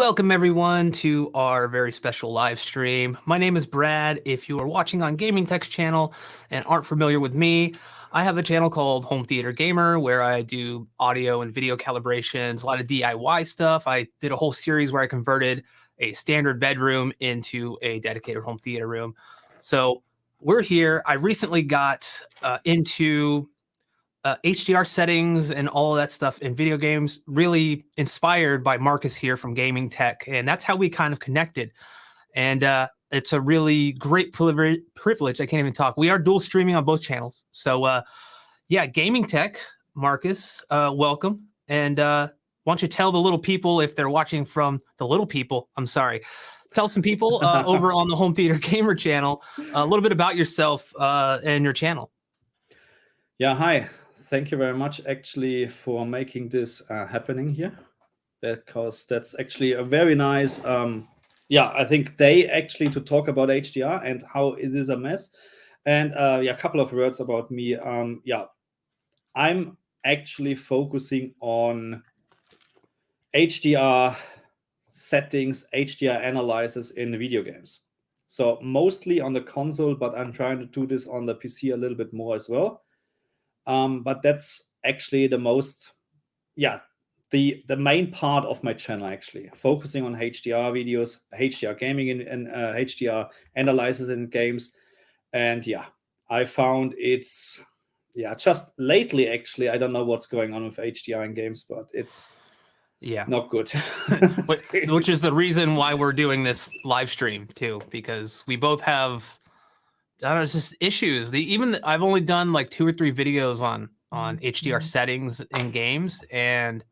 Welcome everyone to our very special live stream. My name is Brad. If you are watching on GamingTech's channel and aren't familiar with me, I have a channel called Home Theater Gamer where I do audio and video calibrations, a lot of DIY stuff. I did a whole series where I converted a standard bedroom into a dedicated home theater room. So we're here. I recently got into HDR settings and all of that stuff in video games, really inspired by Marcus here from GamingTech. And that's how we kind of connected. And it's a really great privilege. I can't even talk. We are dual streaming on both channels. So yeah, GamingTech, Marcus, welcome. And why don't you tell the little people, if they're watching from the little people, I'm sorry, tell some people over on the Home Theater Gamer channel a little bit about yourself and your channel. Yeah, hi. Thank you very much actually for making this happening here, because that's actually a very nice, I think day actually to talk about HDR and how it is a mess. And a couple of words about me. I'm actually focusing on HDR settings, HDR analysis in video games. So mostly on the console, but I'm trying to do this on the PC a little bit more as well. But that's actually the most, the main part of my channel, actually focusing on HDR videos, HDR gaming, and HDR analysis in games. And I found it's just lately, actually, I don't know what's going on with HDR in games, but it's not good. Which is the reason why we're doing this live stream too, because we both have, I don't know, it's just issues. I've only done like 2 or 3 videos on HDR settings in games, and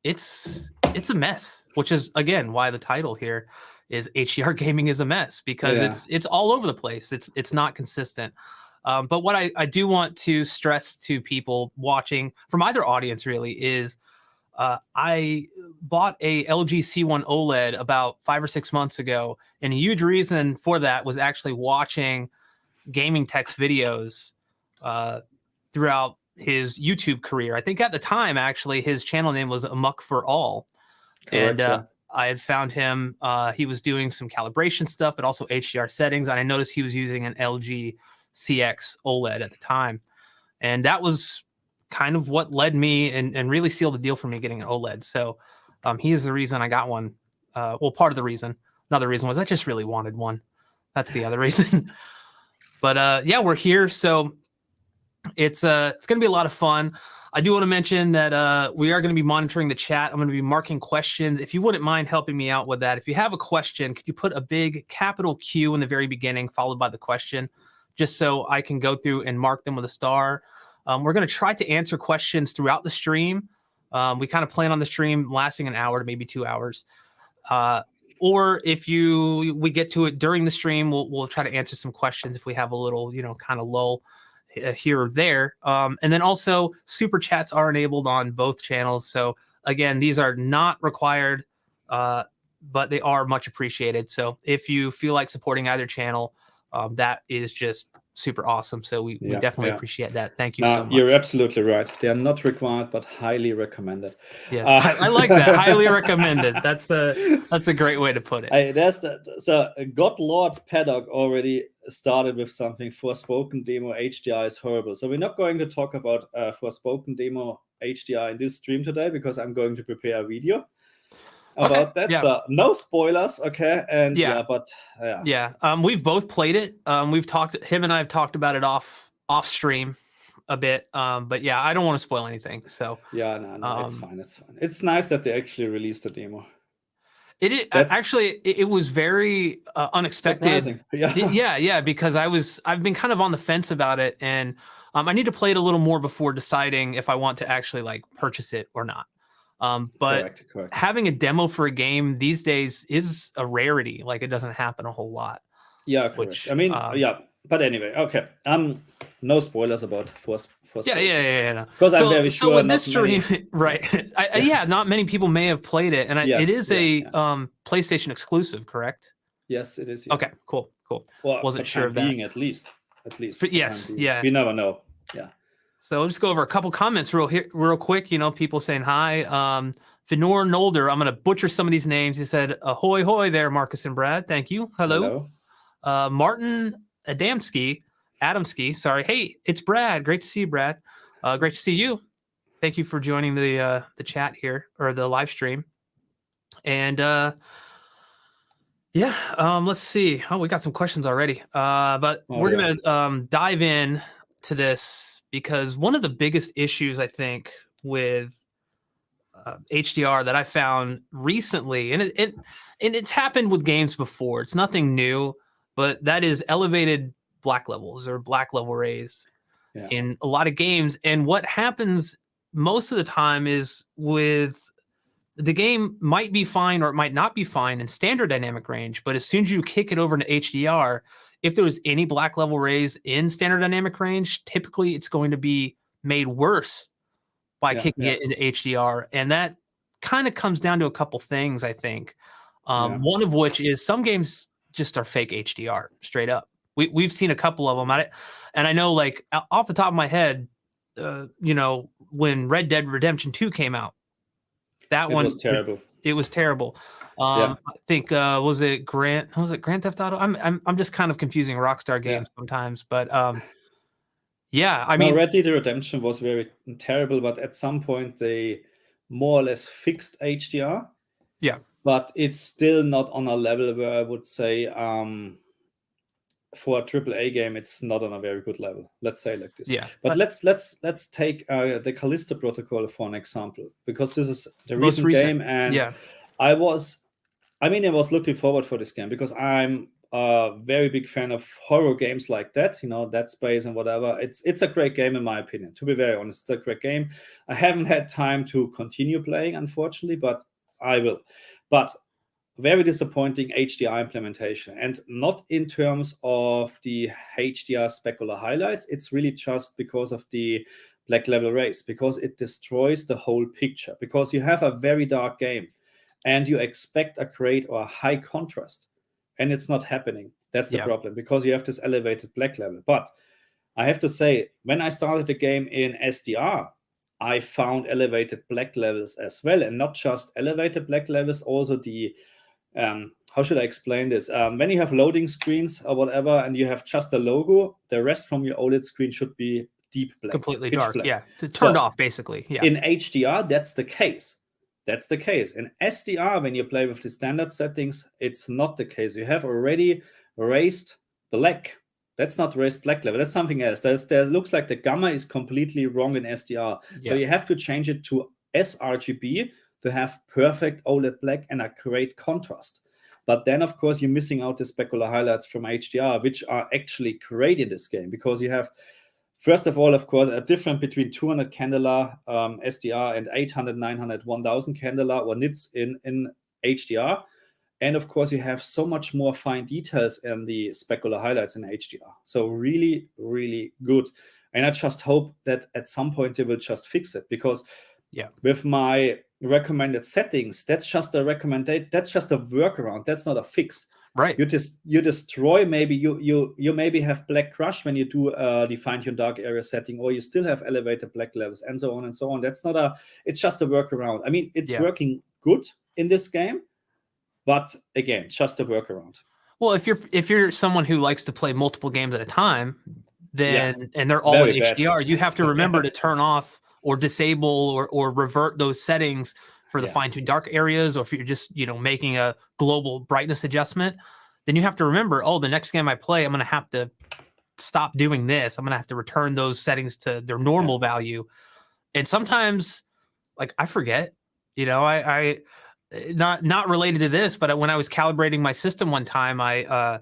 it's a mess. Which is again why the title here is HDR gaming is a mess, because it's all over the place. It's not consistent. But what I do want to stress to people watching from either audience really is I bought a LG C1 OLED about 5 or 6 months ago, and a huge reason for that was actually watching GamingTech's videos throughout his YouTube career. I think at the time, actually, his channel name was Amok for All. Correct, and I had found him. He was doing some calibration stuff, but also HDR settings. And I noticed he was using an LG CX OLED at the time. And that was kind of what led me and really sealed the deal for me getting an OLED. So he is the reason I got one. Well, part of the reason. Another reason was I just really wanted one. That's the other reason. But yeah, we're here, so it's going to be a lot of fun. I do want to mention that we are going to be monitoring the chat. I'm going to be marking questions. If you wouldn't mind helping me out with that, if you have a question, could you put a big capital Q in the very beginning, followed by the question, just so I can go through and mark them with a star. We're going to try to answer questions throughout the stream. We kind of plan on the stream lasting an hour to maybe 2 hours. Or if we get to it during the stream, we'll try to answer some questions if we have a little, kind of lull here or there. And then also super chats are enabled on both channels. So again, these are not required, but they are much appreciated. So if you feel like supporting either channel, that is just super awesome. So we definitely appreciate that. Thank you so much. You're absolutely right. They are not required, but highly recommended. Yes, I like that. Highly recommended. That's a great way to put it. So God Lord Paddock already started with something. Forspoken demo HDR is horrible. So we're not going to talk about Forspoken demo HDR in this stream today, because I'm going to prepare a video about that. So no spoilers, okay? And we've both played it. Him and I have talked about it off stream a bit. But yeah, I don't want to spoil anything. So it's fine. It's fine. It's nice that they actually released a demo. It was very unexpected. Surprising. Because I've been kind of on the fence about it, and I need to play it a little more before deciding if I want to actually like purchase it or not. But correct. Having a demo for a game these days is a rarity. Like, it doesn't happen a whole lot. Yeah, correct. I mean, but anyway, okay. No spoilers about Force. Yeah. Because I'm very sure. So with this stream, right? Not many people may have played it, and it is a PlayStation exclusive, correct? Yes, it is. Okay, cool. Well, wasn't sure of that. At least. But yes, we never know. Yeah. So I'll just go over a couple comments real quick. People saying hi. Finor Nolder. I'm going to butcher some of these names. He said, ahoy, hoy there, Marcus and Brad. Thank you. Hello. Martin Adamski. Sorry. Hey, it's Brad. Great to see you, Brad. Great to see you. Thank you for joining the chat here, or the live stream. And let's see. Oh, we got some questions already. But we're gonna dive in to this, because one of the biggest issues, I think, with HDR that I found recently, and it's happened with games before. It's nothing new, but that is elevated black levels or black level rays in a lot of games. And what happens most of the time is, with the game might be fine or it might not be fine in standard dynamic range, but as soon as you kick it over into HDR, if there was any black level rays in standard dynamic range, typically it's going to be made worse by kicking it into HDR. And that kind of comes down to a couple things, I think. One of which is some games just are fake HDR straight up. We've seen a couple of them at it. And I know, like, off the top of my head, when Red Dead Redemption 2 came out, that one was terrible. It was terrible. I think was it Grand Theft Auto? I'm just kind of confusing Rockstar games sometimes, but I mean, Red Dead Redemption was very terrible, but at some point they more or less fixed HDR. Yeah, but it's still not on a level where I would say for a AAA game, it's not on a very good level. Let's say like this. Yeah. But let's take the Callisto Protocol for an example, because this is the recent game, and I was looking forward for this game because I'm a very big fan of horror games like that, Dead Space and whatever. It's a great game in my opinion. To be very honest, it's a great game. I haven't had time to continue playing, unfortunately, but I will. But very disappointing HDR implementation, and not in terms of the HDR specular highlights. It's really just because of the black level rays, because it destroys the whole picture, because you have a very dark game and you expect a great or a high contrast, and it's not happening. That's the problem, because you have this elevated black level. But I have to say, when I started the game in SDR, I found elevated black levels as well, and not just elevated black levels, also the how should I explain this? When you have loading screens or whatever, and you have just a logo, the rest from your OLED screen should be deep black, completely dark. Black. Turned off basically. In HDR, that's the case. In SDR, when you play with the standard settings, it's not the case. You have already raised black. That's not raised black level. That's something else. There looks like the gamma is completely wrong in SDR. So you have to change it to sRGB to have perfect OLED black and a great contrast. But then, of course, you're missing out the specular highlights from HDR, which are actually great in this game, because you have, first of all, of course, a difference between 200 candela SDR and 800, 900, 1000 candela or nits in HDR. And of course, you have so much more fine details in the specular highlights in HDR. So really, really good. And I just hope that at some point they will just fix it, because with my recommended settings, that's just a workaround. That's not a fix. Right. You destroy, maybe you maybe have black crush when you do the fine-tune dark area setting, or you still have elevated black levels, and so on and so on. It's just a workaround. I mean, it's working good in this game, but again, just a workaround. Well, if you're someone who likes to play multiple games at a time, then and they're all in HDR, you have to remember to turn off or disable or revert those settings for the fine-tuned dark areas, or if you're just making a global brightness adjustment, then you have to remember, the next game I play, I'm going to have to stop doing this. I'm going to have to return those settings to their normal value. And sometimes, like, I forget. I not related to this, but when I was calibrating my system one time, I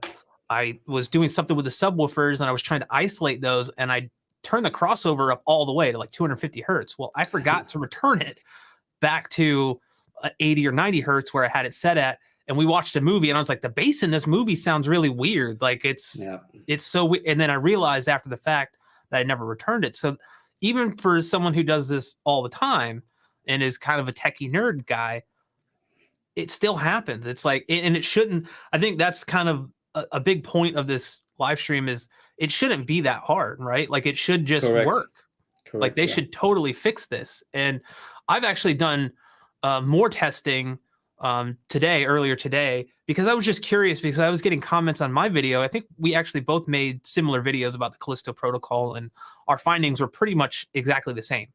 was doing something with the subwoofers, and I was trying to isolate those, and I turned the crossover up all the way to like 250 hertz. Well, I forgot to return it back to 80 or 90 hertz where I had it set at. And we watched a movie, and I was like, the bass in this movie sounds really weird. Like it's so, and then I realized after the fact that I never returned it. So even for someone who does this all the time and is kind of a techie nerd guy, it still happens. It's like, and it shouldn't. I think that's kind of a big point of this live stream is it shouldn't be that hard, right? Like it should just work. Like they should totally fix this. And I've actually done more testing earlier today, because I was just curious, because I was getting comments on my video. I think we actually both made similar videos about the Callisto protocol, and our findings were pretty much exactly the same.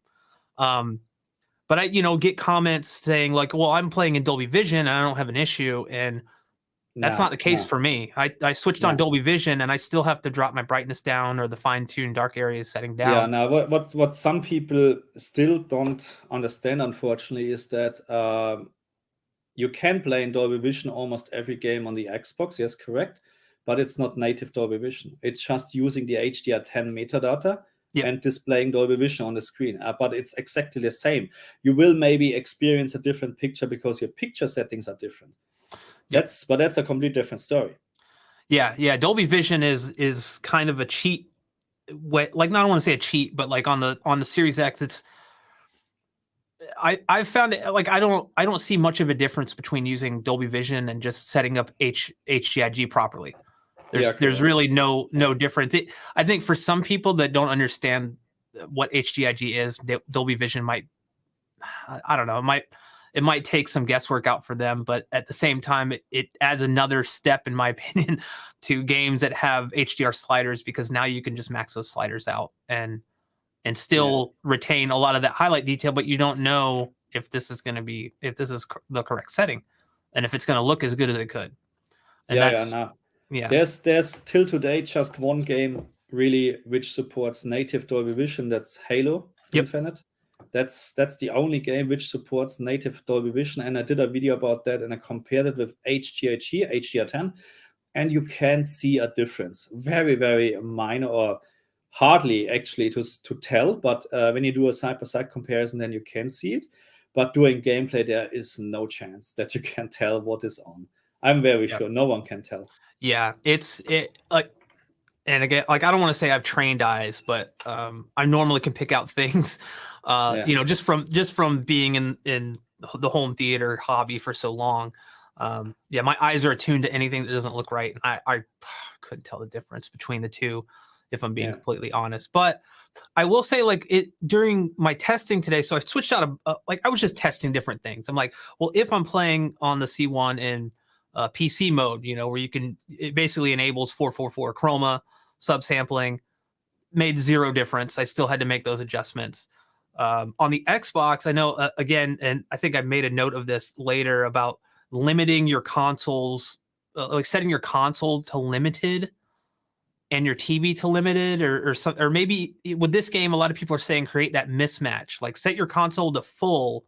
But I, get comments saying like, well, I'm playing in Dolby Vision and I don't have an issue. And that's not the case for me. I switched on Dolby Vision and I still have to drop my brightness down or the fine-tuned dark areas setting down. Yeah, now what some people still don't understand, unfortunately, is that you can play in Dolby Vision almost every game on the Xbox. Yes, correct. But it's not native Dolby Vision. It's just using the HDR10 metadata and displaying Dolby Vision on the screen. But it's exactly the same. You will maybe experience a different picture because your picture settings are different. But that's a completely different story. Yeah. Dolby Vision is kind of a cheat way. Like, not, I don't want to say a cheat, but like on the Series X, it's I've found it like I don't see much of a difference between using Dolby Vision and just setting up HGIG properly. There's really no difference. I think for some people that don't understand what HGIG is, Dolby Vision might, I don't know, it might take some guesswork out for them, but at the same time, it adds another step, in my opinion, to games that have HDR sliders, because now you can just max those sliders out and still retain a lot of that highlight detail, but you don't know if this is the correct setting and if it's going to look as good as it could. And there's till today just one game really which supports native Dolby Vision. That's Halo Infinite. That's the only game which supports native Dolby Vision, and I did a video about that and I compared it with HGIG, HDR10, and you can see a difference. Very, very minor, or hardly actually to tell, but when you do a side-by-side comparison, then you can see it. But doing gameplay, there is no chance that you can tell what is on. I'm very sure no one can tell. Yeah, and again, like, I don't want to say I've trained eyes, but I normally can pick out things, just from being in the home theater hobby for so long. My eyes are attuned to anything that doesn't look right, and I couldn't tell the difference between the two, if I'm being completely honest. But I will say, like, during my testing today, so I switched out I was just testing different things. I'm like, well, if I'm playing on the C1 in PC mode, where it basically enables 444 chroma subsampling, made zero difference. I still had to make those adjustments. On the Xbox, I know, again, and I think I made a note of this later, about limiting your consoles, like setting your console to limited and your TV to limited, or maybe with this game, a lot of people are saying create that mismatch, like set your console to full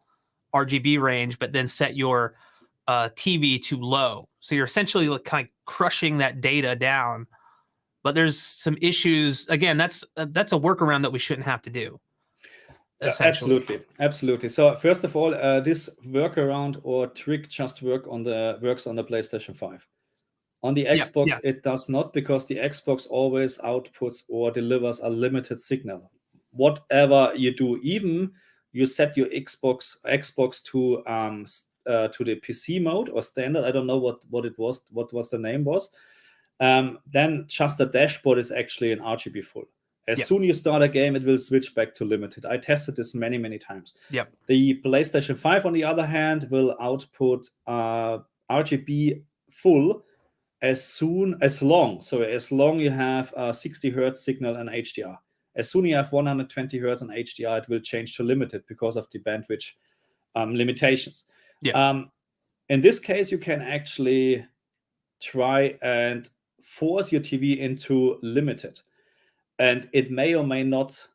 RGB range, but then set your TV to low. So you're essentially like kind of crushing that data down. But there's some issues. Again, that's a workaround that we shouldn't have to do. Absolutely. So first of all, this workaround or trick just works on the PlayStation 5. On the Xbox, it does not, because the Xbox always outputs or delivers a limited signal. Whatever you do, even you set your Xbox to the PC mode or standard. I don't know what it was. What was the name was. Then just the dashboard is actually in RGB full. As soon as you start a game, it will switch back to limited. I tested this many, many times. The PlayStation 5, on the other hand, will output RGB full as long you have a 60 hertz signal and HDR. As soon as you have 120 hertz and HDR, it will change to limited because of the bandwidth limitations. In this case, you can actually try and force your TV into limited, and it may or may not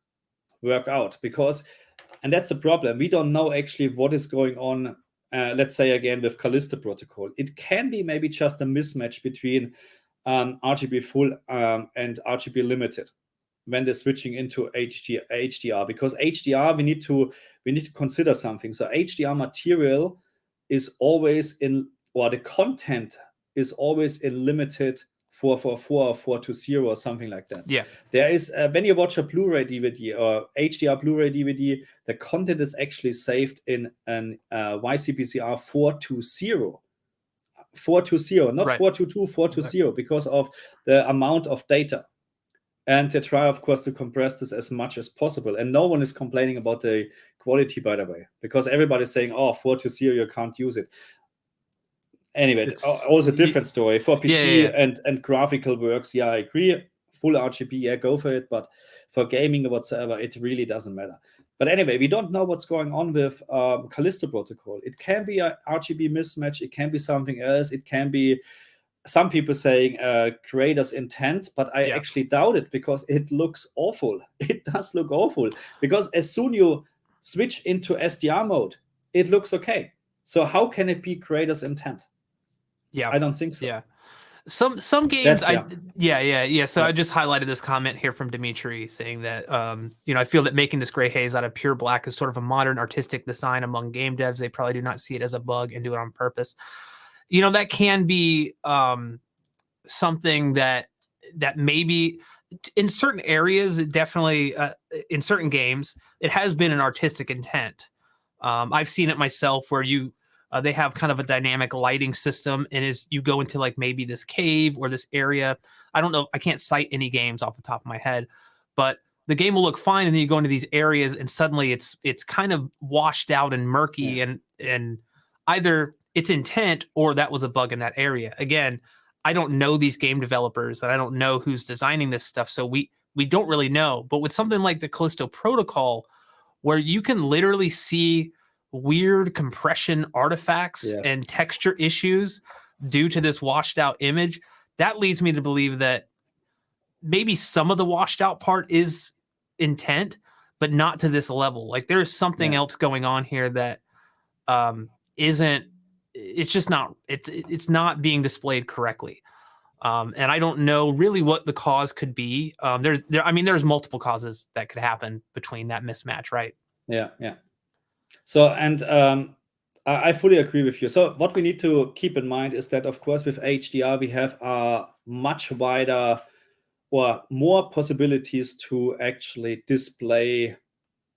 work out, and that's the problem. We don't know actually what is going on. Let's say again with Callisto protocol, it can be maybe just a mismatch between RGB full and RGB limited when they're switching into HDR, because HDR, we need to consider something. So HDR material is always in, or the content is always in limited 444 or 420 or something like that. There is when you watch a Blu-ray DVD or HDR Blu-ray DVD, the content is actually saved in an YCPCR 420, not 422, 420, because of the amount of data. And they try, of course, to compress this as much as possible. And no one is complaining about the quality, by the way, because everybody's saying, oh, 420, you can't use it. Anyway, also different story. For PC and graphical works, yeah, I agree. Full RGB, yeah, go for it. But for gaming or whatsoever, it really doesn't matter. But anyway, we don't know what's going on with Callisto protocol. It can be a RGB mismatch. It can be something else. It can be some people saying creator's intent, but I actually doubt it because it looks awful. It does look awful because as soon you switch into SDR mode, it looks okay. So how can it be creator's intent? Yeah, I don't think so. Yeah, some games. So I just highlighted this comment here from Dimitri saying that I feel that making this gray haze out of pure black is sort of a modern artistic design among game devs. They probably do not see it as a bug and do it on purpose. That can be something that maybe in certain areas, it definitely in certain games, it has been an artistic intent. I've seen it myself where they have kind of a dynamic lighting system, and as you go into like maybe this cave or this area, I don't know, I can't cite any games off the top of my head, but the game will look fine, and then you go into these areas, and suddenly it's kind of washed out and murky, and either it's intent or that was a bug in that area. Again, I don't know these game developers, and I don't know who's designing this stuff, so we don't really know. But with something like the Callisto protocol, where you can literally see weird compression artifacts and texture issues due to this washed out image, that leads me to believe that maybe some of the washed out part is intent, but not to this level. Like there's something else going on here that isn't, it's just not, it's not being displayed correctly. And I don't know really what the cause could be. There's multiple causes that could happen between that mismatch, right? Yeah. So, and I fully agree with you. So what we need to keep in mind is that, of course, with HDR, we have a much wider or more possibilities to actually display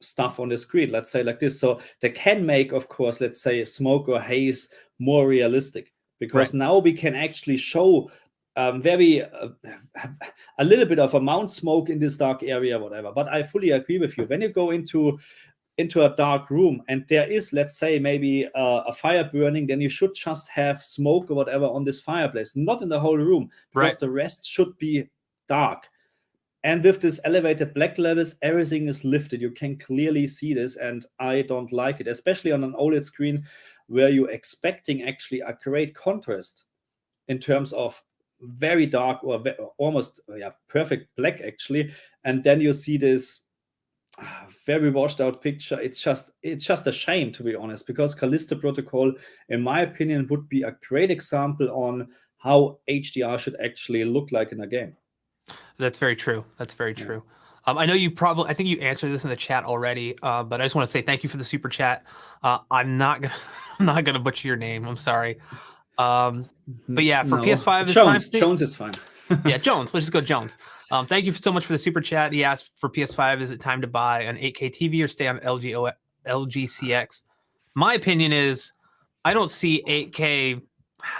stuff on the screen, let's say like this. So they can make, of course, let's say smoke or haze more realistic, because now we can actually show a little bit of a mount smoke in this dark area, whatever. But I fully agree with you. When you go into a dark room and there is, let's say, maybe a fire burning, then you should just have smoke or whatever on this fireplace, not in the whole room, because the rest should be dark. And with this elevated black levels, everything is lifted. You can clearly see this, and I don't like it, especially on an OLED screen where you're expecting actually a great contrast in terms of very dark or almost perfect black actually, and then you see this very washed out picture. It's just a shame, to be honest, because Callisto protocol, in my opinion, would be a great example on how HDR should actually look like in a game. That's very true. That's very true. I know I think you answered this in the chat already, but I just want to say thank you for the super chat. I'm not gonna butcher your name. I'm sorry. But yeah, for PS5 this time, Jones is fine. Yeah, Jones. Let's just go Jones. Thank you so much for the super chat. He asked for PS5, is it time to buy an 8K TV or stay on LG CX? My opinion is I don't see 8K.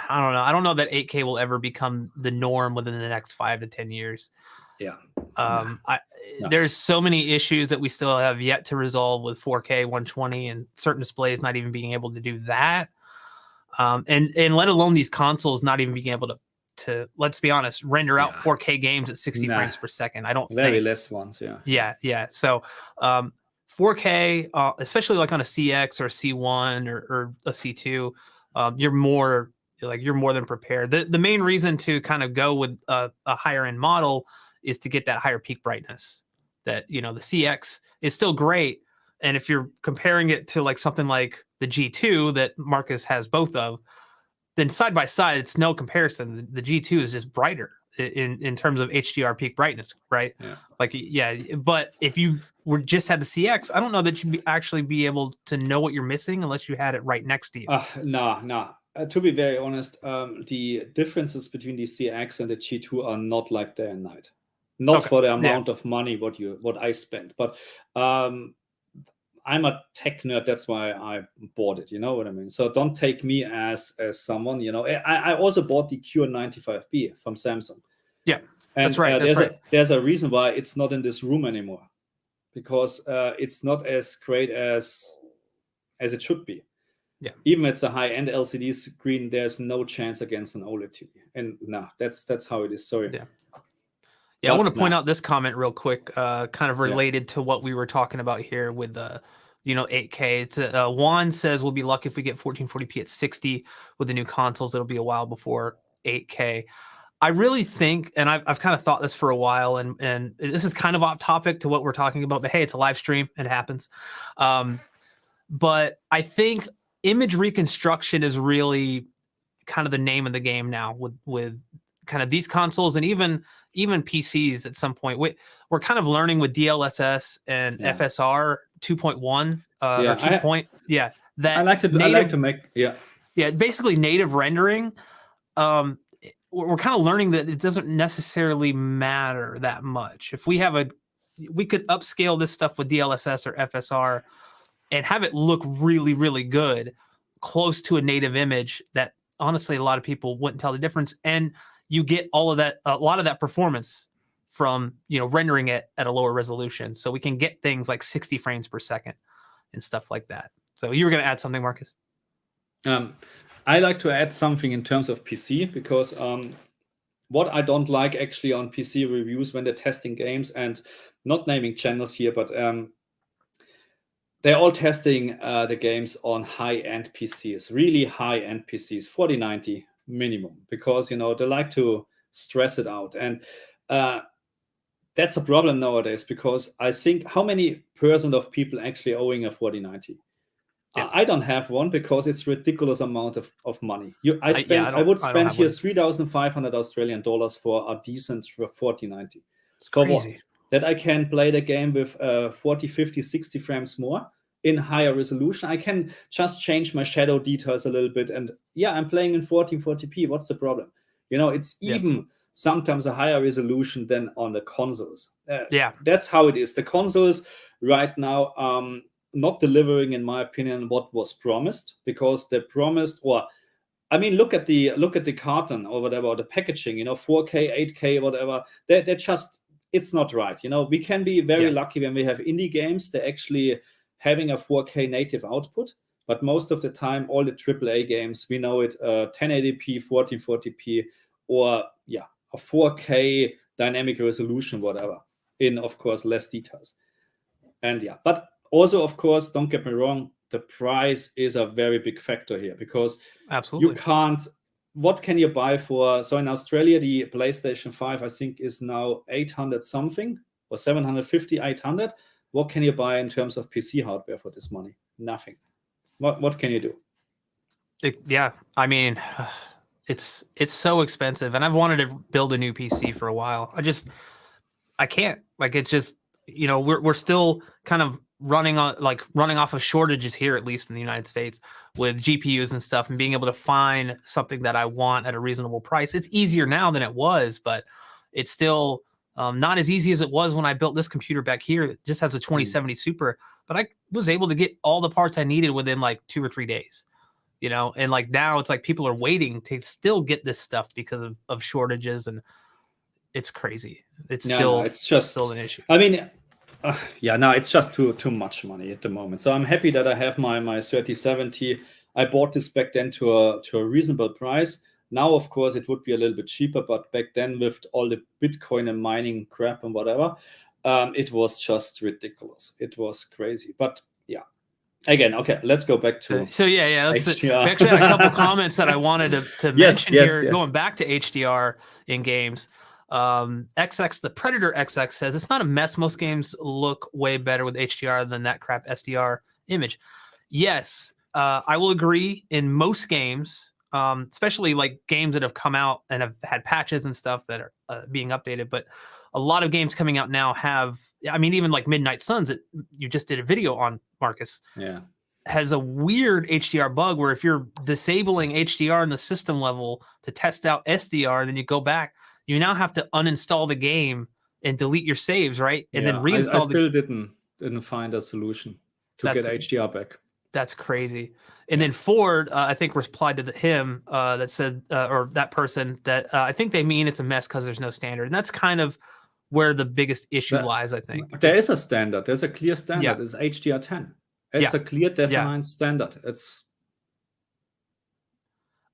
I don't know. I don't know that 8K will ever become the norm within the next 5 to 10 years. Yeah. There's so many issues that we still have yet to resolve with 4K 120 and certain displays not even being able to do that. And let alone these consoles not even being able to let's be honest, render out 4K games at 60 frames per second. I don't very less ones. Yeah. So 4K, especially like on a CX or a C1 or a C2, you're more than prepared. The main reason to kind of go with a higher end model is to get that higher peak brightness. That the CX is still great, and if you're comparing it to like something like the G2 that Marcus has both of, then side by side, it's no comparison. The G2 is just brighter in terms of HDR peak brightness, right? But if you just had the CX, I don't know that you'd actually be able to know what you're missing unless you had it right next to you. No. To be very honest, the differences between the CX and the G2 are not like day and night. Not for the amount of money what I spent, but I'm a tech nerd. That's why I bought it. You know what I mean? So don't take me as someone. I also bought the Q95B from Samsung. Yeah. And That's right. there's a reason why it's not in this room anymore, because it's not as great as it should be. Yeah. Even if it's a high-end LCD screen, there's no chance against an OLED TV. And that's how it is. Sorry. Yeah. Yeah, I want to point out this comment real quick, kind of related to what we were talking about here with the, 8K. It's Juan says we'll be lucky if we get 1440p at 60 with the new consoles. It'll be a while before 8K. I really think, and I've kind of thought this for a while, and this is kind of off topic to what we're talking about, but hey, it's a live stream. It happens. But I think image reconstruction is really kind of the name of the game now with kind of these consoles and even PCs at some point. We're kind of learning with DLSS and FSR 2.1 or 2 point. Yeah. That I like to make basically native rendering. We're kind of learning that it doesn't necessarily matter that much. If we could upscale this stuff with DLSS or FSR and have it look really, really good, close to a native image that honestly a lot of people wouldn't tell the difference. And you get all of that, a lot of that performance from, rendering it at a lower resolution. So we can get things like 60 frames per second and stuff like that. So you were going to add something, Marcus? I like to add something in terms of PC, because what I don't like actually on PC reviews when they're testing games, and not naming channels here, but they're all testing the games on high-end PCs, really high-end PCs, 4090 minimum, because they like to stress it out. And that's a problem nowadays, because I think how many % of people actually owning a 4090? I don't have one, because it's ridiculous amount of money. I would spend here 3,500 Australian dollars for a decent 4090. It's crazy. That I can play the game with 40, 50, 60 frames more in higher resolution. I can just change my shadow details a little bit, and I'm playing in 1440p. What's the problem? It's even sometimes a higher resolution than on the consoles. That's how it is. The consoles right now not delivering, in my opinion, what was promised, because they promised, look at the carton or whatever, or the packaging, 4K, 8K, whatever. They're just, it's not right. We can be very lucky when we have indie games. They're actually having a 4K native output, but most of the time, all the AAA games, we know it 1080p, 1440p, or a 4K dynamic resolution, whatever, in, of course, less details. And but also, of course, don't get me wrong, the price is a very big factor here, because absolutely you can't. What can you buy for? So in Australia, the PlayStation 5, I think, is now 800 something, or 750, 800. What can you buy in terms of PC hardware for this money? Nothing. What can you do? I mean, it's so expensive, and I've wanted to build a new PC for a while. I can't. Like, it's just, we're still kind of running off of shortages here, at least in the United States, with GPUs and stuff, and being able to find something that I want at a reasonable price. It's easier now than it was, but it's still not as easy as it was when I built this computer back here. It just has a 2070 Super, but I was able to get all the parts I needed within like 2 or 3 days, and like now it's like people are waiting to still get this stuff because of shortages, and it's crazy. It's still an issue. I mean, it's just too much money at the moment. So I'm happy that I have my 3070. I bought this back then to a reasonable price. Now, of course, it would be a little bit cheaper, but back then, with all the Bitcoin and mining crap and whatever, it was just ridiculous. It was crazy. But again, okay, let's go back to HDR. We actually had a couple comments that I wanted to mention here, going back to HDR in games. XX, the Predator XX says it's not a mess. Most games look way better with HDR than that crap SDR image. Yes, I will agree. In most games, especially like games that have come out and have had patches and stuff that are being updated, but a lot of games coming out now have, even like Midnight Suns that you just did a video on, Marcus, has a weird HDR bug where if you're disabling HDR in the system level to test out SDR, and then you go back, you now have to uninstall the game and delete your saves, right? And then reinstall. I still didn't find a solution to get HDR back. That's crazy. And then Ford, I think, replied to him that said, or that person, that I think they mean it's a mess because there's no standard. And that's kind of where the biggest issue lies, I think. There is a standard. There's a clear standard. Yeah. It's HDR10. It's a clear, defined standard.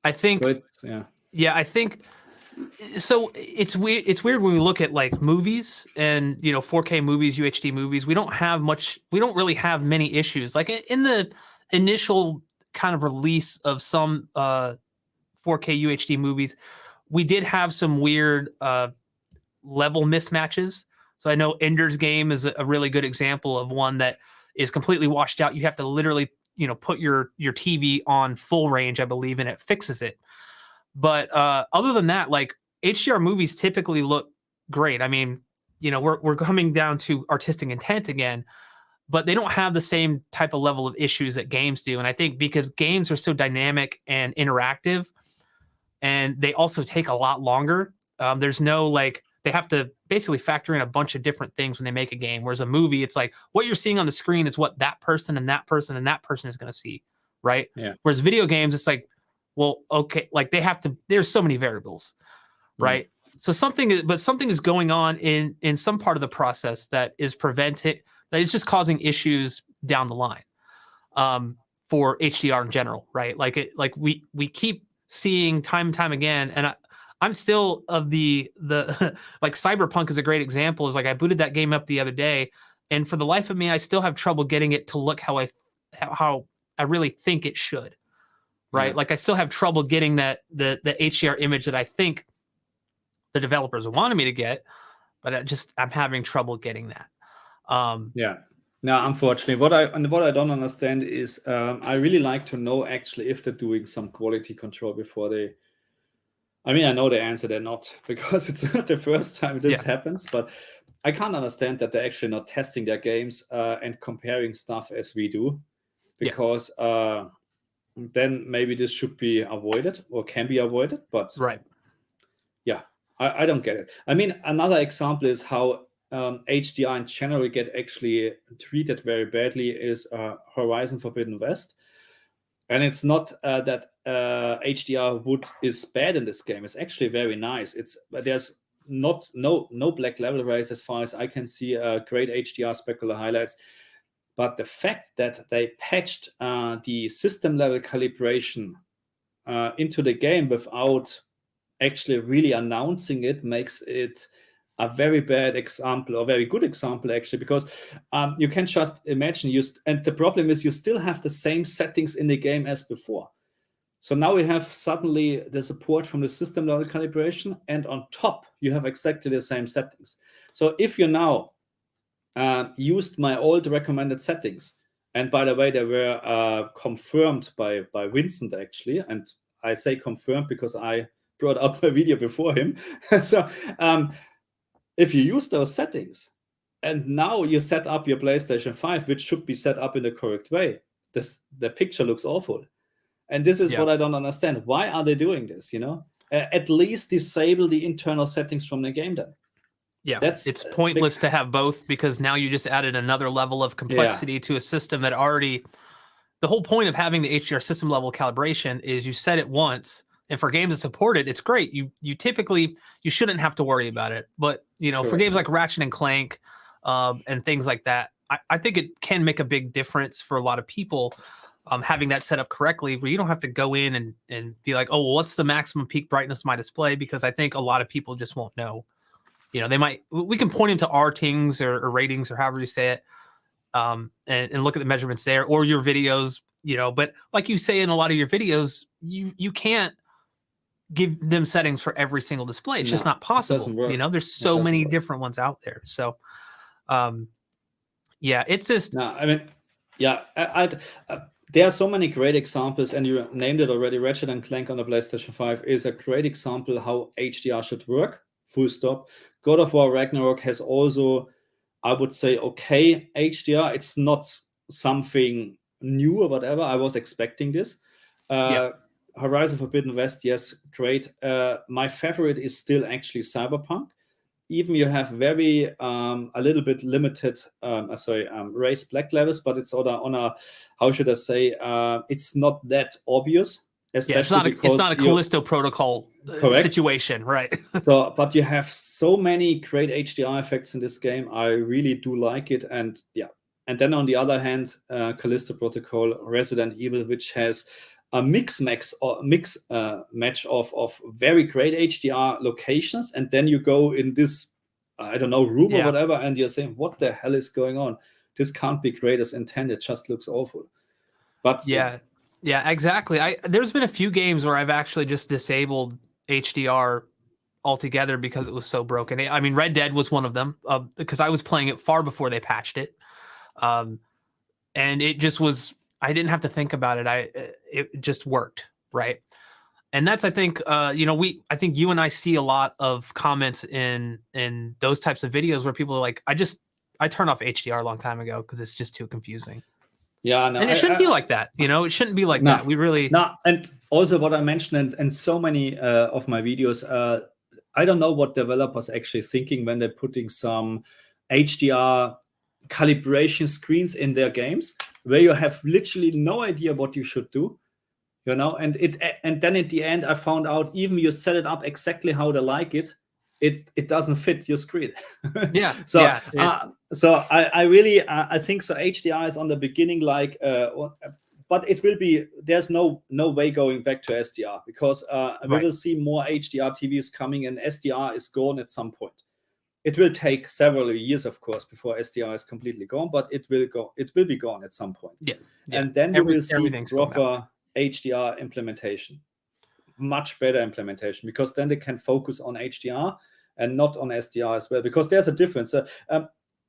I think. So it's, I think. So it's weird. It's weird when we look at like movies and 4K movies, UHD movies. We don't really have many issues. Like in the initial kind of release of some 4K UHD movies, we did have some weird level mismatches. So I know Ender's Game is a really good example of one that is completely washed out. You have to literally put your TV on full range, I believe, and it fixes it. But other than that, like HDR movies typically look great. I mean, we're coming down to artistic intent again, but they don't have the same type of level of issues that games do. And I think because games are so dynamic and interactive, and they also take a lot longer, there's no they have to basically factor in a bunch of different things when they make a game. Whereas a movie, it's like what you're seeing on the screen is what that person and that person and that person is going to see, right? Yeah. Whereas video games, it's like, well, okay, like they have to. There's so many variables, right? So something is going on in some part of the process that is preventing. That is just causing issues down the line, for HDR in general, right? Like we keep seeing time and time again, and I'm still of the like Cyberpunk is a great example. Is like I booted that game up the other day, and for the life of me, I still have trouble getting it to look how I really think it should. Right. Yeah. Like I still have trouble getting the HDR image that I think the developers wanted me to get, but I'm having trouble getting that. Yeah. Now, unfortunately, what I don't understand is I really like to know actually if they're doing some quality control before they. I mean, I know the answer they're not, because it's not the first time this happens, but I can't understand that they're actually not testing their games and comparing stuff as we do, because then maybe this should be avoided or can be avoided. But I don't get it. I mean, another example is how HDR in general get actually treated very badly is Horizon Forbidden West. And it's not that HDR is bad in this game. It's actually very nice. There's no black level raise as far as I can see. Great HDR specular highlights. But the fact that they patched the system level calibration into the game without actually really announcing it makes it a very bad example, or very good example actually, because you can just imagine and the problem is you still have the same settings in the game as before. So now we have suddenly the support from the system level calibration, and on top you have exactly the same settings. So if you now used my old recommended settings, and by the way, they were confirmed by Vincent actually, and I say confirmed because I brought up my video before him. So if you use those settings and now you set up your PlayStation 5, which should be set up in the correct way, the picture looks awful. And this is what I don't understand. Why are they doing this? At least disable the internal settings from the game then. Yeah, it's pointless to have both, because now you just added another level of complexity to a system that already. The whole point of having the HDR system level calibration is you set it once, and for games that support it, it's great. You typically shouldn't have to worry about it, but for games like Ratchet and Clank and things like that, I think it can make a big difference for a lot of people. Having that set up correctly, where you don't have to go in and be like, oh, well, what's the maximum peak brightness of my display? Because I think a lot of people just won't know. We can point into our tings or ratings or however you say it, and look at the measurements there, or your videos, but like you say in a lot of your videos, you can't give them settings for every single display. It's just not possible. There's so many different ones out there. So, it's just. No, I mean, there are so many great examples, and you named it already. Ratchet and Clank on the PlayStation 5 is a great example how HDR should work. Full stop. God of War Ragnarok has also, I would say, okay HDR. It's not something new or whatever. I was expecting this. Horizon Forbidden West, yes, great. My favorite is still actually Cyberpunk. even you have very a little bit limited raised black levels, but it's on a how should I say, it's not that obvious, especially it's not a Callisto Protocol situation, right? So, but you have so many great HDR effects in this game. I really do like it, and yeah. And then on the other hand, Callisto Protocol, Resident Evil, which has a mix match of very great HDR locations, and then you go in this, I don't know, room or whatever, and you're saying, what the hell is going on? This can't be great as intended. It just looks awful. But yeah, exactly. There's been a few games where I've actually just disabled HDR altogether because it was so broken. I mean, Red Dead was one of them, because I was playing it far before they patched it, and it just was. I didn't have to think about it. It just worked, right? And that's, I think, I think you and I see a lot of comments in those types of videos where people are like, I turned off HDR a long time ago because it's just too confusing. Yeah, no, and it shouldn't be like that. It shouldn't be like that. We really and also what I mentioned in so many of my videos, I don't know what developers actually thinking when they're putting some HDR calibration screens in their games, where you have literally no idea what you should do, and then at the end I found out even you set it up exactly how they like it, it doesn't fit your screen. So I really I think so HDR is on the beginning, like but it will be, there's no way going back to SDR, because we will see more HDR TVs coming, and SDR is gone at some point. It will take several years, of course, before SDR is completely gone, but it will be gone at some point. And then you will see proper HDR implementation, much better implementation, because then they can focus on HDR and not on SDR as well, because there's a difference.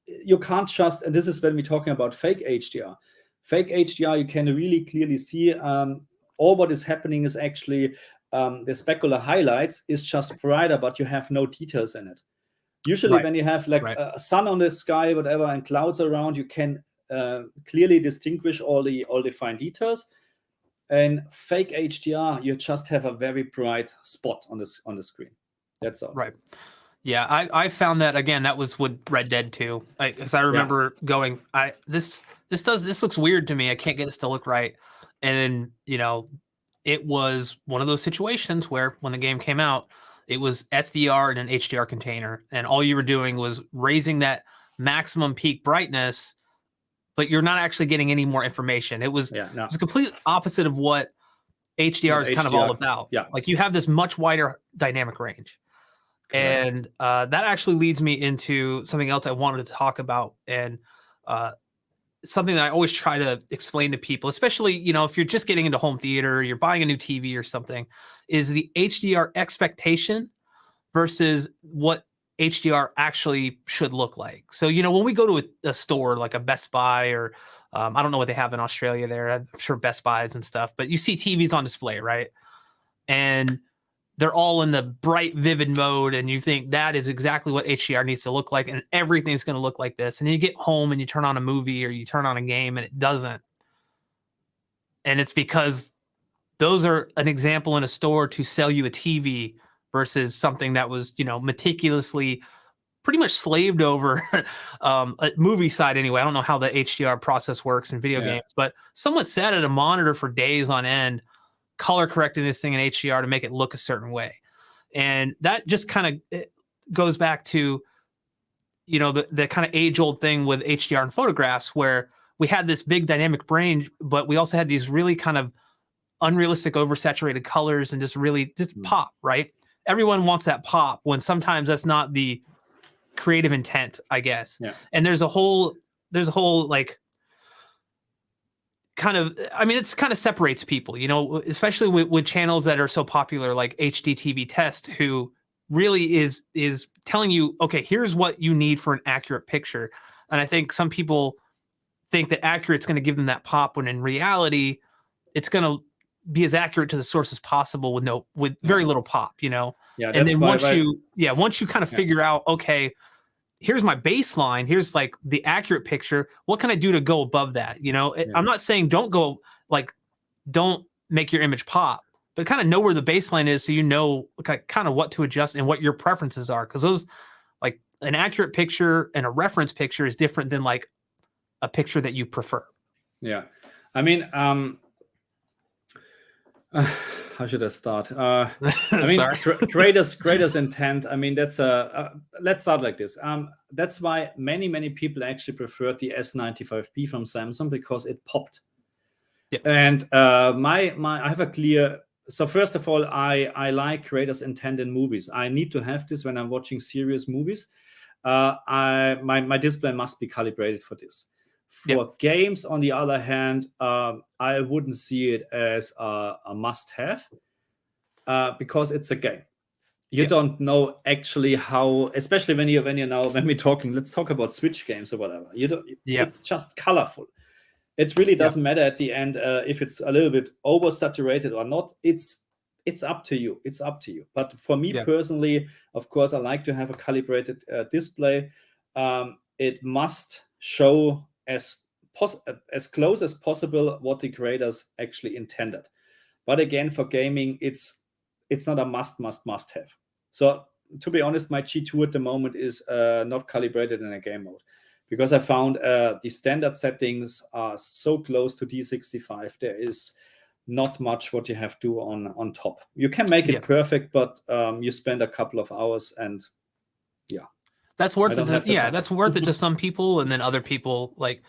You can't just, and this is when we're talking about fake HDR. Fake HDR, you can really clearly see all what is happening is actually the specular highlights is just brighter, but you have no details in it. Usually when you have like a sun on the sky, whatever, and clouds around, you can clearly distinguish all the fine details. And fake HDR, you just have a very bright spot on the screen. That's all. Right. Yeah, I found that, again, that was with Red Dead 2. Because I remember going, this looks weird to me. I can't get this to look right. And then, it was one of those situations where when the game came out, it was SDR in an HDR container, and all you were doing was raising that maximum peak brightness, but you're not actually getting any more information. It was it was the complete opposite of what HDR is kind of all about. Like, you have this much wider dynamic range. And that actually leads me into something else I wanted to talk about, and something that I always try to explain to people, especially, if you're just getting into home theater, you're buying a new TV or something, is the HDR expectation versus what HDR actually should look like. So, when we go to a store like a Best Buy, or I don't know what they have in Australia there, I'm sure Best Buys and stuff, but you see TVs on display, right? And they're all in the bright, vivid mode, and you think that is exactly what HDR needs to look like, and everything's going to look like this. And then you get home and you turn on a movie or you turn on a game, and it doesn't. And it's because those are an example in a store to sell you a TV versus something that was, meticulously pretty much slaved over a movie side anyway. I don't know how the HDR process works in video games, but someone sat at a monitor for days on end, color correcting this thing in HDR to make it look a certain way. And that just kind of goes back to, the kind of age-old thing with HDR and photographs, where we had this big dynamic range, but we also had these really kind of unrealistic, oversaturated colors, and just pop, right? Everyone wants that pop, when sometimes that's not the creative intent, I guess. And there's a whole like, kind of, it's kind of separates people, especially with channels that are so popular like HDTV Test, who really is telling you, okay, here's what you need for an accurate picture. And I think some people think that accurate's going to give them that pop, when in reality it's going to be as accurate to the source as possible with very little pop, and then once you kind of figure out, okay, here's my baseline, here's like the accurate picture, what can I do to go above that? I'm not saying don't make your image pop, but kind of know where the baseline is, so kind of what to adjust and what your preferences are, because those an accurate picture and a reference picture is different than like a picture that you prefer. Yeah, I mean, how should I start? I mean, creators intent. I mean, that's let's start like this. That's why many people actually preferred the S95B from Samsung, because it popped. Yeah. And I have a clear. So first of all, I like creators intent in movies. I need to have this when I'm watching serious movies. My display must be calibrated for this. For games, on the other hand, I wouldn't see it as a must-have, because it's a game. You don't know actually how, especially when we're talking. Let's talk about Switch games or whatever. You don't. It's just colorful. It really doesn't matter at the end if it's a little bit oversaturated or not. It's up to you. It's up to you. But for me personally, of course, I like to have a calibrated display. It must show as close as possible what the creators actually intended. But again, for gaming, it's not a must have. So to be honest, my G2 at the moment is not calibrated in a game mode, because I found the standard settings are so close to D65. There is not much what you have to do on top. You can make it perfect, but you spend a couple of hours, and that's worth it. That's worth it to some people, and then other people like,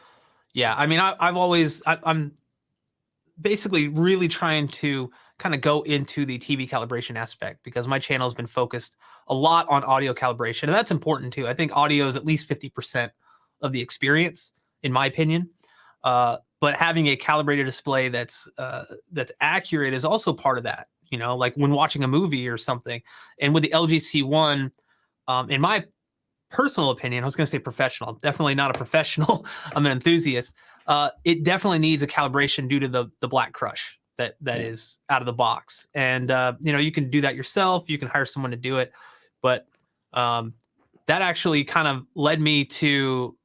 I mean, I'm basically really trying to kind of go into the TV calibration aspect, because my channel has been focused a lot on audio calibration, and that's important too. I think audio is at least 50% of the experience, in my opinion. But having a calibrated display that's accurate is also part of that. You know, like when watching a movie or something. And with the LG C1, in my personal opinion, I was going to say professional. I'm definitely not a professional. I'm an enthusiast. It definitely needs a calibration due to the black crush that is out of the box. And you can do that yourself. You can hire someone to do it. But that actually kind of led me to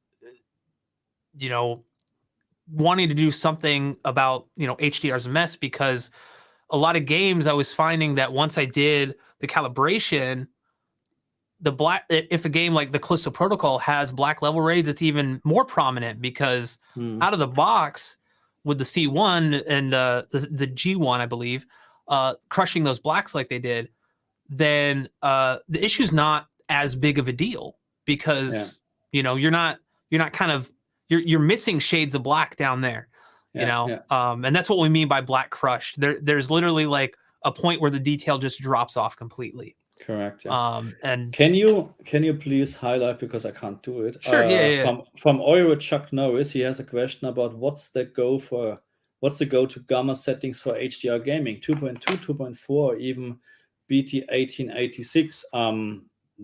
wanting to do something about HDR as a mess, because a lot of games I was finding that once I did the calibration, if a game like the Callisto Protocol has black level raids, it's even more prominent, because out of the box with the C1 and the G1, I believe, crushing those blacks like they did, then the issue's not as big of a deal, because you're missing shades of black down there, and that's what we mean by black crushed. There's literally like a point where the detail just drops off completely. Correct. And can you please highlight, because I can't do it? Sure. From Euro Chuck Norris, he has a question about what's the go to gamma settings for HDR gaming, 2.2, 2.4, or even BT 1886.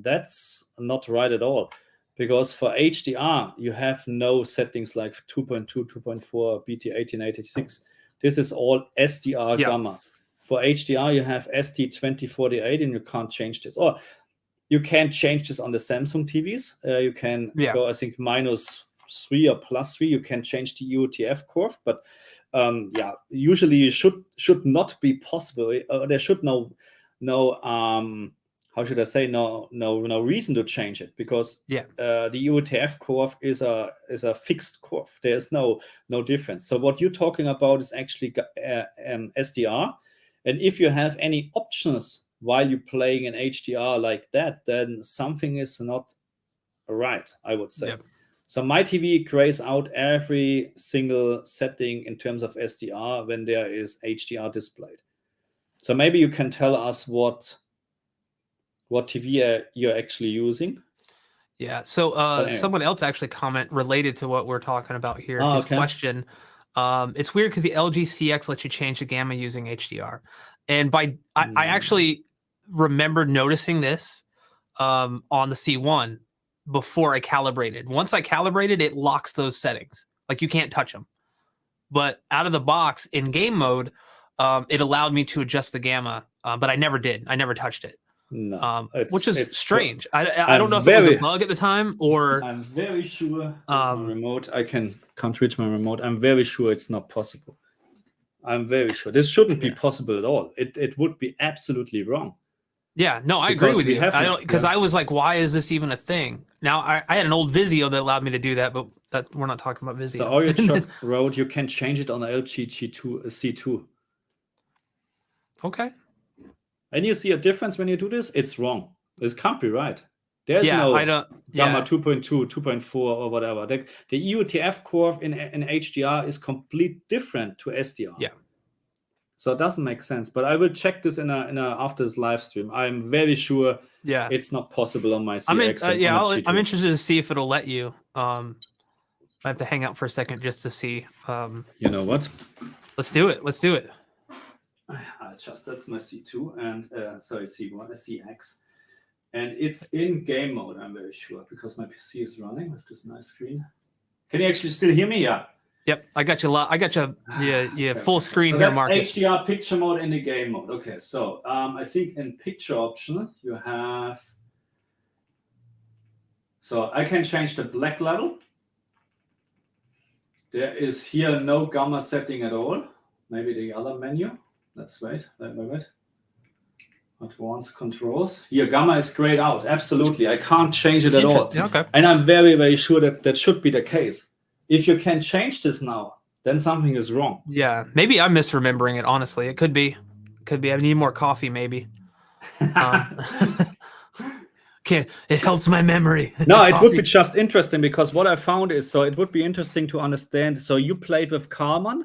That's not right at all, because for HDR you have no settings like 2.2, 2.4, BT 1886. This is all SDR gamma. For HDR, you have ST2048, and you can't change this. Or you can change this on the Samsung TVs. You can go, I think, -3 or +3. You can change the EOTF curve, but usually it should not be possible. There should no how should I say, no reason to change it, because the EOTF curve is a fixed curve. There's no difference. So what you're talking about is actually SDR. And if you have any options while you're playing in HDR like that, then something is not right, I would say. So my TV grays out every single setting in terms of SDR when there is HDR displayed. So maybe you can tell us what TV you're actually using. Yeah. So someone else actually comment related to what we're talking about here. His question. It's weird because the LG CX lets you change the gamma using HDR. And I actually remember noticing this on the C1 before I calibrated. Once I calibrated, it locks those settings. Like you can't touch them. But out of the box in game mode, it allowed me to adjust the gamma, but I never did. I never touched it. No, which is strange. I don't know if it was a bug at the time, or I'm very sure my remote. I can't reach my remote. I'm very sure it's not possible. I'm very sure this shouldn't be possible at all. It would be absolutely wrong. Yeah, no, I agree Because with we you. have I it, don't, because yeah. I was like, why is this even a thing? Now I had an old Vizio that allowed me to do that, but that we're not talking about Vizio. So Oyachuk wrote, you can change it on LG C2. Okay. And you see a difference when you do this? It's wrong. This can't be right. There's Yeah, no I don't. gamma Yeah, 2.2, 2.4, or whatever. The EUTF curve in HDR is complete different to SDR. yeah. So it doesn't make sense. But I will check this in a after this live stream. I'm very sure Yeah, it's not possible on my CX. I'm in, and on yeah, a G2. I'm interested to see if it'll let you. I have to hang out for a second just to see. You know what? Let's do it. Let's do it. I just, that's my C2 and sorry, C1, CX. And it's in game mode, I'm very sure, because my PC is running with this nice screen. Can you actually still hear me? Yeah. Yep, I got you. I got you. Yeah, Okay, full screen so here, that's Marcus. HDR picture mode in the game mode. Okay, so I think in picture option you have. So I can change the black level. There is here no gamma setting at all. Maybe the other menu. Let's wait. Advanced controls. Here, gamma is grayed out. Absolutely. I can't change it at all. Okay. And I'm very, very sure that that should be the case. If you can change this now, then something is wrong. Yeah, maybe I'm misremembering it. Honestly, it could be. Could be. I need more coffee, maybe. It helps my memory. No, it would be just interesting because what I found is, so it would be interesting to understand. So you played with Kalman.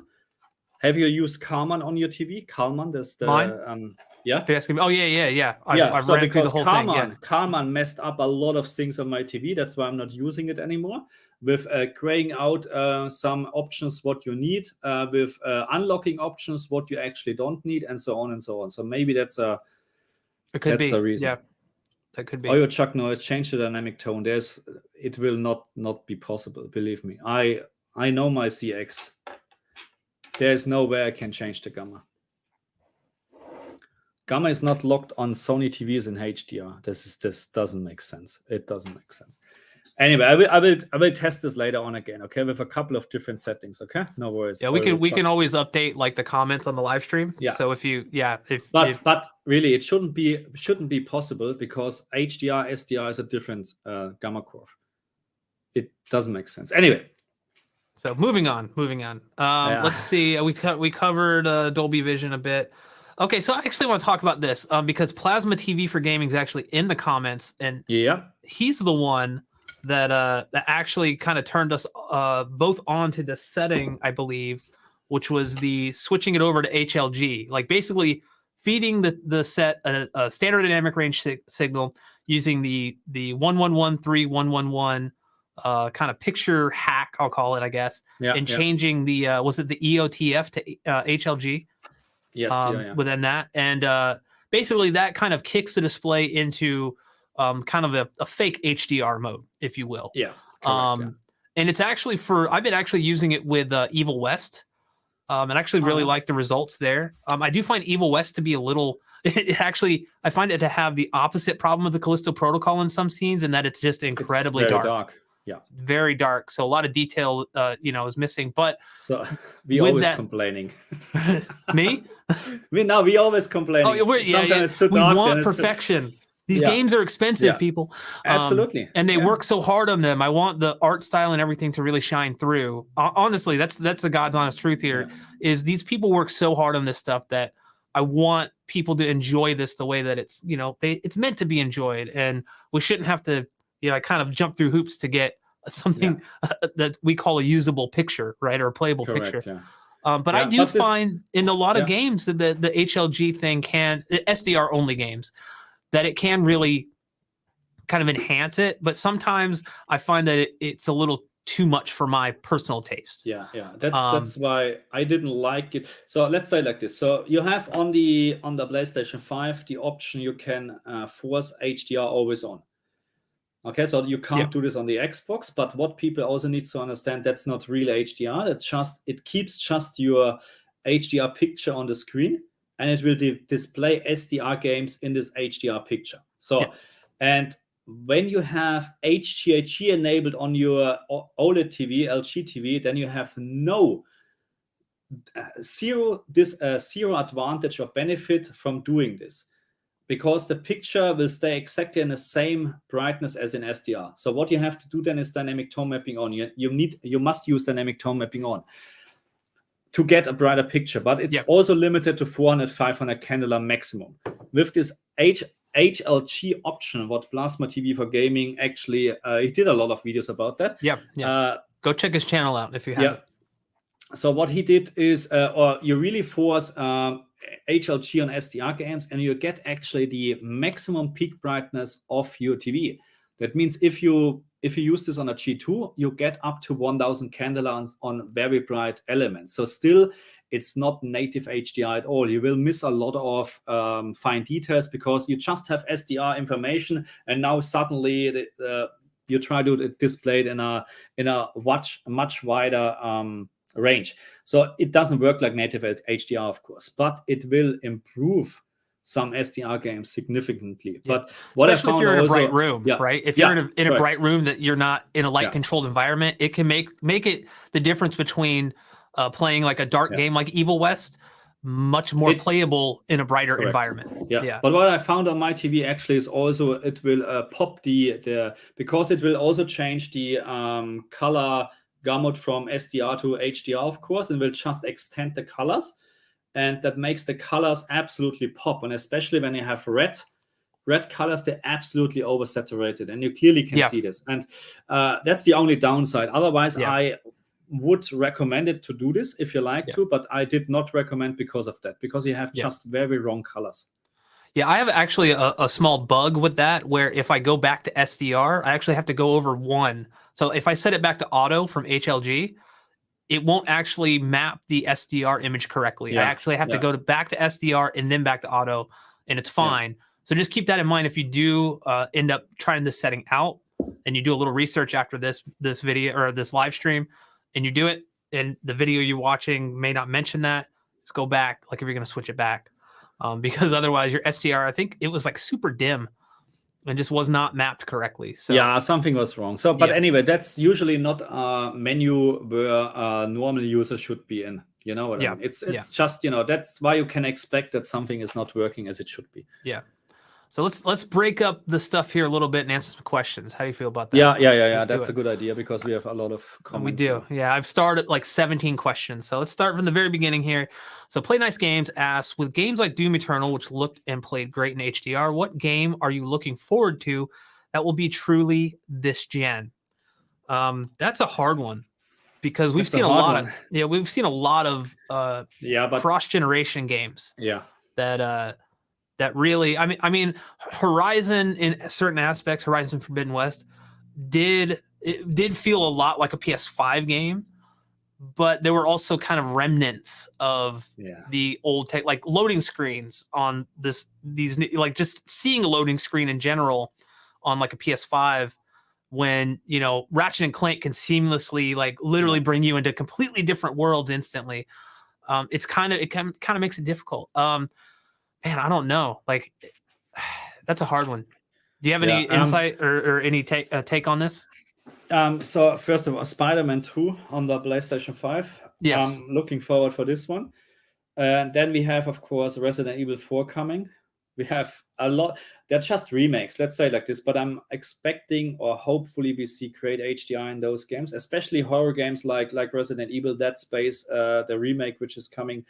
Have you used Kalman on your TV? Kalman, this the Mine? yeah. Oh yeah. I've So ran through the whole thing. Yeah. Kalman messed up a lot of things on my TV. That's why I'm not using it anymore. With graying out some options what you need, with unlocking options what you actually don't need, and so on and so on. So maybe that's a a reason. Yeah, that could be. Oyachuk noise, change the dynamic tone. It will not be possible. Believe me. I know my CX. There's no way I can change the gamma. Gamma is not locked on Sony TVs in HDR. This doesn't make sense. It doesn't make sense. Anyway, I will test this later on again. Okay, with a couple of different settings. Okay, no worries. Yeah, we can always update like the comments on the live stream. Yeah. So but really, it shouldn't be possible because HDR SDR is a different gamma curve. It doesn't make sense. Anyway. So moving on. Let's see. We covered Dolby Vision a bit. Okay, so I actually want to talk about this because Plasma TV for Gaming is actually in the comments, and yeah, he's the one that actually kind of turned us both onto the setting, I believe, which was the switching it over to HLG, like basically feeding the set a standard dynamic range signal using the 11131111 kind of picture hack, I'll call it, I guess, and changing the was it the EOTF to HLG? Yes, within that, and basically that kind of kicks the display into kind of a fake HDR mode, if you will. Yeah. Correct, and it's actually I've been actually using it with Evil West, and actually really like the results there. I do find Evil West to be a little. I find it to have the opposite problem of the Callisto Protocol in some scenes, and that it's just incredibly dark. Yeah, very dark. So a lot of detail, is missing. But so we always complaining. Me? we always complaining. Oh, sometimes it's too dark, we want perfection. These games are expensive, people. Absolutely, and they work so hard on them. I want the art style and everything to really shine through. Honestly, that's the God's honest truth here. Is these people work so hard on this stuff that I want people to enjoy this the way that it's it's meant to be enjoyed, and we shouldn't have to. Kind of jump through hoops to get something that we call a usable picture, right, or a playable picture. Yeah. But I do find in a lot of games that the HLG thing SDR only games, that it can really kind of enhance it. But sometimes I find that it's a little too much for my personal taste. Yeah. That's why I didn't like it. So let's say like this. So you have on the PlayStation 5 the option you can force HDR always on. Okay, so you can't do this on the Xbox, but what people also need to understand, that's not real HDR. It keeps just your HDR picture on the screen, and it will display SDR games in this HDR picture. So, and when you have HGHG enabled on your OLED TV, LG TV, then you have zero advantage or benefit from doing this. because the picture will stay exactly in the same brightness as in SDR. So what you have to do then is dynamic tone mapping on. You must use dynamic tone mapping on to get a brighter picture, but it's also limited to 400, 500 candela maximum. With this HLG option, what Plasma TV for Gaming actually, he did a lot of videos about that. Go check his channel out if you haven't. So what he did is, or you really force HLG on SDR games, and you get actually the maximum peak brightness of your TV. That means if you use this on a G2, you get up to 1000 candela on very bright elements. So still, it's not native HDR at all. You will miss a lot of fine details because you just have SDR information, and now suddenly you try to display it in a much wider range. So it doesn't work like native HDR, of course, but it will improve some SDR games significantly. But what especially if you're in a bright room, right? If you're in a bright room that you're not in a light controlled environment, it can make it the difference between playing like a dark game like Evil West much more playable in a brighter environment. But what I found on my TV actually is also it will pop the because it will also change the color gamut from SDR to HDR, of course, and will just extend the colors. And that makes the colors absolutely pop. And especially when you have red colors, they're absolutely oversaturated. And you clearly can see this. And that's the only downside. Otherwise, I would recommend it to do this if you like to, but I did not recommend because of that, because you have just very wrong colors. Yeah, I have actually a small bug with that, where if I go back to SDR, I actually have to go over one. So if I set it back to auto from HLG, it won't actually map the SDR image correctly. I actually have to go back to SDR and then back to auto, and it's fine. So just keep that in mind if you do end up trying this setting out, and you do a little research after this video or this live stream, and you do it, and the video you're watching may not mention that, just go back, like if you're going to switch it back. Because otherwise your SDR, I think it was like super dim and just was not mapped correctly. So yeah, something was wrong. So, but anyway, that's usually not a menu where a normal user should be in. You know what I mean? It's just, that's why you can expect that something is not working as it should be. Yeah. So let's break up the stuff here a little bit and answer some questions. How do you feel about that? Yeah. That's a good idea because we have a lot of comments. We do. Yeah, I've started like 17 questions. So let's start from the very beginning here. So Play Nice Games asks, with games like Doom Eternal, which looked and played great in HDR, what game are you looking forward to that will be truly this gen? That's a hard one because we've seen a lot of cross-generation games. That really, I mean, Horizon in certain aspects, Horizon Forbidden West did feel a lot like a PS5 game, but there were also kind of remnants of the old tech, like loading screens on these like just seeing a loading screen in general on like a PS5 when Ratchet and Clank can seamlessly like literally bring you into completely different worlds instantly. It kind of makes it difficult. Man, I don't know. Like, that's a hard one. Do you have any insight or any take on this? So first of all, Spider-Man 2 on the PlayStation 5. Yes. I'm looking forward for this one. And then we have, of course, Resident Evil 4 coming. We have a lot. They're just remakes, let's say like this. But I'm expecting, or hopefully we see great HDR in those games, especially horror games like Resident Evil, Dead Space, the remake which is coming.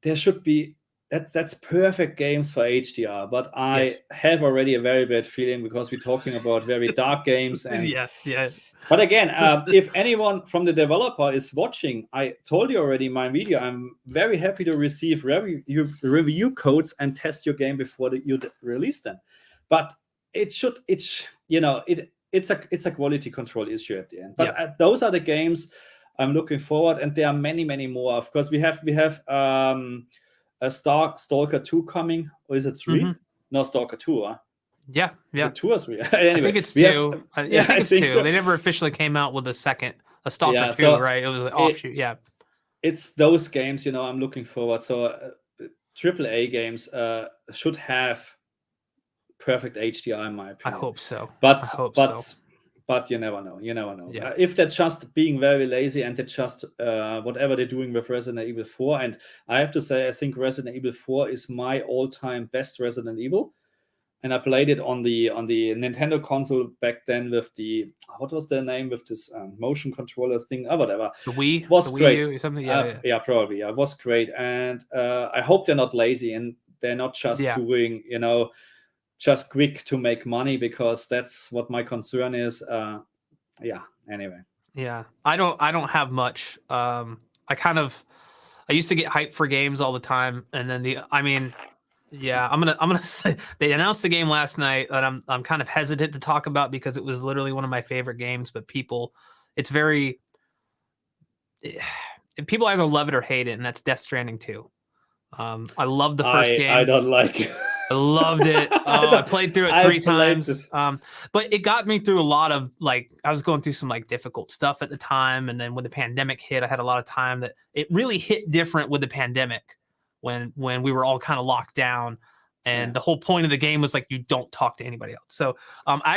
There should be. That's perfect games for HDR, but I have already a very bad feeling because we're talking about very dark games. And But again, if anyone from the developer is watching, I told you already in my video, I'm very happy to receive review codes and test your game before you release them. But it's a quality control issue at the end. But those are the games I'm looking forward, and there are many, many more. Of course, we have a Stalker 2 coming, or is it 3? Mm-hmm. No, Stalker 2, huh? Yeah. Is it 2 or 3? Anyway, I think it's 2. I think it's 2. So. They never officially came out with a Stalker 2, right? It was an offshoot, It's those games, I'm looking forward. So AAA games should have perfect HDR in my opinion. I hope so. But but you never know. You never know. Yeah. If they're just being very lazy and they're just whatever they're doing with Resident Evil 4. And I have to say, I think Resident Evil 4 is my all-time best Resident Evil. And I played it on the Nintendo console back then with the, what was their name, with this motion controller thing, or whatever. The Wii was the great. Wii U or something. Yeah, Probably. Yeah, it was great. And I hope they're not lazy and they're not just doing, just quick to make money, because that's what my concern is. Anyway. Yeah, I don't have much. I used to get hyped for games all the time, and then I'm gonna say they announced the game last night that I'm kind of hesitant to talk about because it was literally one of my favorite games, but people either love it or hate it, and that's Death Stranding 2. I loved the first game. I don't like it. I loved it. I played through it 3 times. But it got me through a lot of, like, I was going through some like difficult stuff at the time. And then when the pandemic hit, I had a lot of time. That it really hit different with the pandemic when we were all kind of locked down. And the whole point of the game was like, you don't talk to anybody else. So I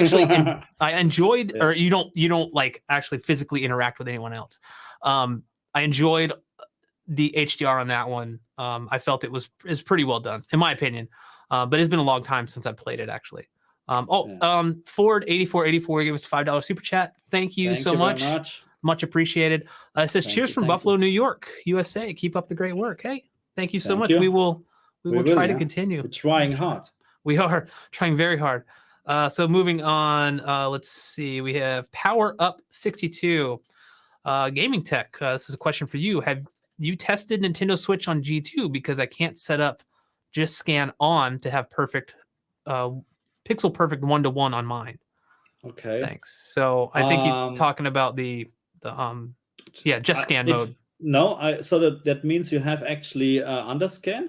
enjoyed, or you don't like actually physically interact with anyone else. I enjoyed the HDR on that one. I felt it was pretty well done, in my opinion. But it's been a long time since I played it, actually. Ford 8484 gave us a $5 super chat. Thank you so much. Much appreciated. It says, cheers from Buffalo, New York, USA. Keep up the great work. Hey, thank you so much. We will try to continue. We're trying hard. We are trying very hard. So moving on, let's see. We have Power Up 62. GamingTech. This is a question for you. Have you tested Nintendo Switch on G2? Because I can't set up just scan on to have perfect pixel perfect 1-to-1 on mine. Okay, thanks. So I think he's talking about the just scan mode. No, so that means you have actually underscan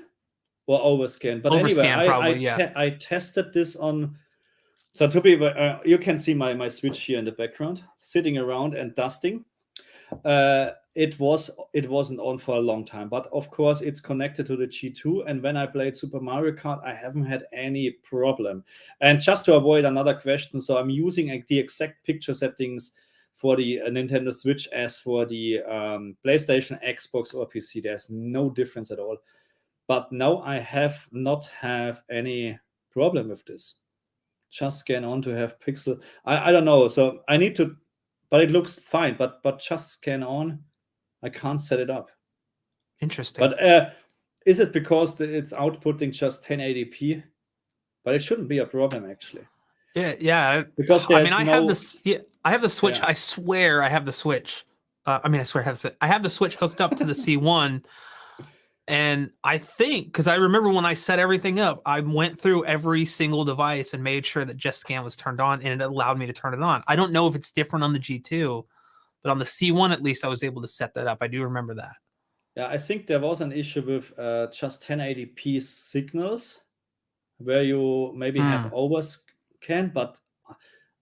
or overscan. But overscan, anyway, probably, I tested this on. So to be, you can see my Switch here in the background, sitting around and dusting. It wasn't on for a long time, but of course it's connected to the G2, and when I played Super Mario Kart, I haven't had any problem. And just to avoid another question, so I'm using the exact picture settings for the Nintendo Switch as for the PlayStation, Xbox, or PC. There's no difference at all. But no, I have not have any problem with this. Just scan on to have pixel. I don't know. So I need to, but it looks fine. But just scan on, I can't set it up. Interesting. But is it because it's outputting just 1080p? But it shouldn't be a problem, actually. Yeah. Because there's I have this. Yeah, I have the Switch. Yeah. I swear I have the Switch. I have the Switch hooked up to the C1. And I think, because I remember when I set everything up, I went through every single device and made sure that Just Scan was turned on, and it allowed me to turn it on. I don't know if it's different on the G2, but on the C1, at least, I was able to set that up. I do remember that. Yeah, I think there was an issue with just 1080p signals, where you maybe have overscan, but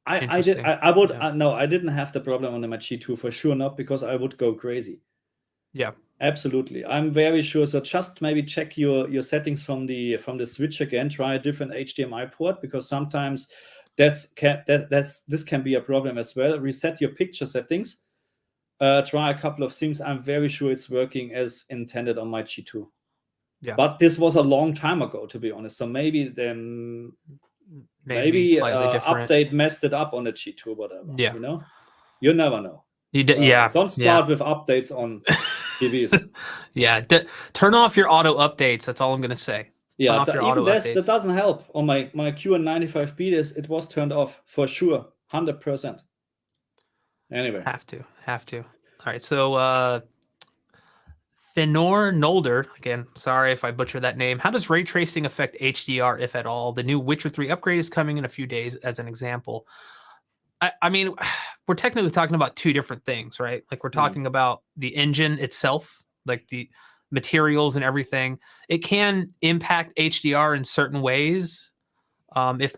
I didn't have the problem on the G2 for sure, not because I would go crazy. Yeah, absolutely. I'm very sure. So just maybe check your settings from the Switch again. Try a different HDMI port, because sometimes this can be a problem as well. Reset your picture settings. Try a couple of things. I'm very sure it's working as intended on my G2. Yeah. But this was a long time ago, to be honest. So maybe update messed it up on the G2, whatever. Yeah. You never know. Don't start with updates on TVs. Yeah. Turn off your auto updates. That's all I'm going to say. Yeah, that doesn't help. On my QN95B, it was turned off for sure, 100%. Anyway. Have to. All right, so Thenor Nolder, again, sorry if I butcher that name. How does ray tracing affect HDR, if at all? The new Witcher 3 upgrade is coming in a few days, as an example. I mean, we're technically talking about two different things, right? Like, we're talking about the engine itself, like the materials and everything. It can impact HDR in certain ways, if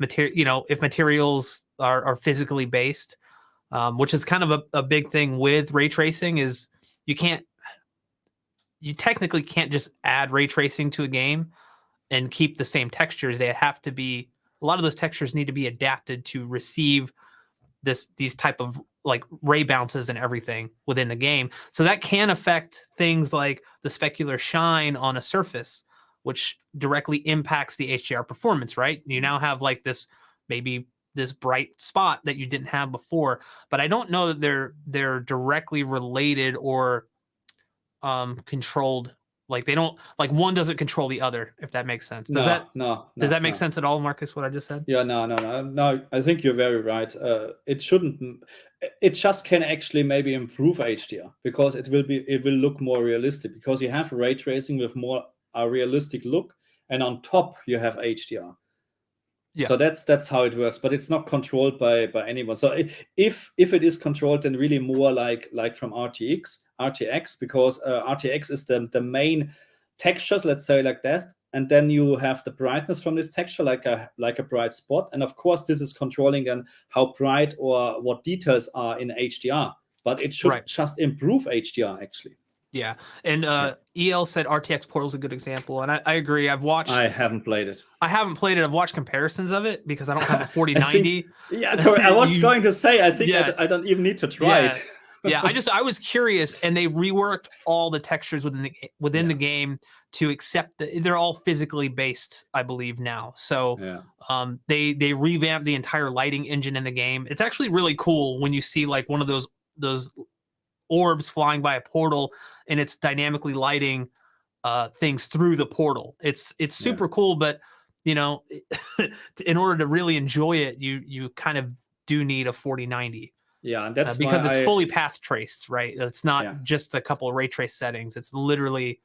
materials are physically based, which is kind of a big thing with ray tracing. Is you technically can't just add ray tracing to a game and keep the same textures. They have to be, a lot of those textures need to be adapted to receive these type of like ray bounces and everything within the game. So that can affect things like the specular shine on a surface, which directly impacts the HDR performance, right? You now have like maybe this bright spot that you didn't have before, but I don't know that they're directly related or controlled. Like they don't, like one doesn't control the other, if that makes sense. Does that make sense at all, Marcus, what I just said? Yeah, no. I think you're very right. It shouldn't. It just can actually maybe improve HDR because it will look more realistic because you have ray tracing with more a realistic look, and on top you have HDR. Yeah. So that's how it works, but it's not controlled by anyone. So if it is controlled, then really more like from RTX, because RTX is the main textures, let's say like that, and then you have the brightness from this texture like a bright spot, and of course this is controlling then how bright or what details are in HDR, but it should just improve HDR actually. Yeah, and EL said RTX Portal is a good example, and I agree. I haven't played it. I've watched comparisons of it because I don't have a 4090. Yeah, I was going to say, I think I don't even need to try it. Yeah, I was curious, and they reworked all the textures within the game to accept that they're all physically based, I believe now. So they revamped the entire lighting engine in the game. It's actually really cool when you see like one of those orbs flying by a portal and it's dynamically lighting things through the portal. It's super cool, but you know, in order to really enjoy it, you kind of do need a 4090. Yeah, and that's because it's fully path traced, right? It's not just a couple of ray trace settings. It's literally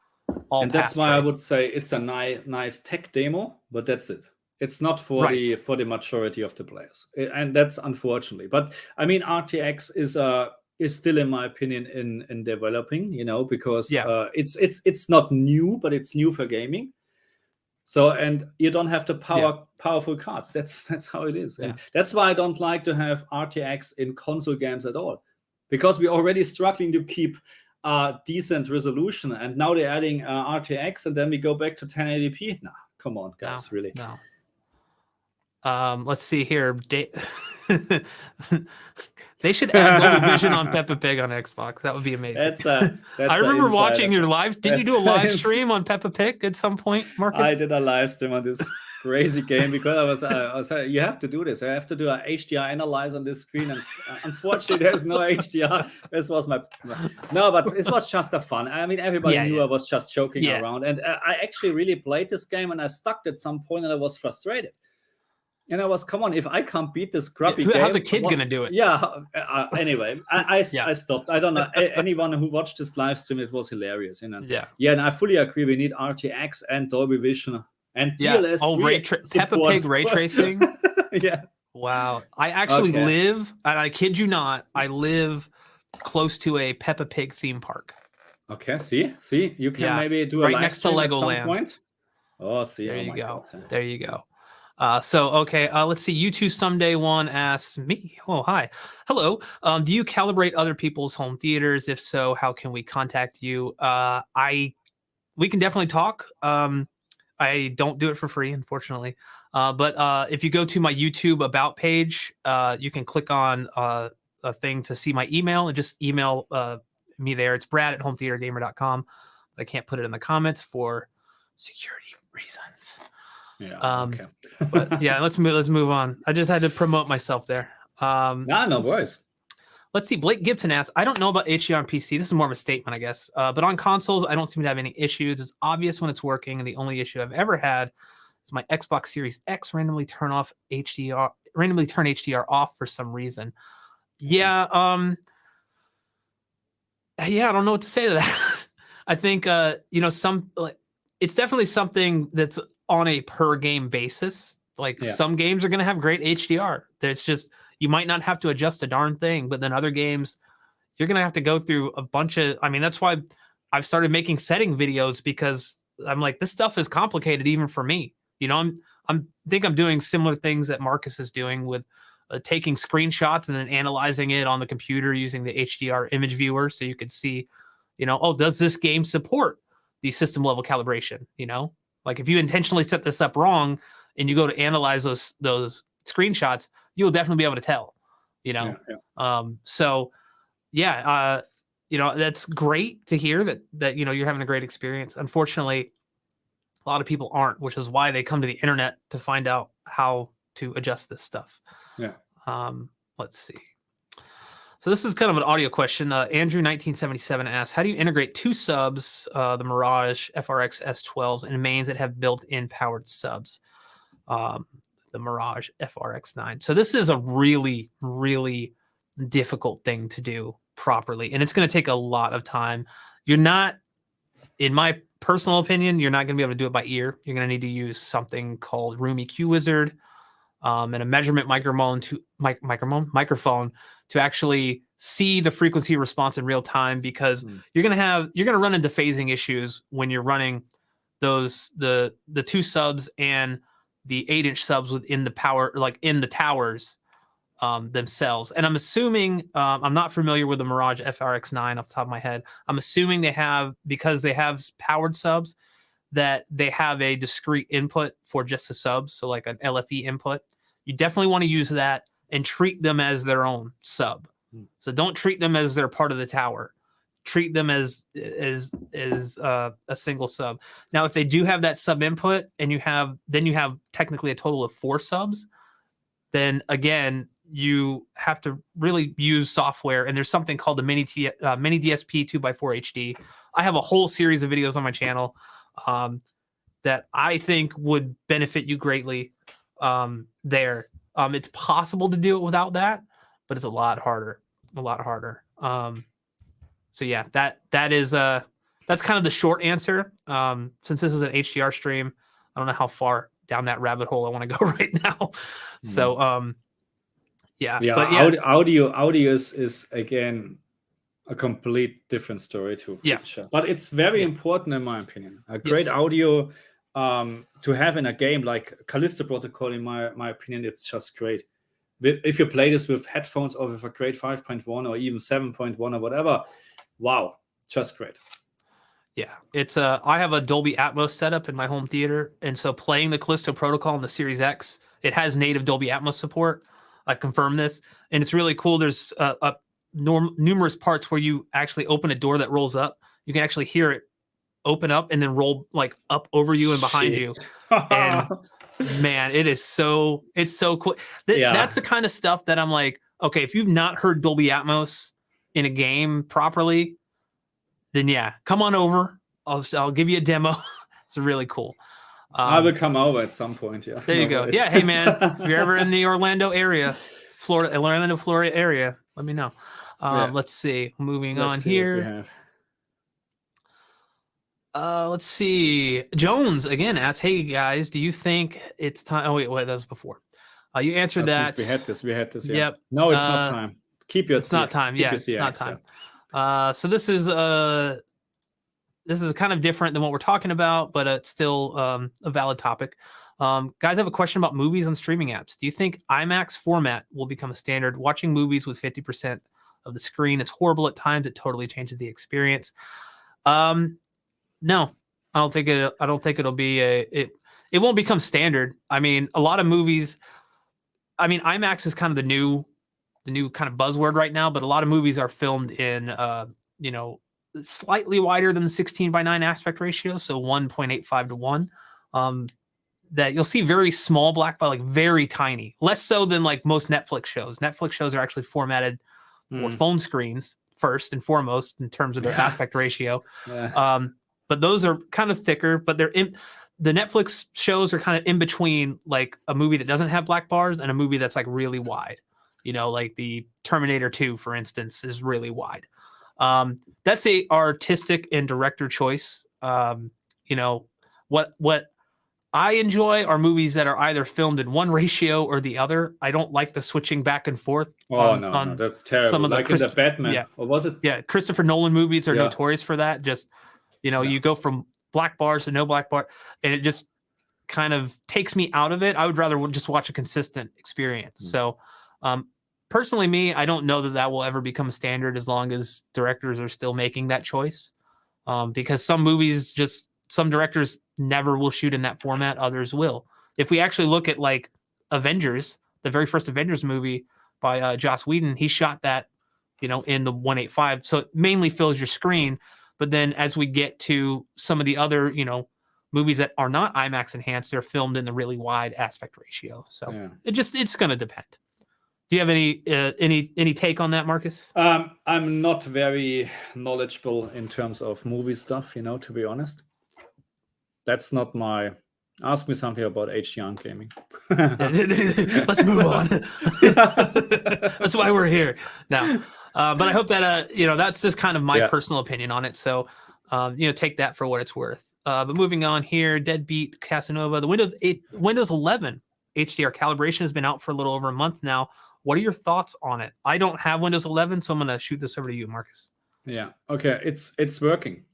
all. And that's why I would say it's a nice tech demo, but that's it. It's not for the majority of the players, and that's unfortunately. But I mean, RTX is still, in my opinion, in developing. You know, because it's not new, but it's new for gaming. So, and you don't have the powerful cards. That's how it is. And that's why I don't like to have RTX in console games at all, because we're already struggling to keep decent resolution, and now they're adding RTX, and then we go back to 1080p. Nah, come on, guys, really. No. Let's see here. They should add Dolby Vision on Peppa Pig on Xbox. That would be amazing. I remember watching your live. Didn't you do a live stream on Peppa Pig at some point, Marcus? I did a live stream on this crazy game because I was you have to do this. I have to do a HDR analyze on this screen, and unfortunately, there's no HDR. This was but it was just a fun. I mean, everybody knew I was just joking around, and I actually really played this game, and I stuck at some point, and I was frustrated. And I was, come on, if I can't beat this crappy game, how's a kid gonna do it? Yeah. Anyway, I stopped. I don't know anyone who watched this live stream. It was hilarious, you know. Yeah, and I fully agree. We need RTX and Dolby Vision and DLS. Peppa Pig ray tracing. Wow. I actually live, and I kid you not, I live close to a Peppa Pig theme park. Okay. See, you can maybe do a live next to Legoland. Point. Oh, see, there you go. There you go. Let's see. You two someday one asks me. Oh, hi. Hello. Do you calibrate other people's home theaters? If so, how can we contact you? We can definitely talk. I don't do it for free, unfortunately. But if you go to my YouTube about page, you can click on a thing to see my email and just email me there. It's brad@hometheatergamer.com. I can't put it in the comments for security reasons. But let's move on. I just had to promote myself there. No worries. Let's see. Blake Gibson asks, I don't know about HDR on PC. This is more of a statement, I guess. But on consoles, I don't seem to have any issues. It's obvious when it's working, and the only issue I've ever had is my Xbox Series X randomly turn HDR off for some reason. I don't know what to say to that. I think it's definitely something that's on a per game basis. Some games are going to have great HDR. There's just, you might not have to adjust a darn thing, but then other games you're going to have to go through a bunch of, that's why I've started making setting videos, because I'm like, this stuff is complicated even for me. You know, I think I'm doing similar things that Marcus is doing with taking screenshots and then analyzing it on the computer using the HDR image viewer. So you could see, does this game support the system level calibration? Like if you intentionally set this up wrong and you go to analyze those screenshots, you'll definitely be able to tell, you know. Yeah. So yeah, you know, that's great to hear that you know you're having a great experience. Unfortunately, a lot of people aren't, which is why they come to the internet to find out how to adjust this stuff. Yeah. Let's see. So this is kind of an audio question. Andrew 1977 asks, how do you integrate two subs, the Mirage FRX S12s, and mains that have built-in powered subs? The Mirage FRX 9. So this is a really, really difficult thing to do properly, and it's going to take a lot of time. You're not, in my personal opinion, you're not going to be able to do it by ear. You're going to need to use something called Room EQ Wizard and a measurement microphone to actually see the frequency response in real time, because you're going to run into phasing issues when you're running those the two subs and the 8-inch subs within the power, like in the towers themselves. And I'm assuming, I'm not familiar with the Mirage FRX 9 off the top of my head. I'm assuming they have, because they have powered subs, that they have a discrete input for just the subs. So like an LFE input. You definitely want to use that and treat them as their own sub. So don't treat them as they're part of the tower. Treat them as a single sub. Now, if they do have that sub input and you have technically a total of 4 subs, then again, you have to really use software. And there's something called the Mini DSP 2x4 HD. I have a whole series of videos on my channel that I think would benefit you greatly there. It's possible to do it without that, but it's a lot harder. So yeah, that is that's kind of the short answer. Since this is an HDR stream, I don't know how far down that rabbit hole I want to go right now. So yeah. But yeah, audio is again a complete different story too. Yeah. But it's very important in my opinion. A great audio to have in a game like Callisto Protocol, in my opinion, it's just great. If you play this with headphones or with a great 5.1 or even 7.1 or whatever, wow, just great. Yeah, it's I have a Dolby Atmos setup in my home theater, and so playing the Callisto Protocol on the Series X, it has native Dolby Atmos support. I confirmed this, and it's really cool. There's numerous parts where you actually open a door that rolls up. You can actually hear it open up and then roll like up over you and behind you. And man, it's so cool. That's the kind of stuff that I'm like, okay, if you've not heard Dolby Atmos in a game properly, then yeah, come on over. I'll give you a demo. It's really cool. I will come over at some point. Yeah. There you go. Yeah. Hey man, if you're ever in the Orlando, Florida area, let me know. Let's see. Moving on here. Let's see. Jones again asks, "Hey guys, do you think it's time?" Oh wait, that was before. You answered that. We had this. Yeah. Yep. No, it's not time. Keep your. It's not time. Yeah, it's not time. So this is kind of different than what we're talking about, but it's still a valid topic. Guys, I have a question about movies and streaming apps. Do you think IMAX format will become a standard? Watching movies with 50% of the screen, it's horrible at times. It totally changes the experience. No, I don't think it'll be it won't become standard. I mean, a lot of movies, I mean, IMAX is kind of the new kind of buzzword right now, but a lot of movies are filmed in slightly wider than the 16:9 aspect ratio, so 1.85 to 1. That you'll see very small black by, like very tiny, less so than like most Netflix shows. Netflix shows are actually formatted for phone screens first and foremost in terms of their aspect ratio. But those are kind of thicker, but the Netflix shows are kind of in between, like a movie that doesn't have black bars and a movie that's like really wide. You know, like the Terminator 2, for instance, is really wide. That's a artistic and director choice. What I enjoy are movies that are either filmed in one ratio or the other. I don't like the switching back and forth. No, that's terrible. Some of like in the Batman. Or was it? Yeah, Christopher Nolan movies are notorious for that. Just, you go from black bars to no black bar, and it just kind of takes me out of it. I would rather just watch a consistent experience. So, personally, me, I don't know that will ever become a standard as long as directors are still making that choice. Because some directors never will shoot in that format. Others will. If we actually look at like Avengers, the very first Avengers movie, by Joss Whedon. He shot that, you know, in the 185, so it mainly fills your screen. But then as we get to some of the other, you know, movies that are not IMAX enhanced, they're filmed in the really wide aspect ratio. So it's going to depend. Do you have any take on that, Marcus? I'm not very knowledgeable in terms of movie stuff, you know, to be honest. That's not my... Ask me something about HDR gaming. Let's move on. That's why we're here now. But I hope that, you know, that's just kind of my personal opinion on it. So, you know, take that for what it's worth. But moving on here, Deadbeat Casanova, the Windows 11 HDR calibration has been out for a little over a month now. What are your thoughts on it? I don't have Windows 11, so I'm going to shoot this over to you, Marcus. Yeah. Okay. It's working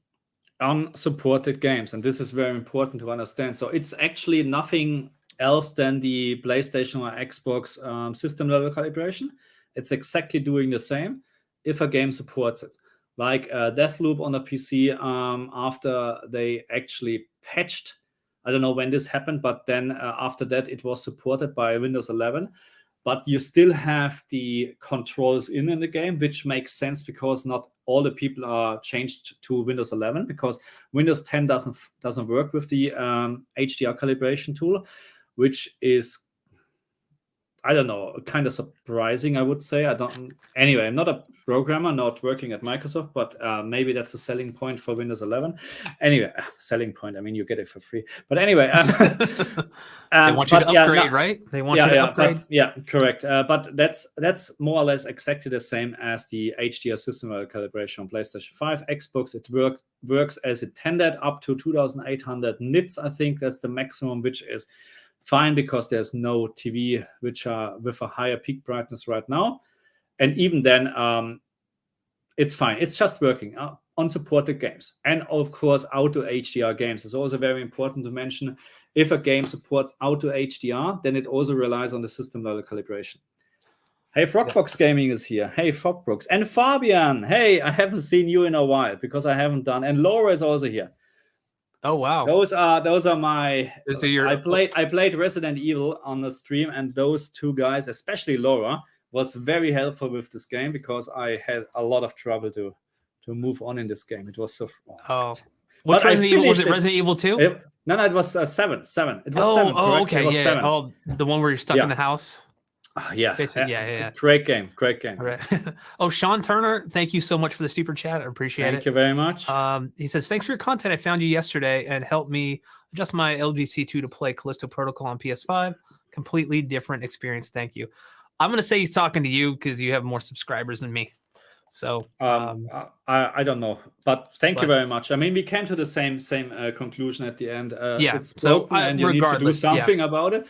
on supported games, and this is very important to understand. So it's actually nothing else than the PlayStation or Xbox system level calibration. It's exactly doing the same if a game supports it. Like Deathloop on a PC, after they actually patched, I don't know when this happened, but then after that it was supported by Windows 11. But you still have the controls in the game, which makes sense because not all the people are changed to Windows 11, because Windows 10 doesn't work with the HDR calibration tool, which is, I don't know, kind of surprising, I would say. Anyway, I'm not a programmer, not working at Microsoft, but maybe that's a selling point for Windows 11. Anyway, selling point, I mean, you get it for free. But anyway, they want you to upgrade, right? They want you to upgrade. Correct. But that's more or less exactly the same as the HDR system level calibration on PlayStation 5, Xbox. It works as intended, up to 2,800 nits. I think that's the maximum, which is fine because there's no TV which are with a higher peak brightness right now. And even then, it's fine. It's just working on supported games. And of course, auto HDR games. It's also very important to mention, if a game supports auto HDR, then it also relies on the system level calibration. Hey, Frogbox Gaming is here. Hey, Frogbox. And Fabian. Hey, I haven't seen you in a while because I haven't done. And Laura is also here. Oh wow! Those are my. I played Resident Evil on the stream, and those two guys, especially Laura, was very helpful with this game because I had a lot of trouble to move on in this game. It was so. Which Resident Evil was it? Resident Evil 2? No, it was 7. It was 7. Okay, yeah. 7. Oh, the one where you're stuck in the house. Yeah. Great game. Right. Oh, Sean Turner, thank you so much for the super chat. I appreciate it. Thank you very much. He says, thanks for your content. I found you yesterday and helped me adjust my LG C2 to play Callisto Protocol on PS5. Completely different experience. Thank you. I'm going to say he's talking to you because you have more subscribers than me. So I don't know, but thank you very much. I mean, we came to the same conclusion at the end. It's broken, and you need to do something about it.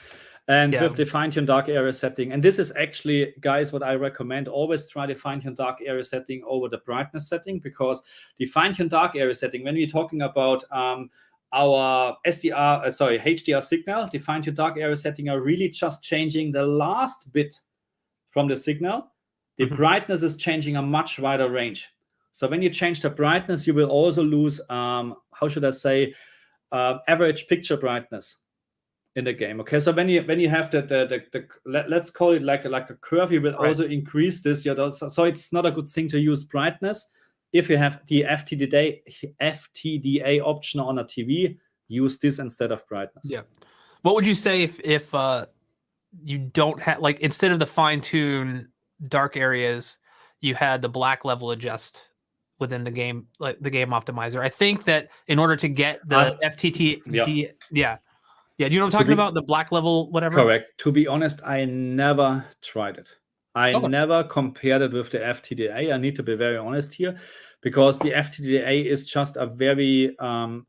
And with the fine-tune dark area setting, and this is actually, guys, what I recommend, always try the fine-tune dark area setting over the brightness setting, because the fine-tune dark area setting, when we're talking about our HDR signal, the fine-tune dark area setting are really just changing the last bit from the signal. The brightness is changing a much wider range. So when you change the brightness, you will also lose, how should I say, average picture brightness in the game. Okay, so when you have the let's call it like a curve, you will also increase this. So it's not a good thing to use brightness. If you have the FTDA option on a TV, use this instead of brightness. Yeah. What would you say if you don't have, like, instead of the fine tune dark areas, you had the black level adjust within the game, like the game optimizer? I think that in order to get the FTTD, do you know what I'm talking about? The black level, whatever? Correct. To be honest, I never tried it. I never compared it with the FTDA. I need to be very honest here, because the FTDA is just a very...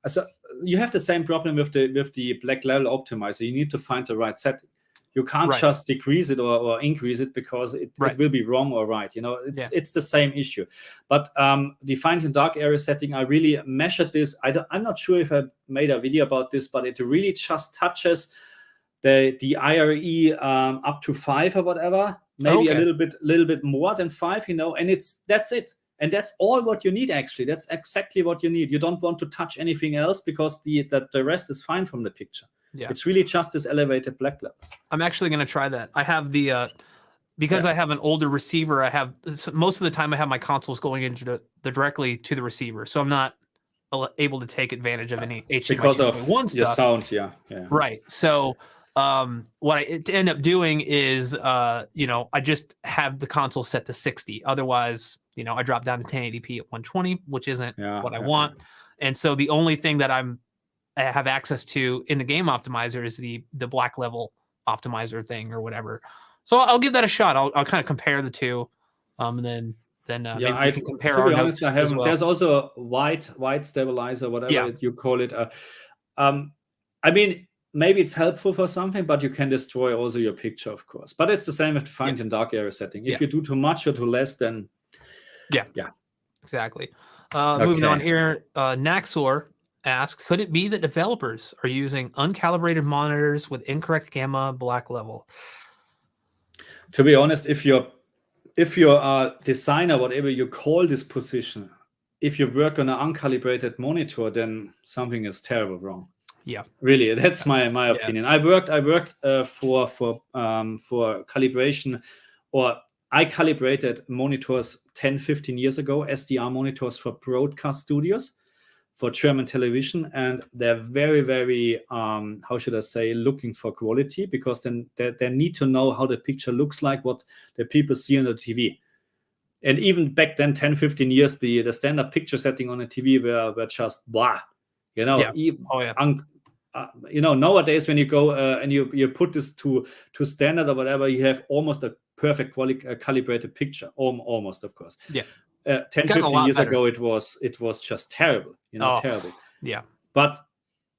so you have the same problem with the black level optimizer. You need to find the right setting. You can't just decrease it or increase it, because it will be wrong or right. You know, it's the same issue. But the fine-tune dark area setting, I really measured this. I'm not sure if I made a video about this, but it really just touches the IRE up to 5 or whatever, maybe a little bit more than 5. You know, and that's it. And that's all what you need, actually. That's exactly what you need. You don't want to touch anything else, because the rest is fine from the picture. Yeah. It's really just this elevated black levels. I'm actually going to try that. I have the because I have an older receiver, I have most of the time I have my consoles going into the directly to the receiver, so I'm not able to take advantage of any HDMI because of 2.1 your stuff. sound. Yeah. Right. So what I end up doing is I just have the console set to 60. Otherwise, I drop down to 1080p at 120, which isn't what I want. And so the only thing that I have access to in the game optimizer is the black level optimizer thing or whatever. So I'll give that a shot. I'll kind of compare the two, and then maybe we can compare our notes as well. There's also a white stabilizer, whatever you call it. I mean, maybe it's helpful for something, but you can destroy also your picture, of course. But it's the same with find in dark area setting. If you do too much or too less, then yeah, exactly. Moving on here, Naxor asks, could it be that developers are using uncalibrated monitors with incorrect gamma black level? To be honest, if you're a designer, whatever you call this position, if you work on an uncalibrated monitor, then something is terrible wrong. Yeah, really, that's my opinion. I worked for calibration, or I calibrated monitors 10-15 years ago, SDR monitors for broadcast studios for German television, and they're very, very how should I say, looking for quality, because then they need to know how the picture looks like, what the people see on the TV. And even back then, 10-15 years, the standard picture setting on a TV were just blah, nowadays when you go and you put this to standard or whatever, you have almost a perfect calibrated picture, almost, of course. 10-15 years ago, it was just terrible, terrible. Yeah. But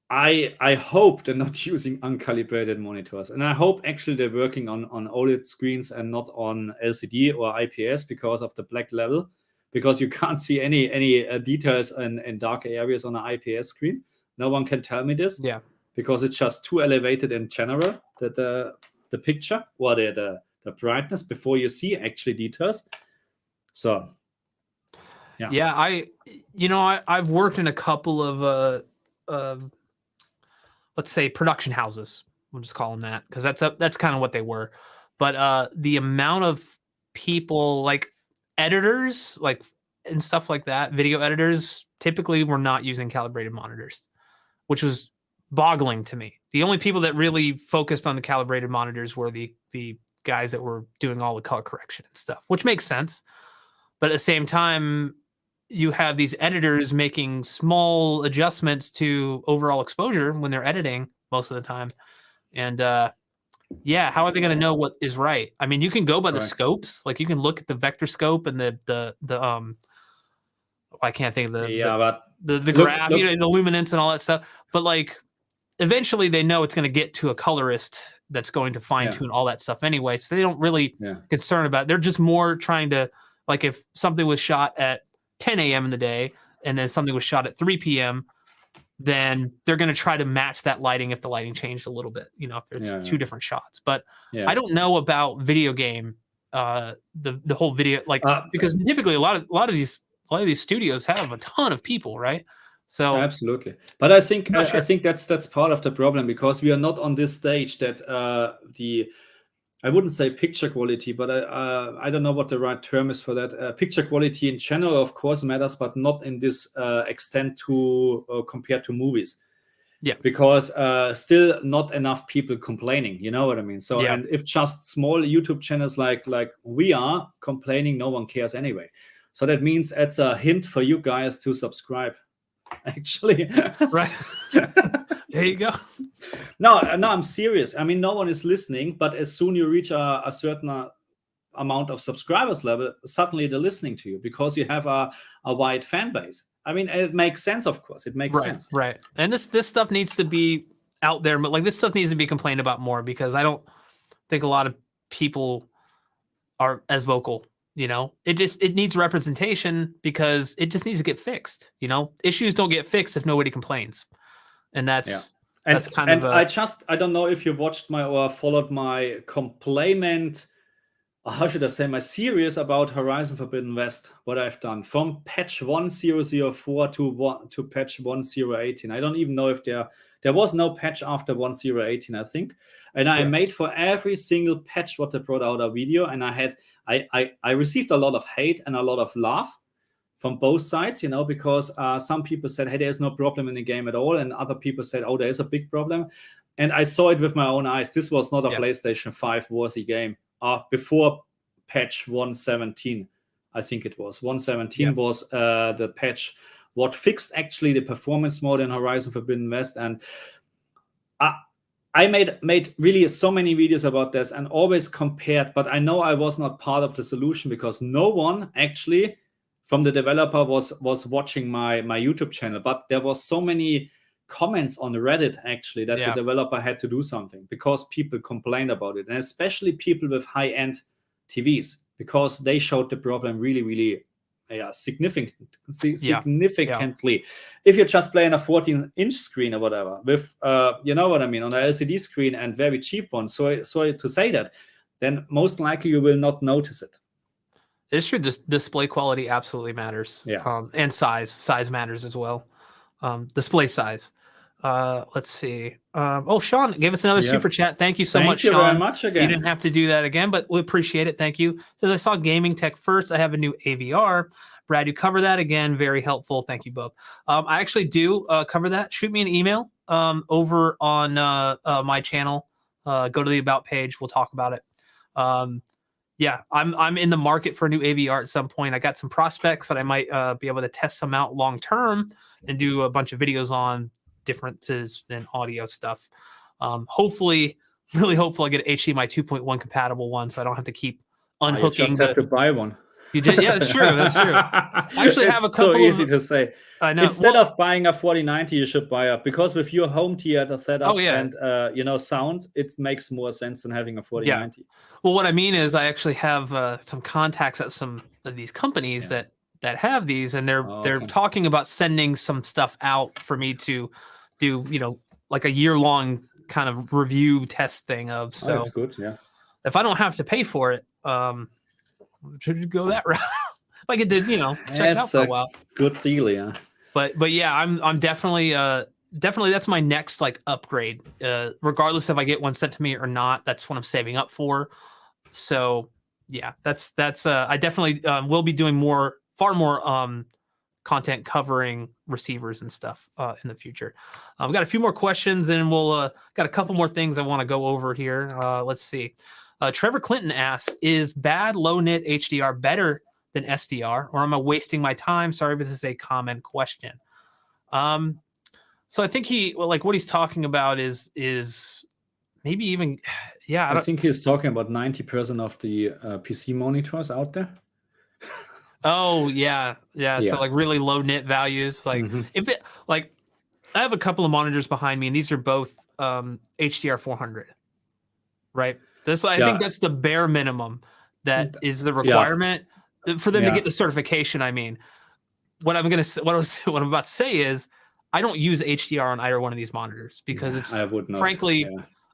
I hope they're not using uncalibrated monitors, and I hope actually they're working on OLED screens and not on LCD or IPS because of the black level, because you can't see any details in dark areas on an IPS screen. No one can tell me this. Yeah. Because it's just too elevated in general, that the picture or the brightness before you see actually details. So yeah, I've worked in a couple of let's say production houses. We'll just call them that, because that's kind of what they were. But the amount of people, like editors, like and stuff like that, video editors, typically were not using calibrated monitors, which was boggling to me. The only people that really focused on the calibrated monitors were the guys that were doing all the color correction and stuff, which makes sense. But at the same time, you have these editors making small adjustments to overall exposure when they're editing most of the time. And how are they going to know what is right? I mean, you can go by the scopes, like you can look at the vector scope and the I can't think of the graph, the luminance and all that stuff. But like, eventually they know it's going to get to a colorist that's going to fine tune all that stuff anyway. So they don't really concern about it. They're just more trying to, like, if something was shot at 10 a.m. in the day and then something was shot at 3 p.m., then they're going to try to match that lighting if the lighting changed a little bit, if it's two different shots. But I don't know about video game, the whole video, like, because typically a lot of these studios have a ton of people, right? So absolutely, but I think that's part of the problem, because we are not on this stage that I wouldn't say picture quality, but I don't know what the right term is for that. Picture quality in general, of course, matters, but not in this extent to compared to movies. Yeah, because still not enough people complaining. You know what I mean? So and if just small YouTube channels like we are complaining, no one cares anyway. So that means it's a hint for you guys to subscribe. Actually, right. There you go. No, I'm serious. I mean, no one is listening, but as soon you reach a certain amount of subscribers level, suddenly they're listening to you because you have a wide fan base. I mean, it makes sense, of course. It makes sense. Right. And this stuff needs to be out there, but like this stuff needs to be complained about more, because I don't think a lot of people are as vocal. It needs representation, because it just needs to get fixed. Issues don't get fixed if nobody complains, and that's kind of. I don't know if you watched or followed my complaint, or how should I say, my series about Horizon Forbidden West. What I've done from patch 1004 to patch 1018. I don't even know if they're There was no patch after 1.0.18, I think. And I made for every single patch what they brought out a video, and I received a lot of hate and a lot of love from both sides, you know, because some people said, hey, there's no problem in the game at all, and other people said, oh, there is a big problem. And I saw it with my own eyes. This was not a PlayStation 5 worthy game. Before patch 1.17, I think it was. 1.17 was the patch what fixed actually the performance mode in Horizon Forbidden West. And I made really so many videos about this and always compared, but I know I was not part of the solution because no one actually from the developer was watching my YouTube channel. But there was so many comments on Reddit actually that the developer had to do something because people complained about it, and especially people with high-end TVs, because they showed the problem really significantly. If you're just playing a 14-inch screen or whatever with you know what I mean, on an LCD screen and very cheap one, sorry to say that, then most likely you will not notice it. It's true. Display quality absolutely matters. And size matters as well. Display size. Let's see. Oh, Sean gave us another super chat. Thank you so much, Sean. Thank you very much again. You didn't have to do that again, but we appreciate it. Thank you. Says, I saw GamingTech first. I have a new AVR. Brad, you cover that again. Very helpful. Thank you both. I actually do cover that. Shoot me an email over on my channel. Go to the About page. We'll talk about it. Yeah, I'm in the market for a new AVR at some point. I got some prospects that I might be able to test some out long term and do a bunch of videos on differences in audio stuff. Hopefully, really hopeful I get an HDMI 2.1 compatible one, so I don't have to keep unhooking. You just have to buy one. You did, yeah, that's true. That's true. I actually have a couple. So easy to say. I know. Instead of buying a 4090, you should buy because with your home theater setup and you know, sound, it makes more sense than having a 4090. Yeah. Well, what I mean is, I actually have some contacts at some of these companies that have these, and they're talking about sending some stuff out for me to do, you know, like a year-long kind of review test thing of. So that's good. Yeah. If I don't have to pay for it, should go that route. If I get to, you know, check it out for a while. Good deal, yeah. But yeah, I'm definitely that's my next like upgrade. Regardless if I get one sent to me or not, that's what I'm saving up for. So yeah, that's I definitely will be doing far more content covering receivers and stuff in the future. I've got a few more questions, and we'll got a couple more things I want to go over here. Let's see. Trevor Clinton asks, is bad low nit HDR better than SDR, or am I wasting my time? Sorry, but this is a common question. So I think what he's talking about is maybe even, I think he's talking about 90% of the PC monitors out there. Oh yeah. So like really low nit values, like if it I have a couple of monitors behind me, and these are both HDR 400, right? I think that's the bare minimum that is the requirement for them to get the certification. I mean, what I'm about to say is I don't use HDR on either one of these monitors because it's frankly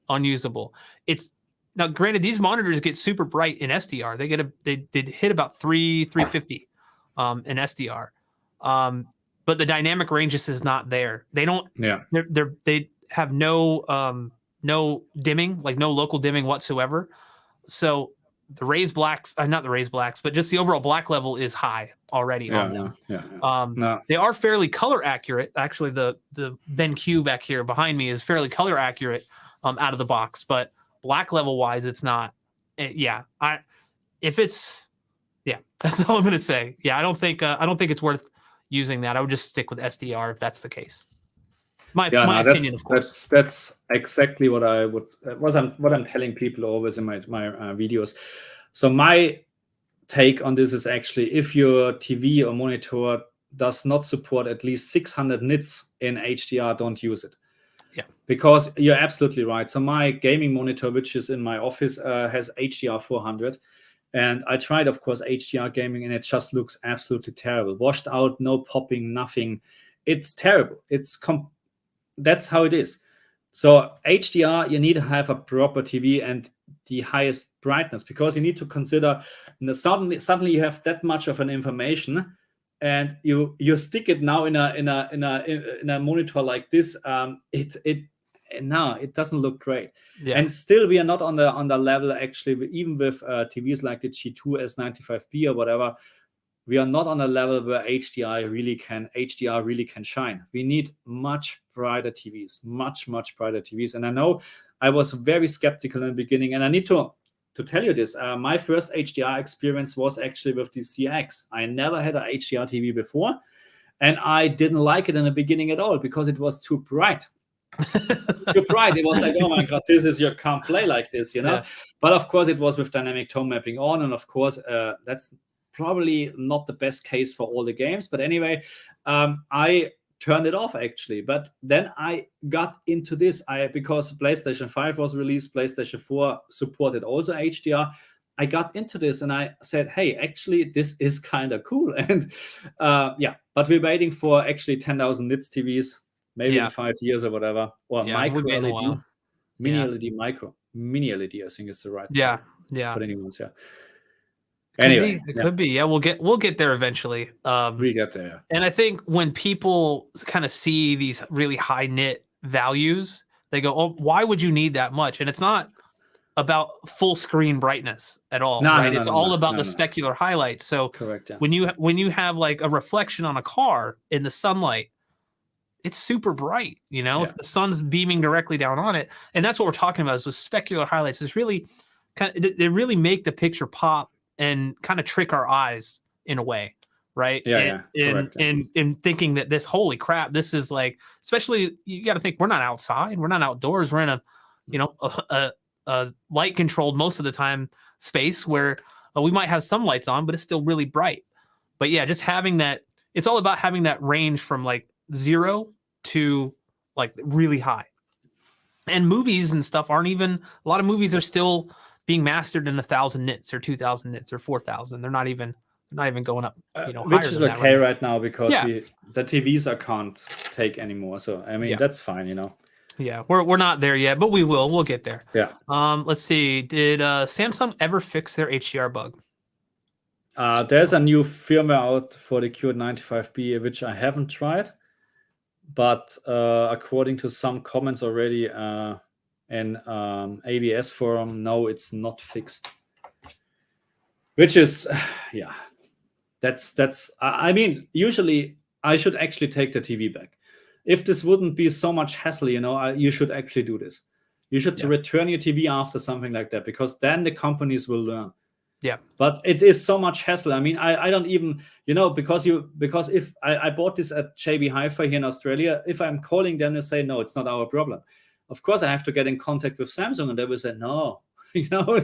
unusable. It's now granted, these monitors get super bright in SDR. They hit about 350 in SDR. But the dynamic range just is not there. They don't they have no dimming, like no local dimming whatsoever. So the raised blacks, not the raised blacks, but just the overall black level is high already on them. They are fairly color accurate. Actually, the BenQ back here behind me is fairly color accurate out of the box, but black level wise, it's not. That's all I'm gonna say. Yeah, I don't think it's worth using that. I would just stick with SDR if that's the case. My opinion, of course. That's exactly what I'm telling people always in my videos. So my take on this is actually, if your TV or monitor does not support at least 600 nits in HDR, don't use it. Yeah, because you're absolutely right. So my gaming monitor, which is in my office, has HDR 400. And I tried, of course, HDR gaming, and it just looks absolutely terrible. Washed out, no popping, nothing. It's terrible. That's how it is. So HDR, you need to have a proper TV and the highest brightness, because you need to consider suddenly you have that much of an information, and you stick it now in a monitor like this, it doesn't look great. Yeah. And still we are not on the level, actually, even with TVs like the G2 S95B or whatever. We are not on a level where HDR really can shine. We need much brighter TVs, much brighter TVs. And I know I was very skeptical in the beginning, and I need to tell you this. My first HDR experience was actually with the CX. I never had a HDR TV before, and I didn't like it in the beginning at all because it was too bright. Too bright. It was like, oh my god, you can't play like this, you know. Yeah. But of course, it was with dynamic tone mapping on, and of course, that's probably not the best case for all the games. But anyway, I turned it off actually. But then I got into this. Because PlayStation 5 was released, PlayStation 4 supported also HDR. I got into this and I said, hey, actually, this is kind of cool. And but we're waiting for actually 10,000 nits TVs, maybe in 5 years or whatever, or micro LED, mini LED, I think is the right for the new ones. Could be. Yeah, we'll get there eventually. We get there. And I think when people kind of see these really high nit values, they go, "Oh, why would you need that much?" And it's not about full screen brightness at all, right? It's all about the specular highlights. So correct. Yeah. When you have like a reflection on a car in the sunlight, it's super bright, you know, if the sun's beaming directly down on it. And that's what we're talking about is with specular highlights. It's really they really make the picture pop and kind of trick our eyes in a way, right? In thinking that this, holy crap, this is like, especially you got to think we're not outside, we're not outdoors, we're in a light controlled most of the time space where we might have some lights on, but it's still really bright. But yeah, just having that, it's all about having that range from like 0 to like really high. And movies and stuff aren't even, a lot of movies are still being mastered in 1,000 nits or 2,000 nits or 4,000. They're not even going up, which is okay right now because the TVs I can't take anymore. So I mean that's fine, you know. Yeah, we're not there yet, but we'll get there. Yeah. Let's see. Did Samsung ever fix their HDR bug? There's a new firmware out for the Q95B, which I haven't tried, but according to some comments already in AVS forum, no, it's not fixed. Which is, that's. I mean, usually I should actually take the TV back. If this wouldn't be so much hassle, you know, you should actually do this. You should return your TV after something like that, because then the companies will learn. Yeah. But it is so much hassle. I mean, I don't even, you know, because if I bought this at JB Hi-Fi here in Australia, if I'm calling them and say, no, it's not our problem. Of course, I have to get in contact with Samsung and they will say, no, you know.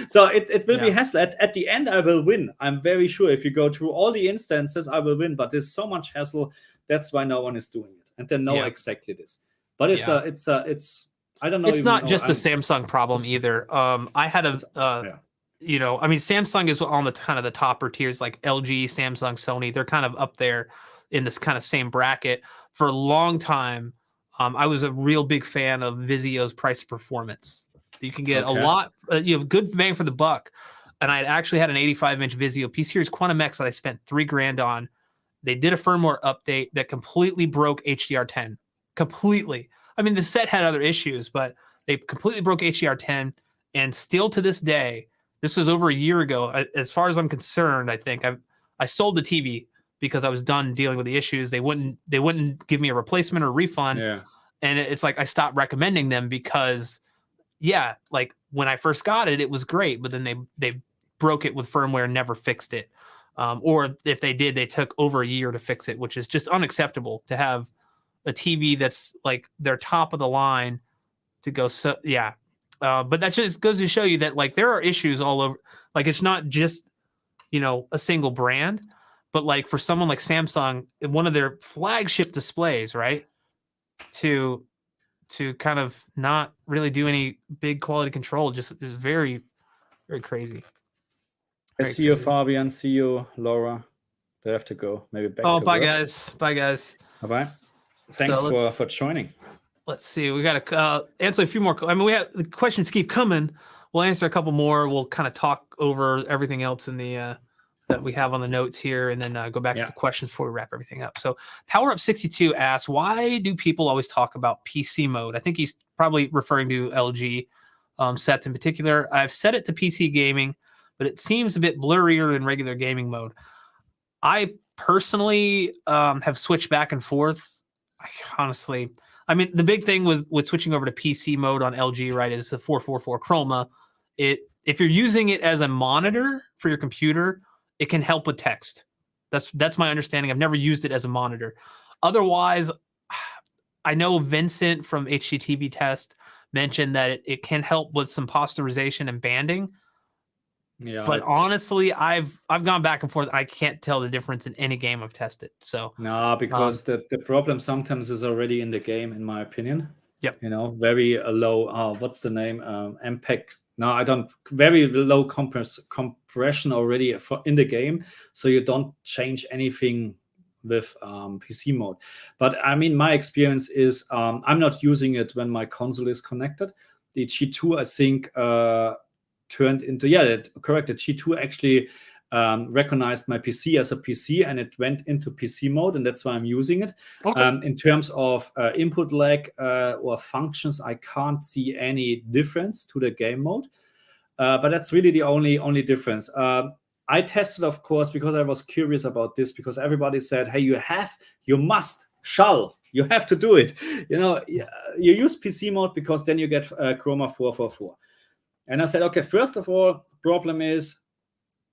So it will be hassle. At the end, I will win. I'm very sure. If you go through all the instances, I will win. But there's so much hassle. That's why no one is doing it. And they know exactly this. But it's I don't know. It's not just a Samsung problem either. I had you know, I mean, Samsung is on the kind of the topper tiers, like LG, Samsung, Sony. They're kind of up there in this kind of same bracket. For a long time, I was a real big fan of Vizio's price performance. You can get a lot, good bang for the buck. And I actually had an 85-inch Vizio P-Series Quantum X that I spent $3,000 on. They did a firmware update that completely broke HDR10. Completely. I mean, the set had other issues, but they completely broke HDR10. And still to this day, this was over a year ago. As far as I'm concerned, I think I sold the TV because I was done dealing with the issues. They wouldn't give me a replacement or refund. Yeah. And it's like I stopped recommending them because, like when I first got it, it was great, but then they broke it with firmware and never fixed it. Or if they did, they took over a year to fix it, which is just unacceptable to have a TV that's like their top of the line to go. So but that just goes to show you that like there are issues all over. Like it's not just, a single brand, but like for someone like Samsung, one of their flagship displays, right, to kind of not really do any big quality control just is very, very crazy. See you, Fabian. See you, Laura. They have to go. Maybe back. Oh, bye, guys. Bye, guys. Bye. Thanks for joining. Let's see. We got to answer a few more. I mean, the questions keep coming. We'll answer a couple more. We'll kind of talk over everything else in the that we have on the notes here, and then go back to Yeah. the questions before we wrap everything up. So PowerUp62 asks, why do people always talk about PC mode? I think he's probably referring to LG sets in particular. I've set it to PC gaming, but it seems a bit blurrier than regular gaming mode. I personally have switched back and forth. Honestly, I mean, the big thing with switching over to PC mode on LG, right, is the 444 chroma. If you're using it as a monitor for your computer, it can help with text. That's my understanding. I've never used it as a monitor. Otherwise, I know Vincent from HGTV Test mentioned that it can help with some posterization and banding. Yeah, But honestly, I've gone back and forth. I can't tell the difference in any game I've tested. So no, because the problem sometimes is already in the game, in my opinion. Yep. You know, very low. What's the name? MPEG. No, I don't. Very low compression already in the game, so you don't change anything with PC mode. But I mean, my experience is I'm not using it when my console is connected. The G2, I think, turned into correct. The G2 actually recognized my PC as a PC, and it went into PC mode, and that's why I'm using it. Okay. In terms of input lag or functions, I can't see any difference to the game mode, but that's really the only difference. I tested, of course, because I was curious about this, because everybody said, hey, you have to do it. You know, you use PC mode because then you get Chroma 444. And I said, okay, first of all, problem is,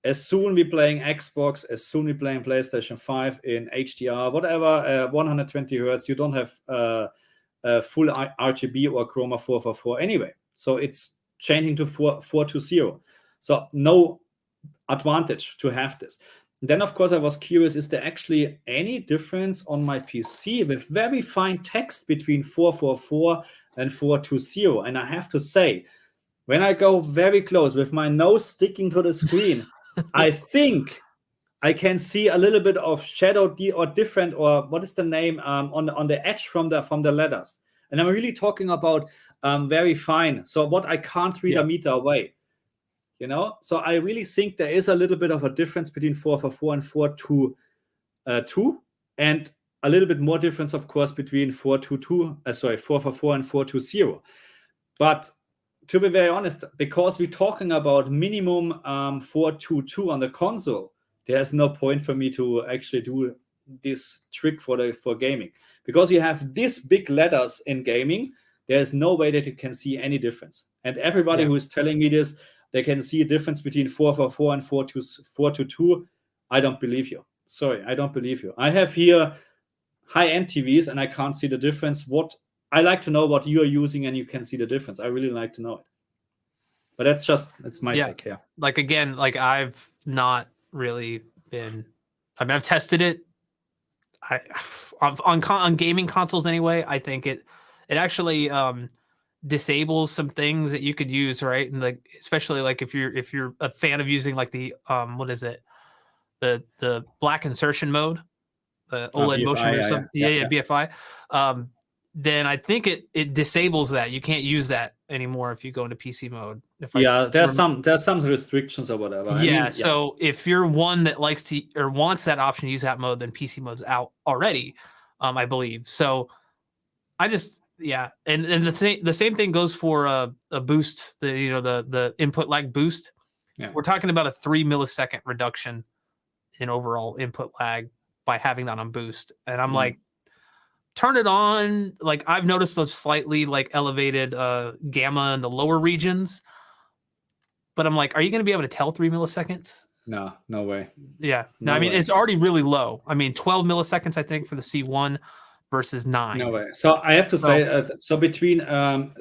as soon we playing Xbox, as soon we playing PlayStation 5 in HDR, whatever, 120 hertz, you don't have full RGB or Chroma 444 anyway. So it's changing to 420. So no advantage to have this. Then, of course, I was curious, is there actually any difference on my PC with very fine text between 444 and 420? And I have to say, when I go very close with my nose sticking to the screen, I think I can see a little bit of shadow or different, or what is the name, on the edge from the letters. And I'm really talking about very fine. So what I can't read a meter away. You know, so I really think there is a little bit of a difference between 444 and 422, and a little bit more difference, of course, between 444 and 420. But to be very honest, because we're talking about minimum 422 on the console, there's no point for me to actually do this trick for gaming, because you have these big letters in gaming. There's no way that you can see any difference. And everybody who is telling me this, they can see a difference between 444 and 422. I don't believe you. Sorry, I don't believe you. I have here high-end TVs, and I can't see the difference. I like to know what you are using, and you can see the difference. I really like to know it. But that's my take. Yeah. Like, again, like, I've not really been. I mean, I've tested it. On gaming consoles anyway. I think it actually disables some things that you could use, right? And like, especially like if you're a fan of using like the what is it, the black insertion mode, the OLED BFI, motion or something, BFI. Then I think it disables that. You can't use that anymore if you go into PC mode. There's some restrictions or whatever. So if you're one that likes to or wants that option to use that mode, then PC mode's out already, I believe. So I just and the same thing goes for a boost, the input lag boost. Yeah. We're talking about a 3 millisecond reduction in overall input lag by having that on boost. And I'm like, turn it on. Like, I've noticed a slightly like elevated gamma in the lower regions, but I'm like, are you going to be able to tell 3 milliseconds? No way. Yeah. No, I mean, it's already really low. I mean, 12 milliseconds, I think, for the C1 versus 9. No way. So I have to say, so between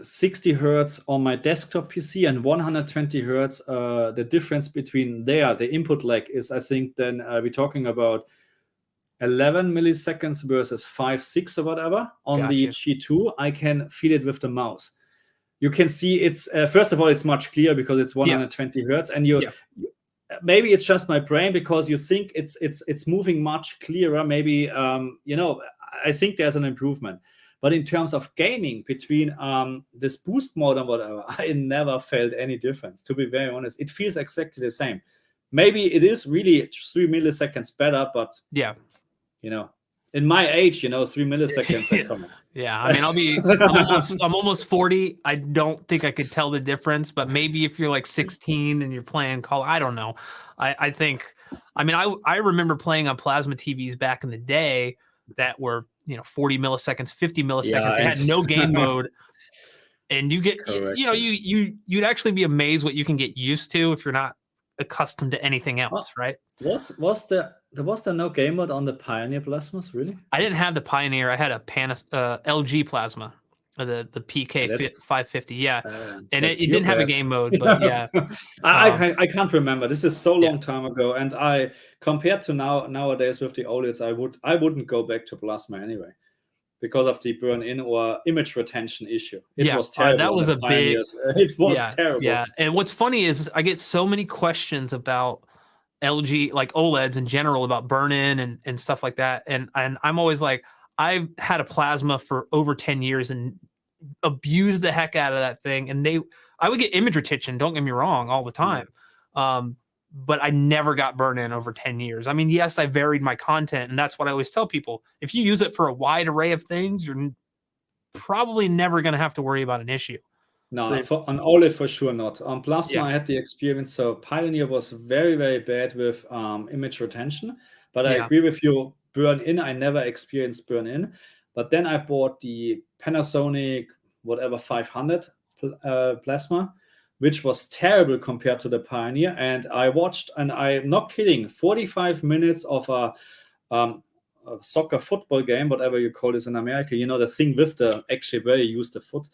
60 hertz on my desktop PC and 120 hertz, the difference between the input lag is, I think, then we're talking about 11 milliseconds versus 5-6 or whatever. On the G2, I can feel it with the mouse. You can see it's first of all, it's much clearer because it's 120 hertz, and maybe it's just my brain, because you think it's moving much clearer. Maybe I think there's an improvement. But in terms of gaming, between this boost mode and whatever, I never felt any difference. To be very honest, it feels exactly the same. maybe it is really 3 milliseconds better, but yeah. In my age, 3 milliseconds. Come on. Yeah, I mean, I'm almost 40. I don't think I could tell the difference, but maybe if you're like 16 and you're playing Call, I don't know. I think, I mean, I remember playing on plasma TVs back in the day that were 40 milliseconds, 50 milliseconds. It had no game mode, and you get you'd actually be amazed what you can get used to if you're not accustomed to anything else, right? Was there no game mode on the Pioneer plasmas, really? I didn't have the Pioneer. I had a LG plasma, the PK 550. Yeah, and it didn't have a game mode, but yeah. I can't remember. This is so long time ago, and I compared to nowadays with the OLEDs, I wouldn't go back to plasma anyway, because of the burn-in or image retention issue. It was terrible. That was a big. It was terrible. Yeah, and what's funny is I get so many questions about LG, like OLEDs in general, about burn-in and stuff like that, and I'm always like, I've had a plasma for over 10 years and abused the heck out of that thing, and I would get image retention, don't get me wrong, all the time, but I never got burn-in over 10 years. I mean, yes, I varied my content, and that's what I always tell people. If you use it for a wide array of things, you're probably never going to have to worry about an issue. No, on OLED for sure not. On plasma, I had the experience. So Pioneer was very, very bad with image retention. But I agree with you. Burn-in, I never experienced burn-in. But then I bought the Panasonic, whatever, 500 plasma, which was terrible compared to the Pioneer. And I watched, and I'm not kidding, 45 minutes of a soccer football game, whatever you call this in America, the thing with actually where you use the foot.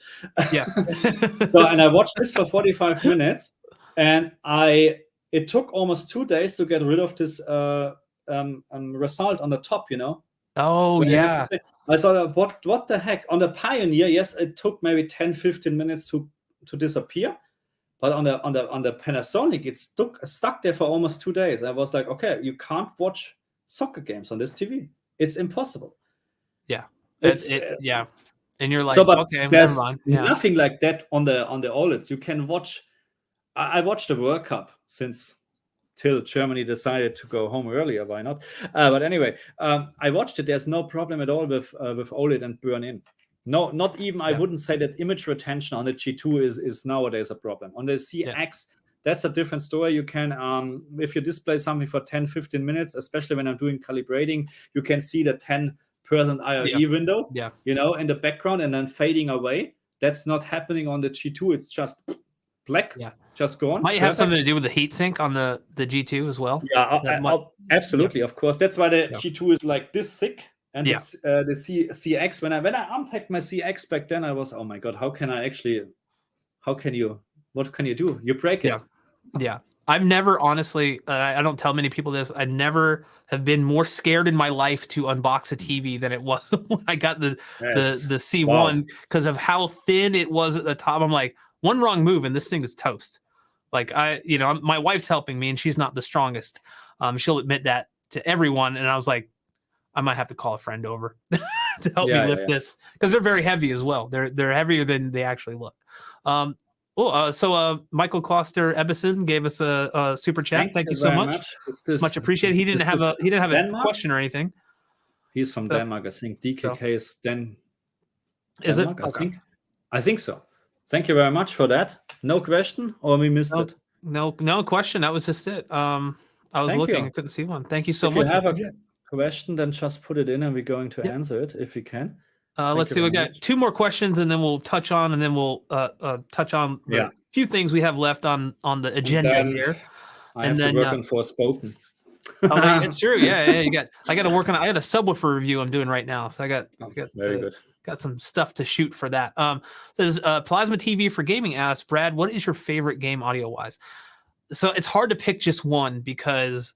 Yeah. And I watched this for 45 minutes, and it took almost 2 days to get rid of this result on the top, Oh, yeah. I thought, what the heck? On the Pioneer, yes, it took maybe 10, 15 minutes to disappear. But on the Panasonic, it stuck there for almost 2 days. I was like, okay, you can't watch soccer games on this TV. It's impossible. Yeah. And you're like, so, but okay, there's never mind. nothing like that on the OLEDs. You can watch. I watched the World Cup till Germany decided to go home earlier. Why not? But anyway, I watched it. There's no problem at all with OLED and burn-in. No, not even. I wouldn't say that image retention on the G2 is nowadays a problem. On the CX, that's a different story. You can, if you display something for 10, 15 minutes, especially when I'm doing calibrating, you can see the 10% IRE window, in the background and then fading away. That's not happening on the G2. It's just black, just gone. Might have something to do with the heat sink on the G2 as well. Yeah, absolutely, of course. That's why the G2 is like this thick. And the CX, when I unpacked my CX back then, I was, oh my God, what can you do? You break it. Yeah. I've never, honestly, I don't tell many people this, I never have been more scared in my life to unbox a TV than it was when I got the C1 because of how thin it was at the top. I'm like, one wrong move and this thing is toast. Like my wife's helping me and she's not the strongest. She'll admit that to everyone. And I was like, I might have to call a friend over to help me lift this because they're very heavy as well. They're heavier than they actually look. So Michael Kloster Ebbison gave us a super chat. Thank you so much. Much appreciated. He didn't have a question or anything. He's from Denmark, I think. DKK is Denmark. Is it? I think so. Thank you very much for that. No question, or we missed it? No question. That was just it. I was looking. I couldn't see one. Thank you so much. If you have a question, then just put it in and we're going to answer it if we can. Let's see. We got 2 more questions and then we'll touch on touch on the few things we have left on the agenda here. I have to work on Forspoken. It's true. Yeah. I got to work on it. I got a subwoofer review I'm doing right now. So I got very good. Got some stuff to shoot for that. Says Plasma TV for Gaming asks, Brad, what is your favorite game audio wise? So it's hard to pick just one because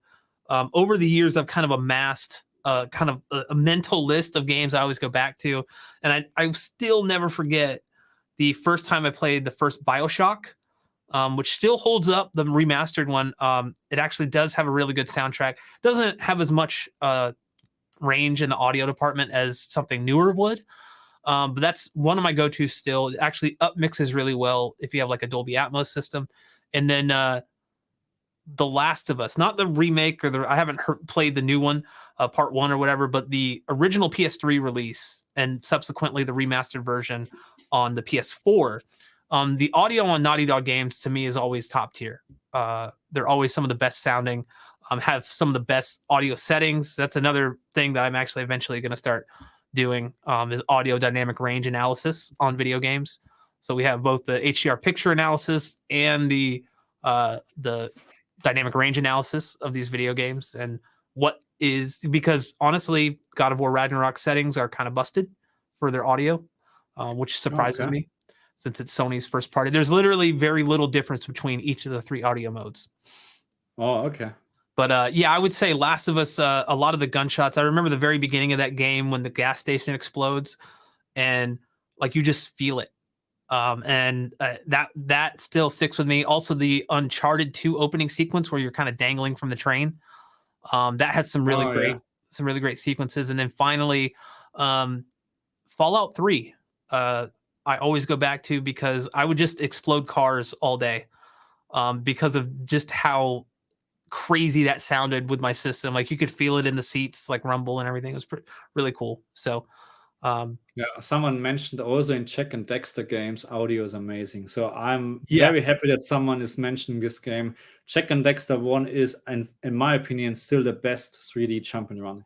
over the years I've kind of amassed kind of a mental list of games I always go back to, and I still never forget the first time I played the first BioShock, which still holds up, the remastered one. It actually does have a really good soundtrack. Doesn't have as much range in the audio department as something newer would, but that's one of my go-tos still. It actually up mixes really well if you have like a Dolby Atmos system. And then The Last of Us, not the remake I haven't played the new one, part 1 or whatever, but the original PS3 release and subsequently the remastered version on the PS4. The audio on Naughty Dog games to me is always top tier. They're always some of the best sounding, have some of the best audio settings. That's another thing that I'm actually eventually going to start doing, is audio dynamic range analysis on video games. So we have both the HDR picture analysis and the dynamic range analysis of these video games, and because honestly, God of War Ragnarok settings are kind of busted for their audio, which surprises me since it's Sony's first party. There's literally very little difference between each of the 3 audio modes. Oh, okay. But yeah, I would say Last of Us, a lot of the gunshots. I remember the very beginning of that game when the gas station explodes and like you just feel it. And that still sticks with me. Also, the Uncharted 2 opening sequence where you're kind of dangling from the train, that had some really great sequences. And then finally, Fallout 3. I always go back to because I would just explode cars all day, because of just how crazy that sounded with my system. Like you could feel it in the seats, like rumble and everything. It was really cool. So. Yeah, someone mentioned also in Jack and Dexter games, audio is amazing. So I'm very happy that someone is mentioning this game. Jack and Dexter 1 is, and in my opinion, still the best 3D jump and run.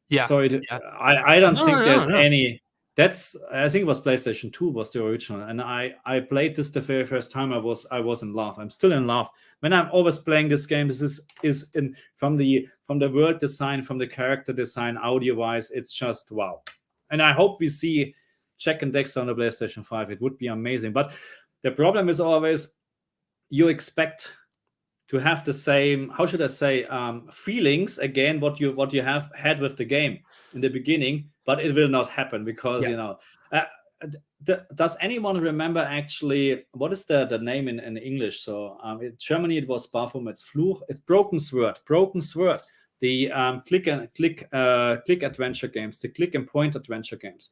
Yeah. So I don't think there's any. I think it was PlayStation 2 was the original, and I played this the very first time. I was in love. I'm still in love. When I'm always playing this game, this is from the world design, from the character design, audio wise, it's just wow. And I hope we see Jack and Dexter on the PlayStation 5. It would be amazing. But the problem is always you expect to have the same, how should I say, feelings again, what you have had with the game in the beginning, but it will not happen because, does anyone remember actually, what is the name in English? So in Germany, it was Bafum, it's Fluch, it's Broken Sword. The click adventure games, the click and point adventure games.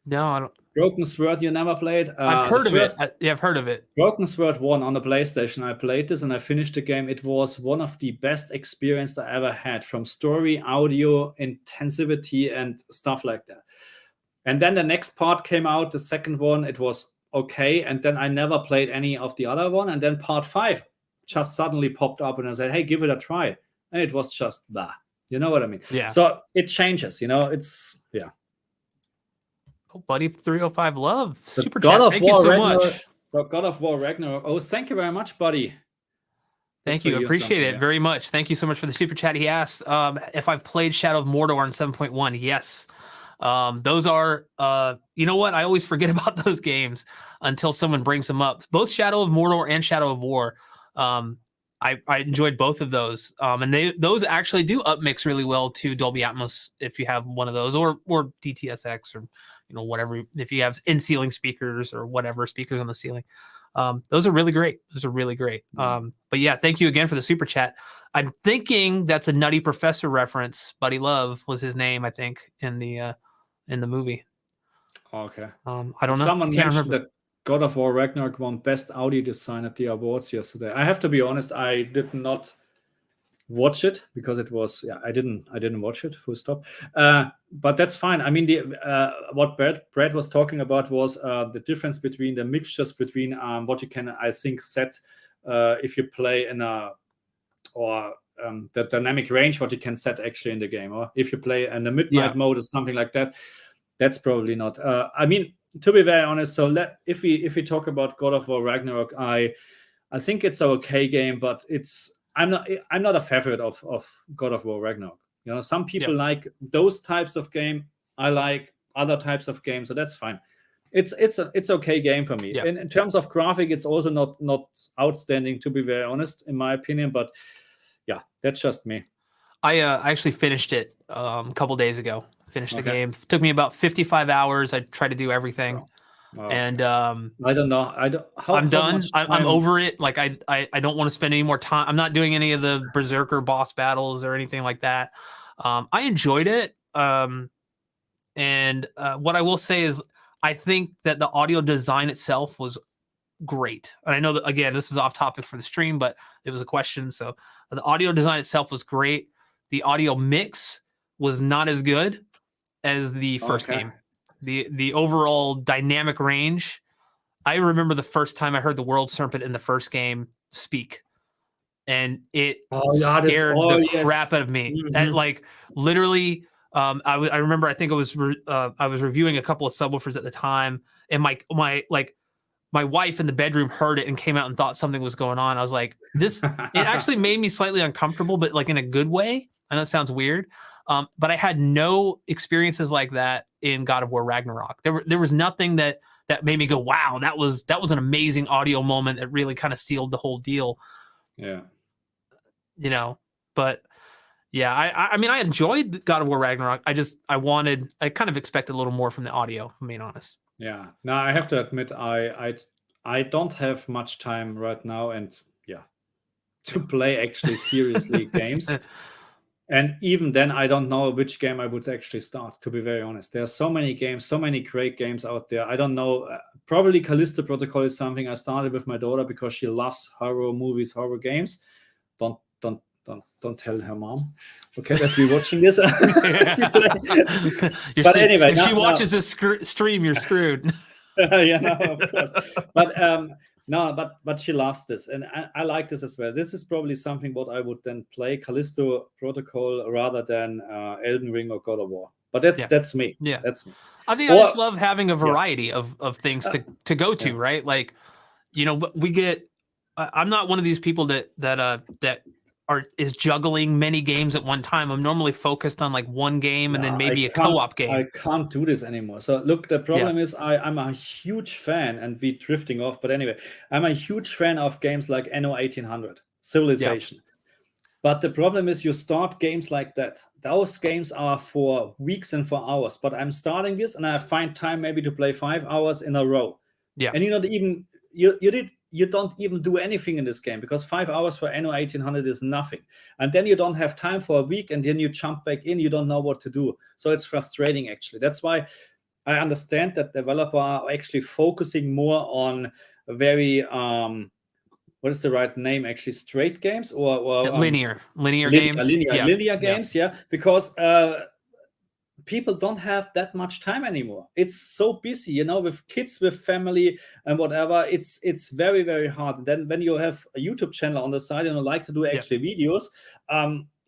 No, I don't. Broken Sword, you never played? I've heard of it. I've heard of it. Broken Sword 1 on the PlayStation. I played this and I finished the game. It was one of the best experiences I ever had, from story, audio, intensity, and stuff like that. And then the next part came out, the second one. It was okay. And then I never played any of the other one. And then part 5 just suddenly popped up and I said, hey, give it a try. And it was just blah. You know what I mean? Yeah. So it changes, it's, yeah. Oh, buddy, 305 love. Super chat. Thank you so much. So God of War Ragnarok. Oh, thank you very much, buddy. Thank you. Appreciate it very much. Thank you so much for the super chat. He asked if I've played Shadow of Mordor on 7.1. Yes. Those are, you know what? I always forget about those games until someone brings them up. Both Shadow of Mordor and Shadow of War. I enjoyed both of those, and those actually do upmix really well to Dolby Atmos if you have one of those, or DTSX, or whatever. If you have in-ceiling speakers or whatever speakers on the ceiling, those are really great. But yeah, thank you again for the super chat. I'm thinking that's a Nutty Professor reference. Buddy Love was his name, I think, in the movie. Okay. I don't know. Someone mentioned that God of War Ragnarok won Best Audio Design at the awards yesterday. I have to be honest, I did not watch it because it was, I didn't watch it, full stop. But that's fine. I mean, what Brad was talking about was the difference between the mixtures between what you can, I think, set if you play in the dynamic range, what you can set actually in the game, or if you play in the midnight mode or something like that. That's probably not. I mean, to be very honest, so if we talk about God of War Ragnarok, I think it's an okay game, but I'm not a favorite of God of War Ragnarok. Some people like those types of game. I like other types of games, so that's fine. It's okay game for me. In terms of graphic, it's also not outstanding, to be very honest, in my opinion. But yeah, that's just me. I actually finished it a couple days ago. Finished the game. It took me about 55 hours. I tried to do everything. And I don't know. I'm done. I'm over it. Like I don't want to spend any more time. I'm not doing any of the Berserker boss battles or anything like that. I enjoyed it. And what I will say is I think that the audio design itself was great. And I know that, again, this is off topic for the stream, but it was a question. So the audio design itself was great. The audio mix was not as good as the first game. The overall dynamic range. I remember the first time I heard the World Serpent in the first game speak, and it scared the crap out of me. That, like, literally, I remember, I think I was reviewing a couple of subwoofers at the time, and my wife in the bedroom heard it and came out and thought something was going on. I was like, this, it actually made me slightly uncomfortable, but like in a good way. I know it sounds weird. But I had no experiences like that in God of War Ragnarok. There was nothing that made me go, wow, that was an amazing audio moment that really kind of sealed the whole deal. Yeah. You know, but yeah, I mean, I enjoyed God of War Ragnarok. I kind of expected a little more from the audio, if I'm being honest. Yeah. Now I have to admit, I don't have much time right now, and to play actually seriously games. And even then, I don't know which game I would actually start, to be very honest. There are so many games, so many great games out there. I don't know. Probably Callisto Protocol is something I started with my daughter because she loves horror movies, horror games. Don't tell her mom, okay, that we're watching this. But anyway, if she watches this stream, you're screwed. Yeah, no, of course. But she loves this, and I like this as well. This is probably something what I would then play, Callisto Protocol, rather than Elden Ring or God of War. But that's me. Yeah, that's me. I think I just love having a variety of things to go to, right? Like, you know, we get. I'm not one of these people that is juggling many games at one time. I'm normally focused on like one game and then maybe a co-op game. I can't do this anymore. So look, the problem is I'm a huge fan, and we're drifting off, but anyway, I'm a huge fan of games like Anno 1800, Civilization. But the problem is you start games like that. Those games are for weeks and for hours, but I'm starting this and I find time maybe to play 5 hours in a row. Yeah. And you don't even do anything in this game, because 5 hours for Anno 1800 is nothing. And then you don't have time for a week, and then you jump back in, you don't know what to do. So it's frustrating, actually. That's why I understand that developers are actually focusing more on very, what is the right name, actually? Straight games or linear games? Linear games, because people don't have that much time anymore. It's so busy, you know, with kids, with family and whatever. It's very, very hard. Then when you have a YouTube channel on the side and you like to do actually videos,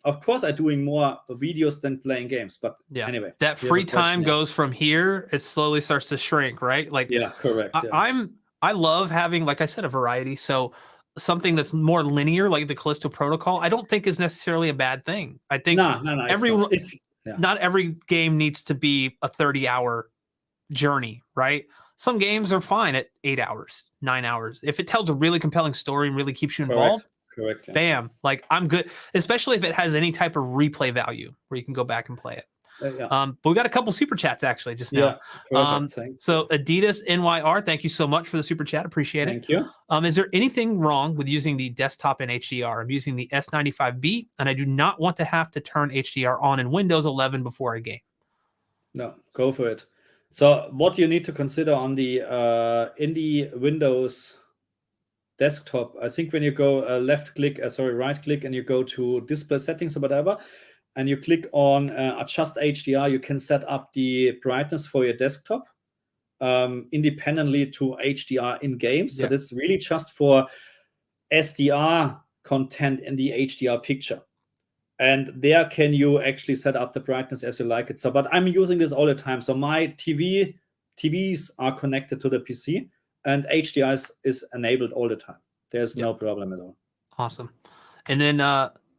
of course I'm doing more videos than playing games. But anyway, that free time goes from here, it slowly starts to shrink, right? Like, correct. I love having, like I said, a variety. So something that's more linear, like the Callisto Protocol, I don't think is necessarily a bad thing. I think everyone. Not every game needs to be a 30-hour journey, right? Some games are fine at 8 hours, 9 hours. If it tells a really compelling story and really keeps you involved, correct. Bam, like I'm good, especially if it has any type of replay value where you can go back and play it. But we got a couple super chats actually just now. So Adidas NYR, thank you so much for the super chat. Appreciate it. Thank you. Is there anything wrong with using the desktop in HDR? I'm using the S95B, and I do not want to have to turn HDR on in Windows 11 before a game. No, go for it. So what you need to consider on the in the Windows desktop, I think when you go right click, and you go to display settings or whatever, and you click on adjust HDR, you can set up the brightness for your desktop independently to HDR in games. So that's really just for SDR content in the HDR picture. And there can you actually set up the brightness as you like it. So, but I'm using this all the time. So my TVs are connected to the PC, and HDR is enabled all the time. There's no problem at all. Awesome. And then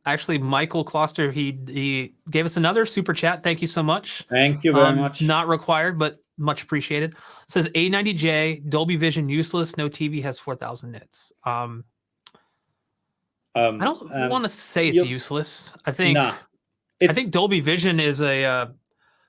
actually, Michael Kloster, he gave us another super chat. Thank you so much. Thank you very much. Not required, but much appreciated. Says A90J, Dolby Vision useless. No TV has 4,000 nits. I don't want to say it's useless. I think Dolby Vision is a.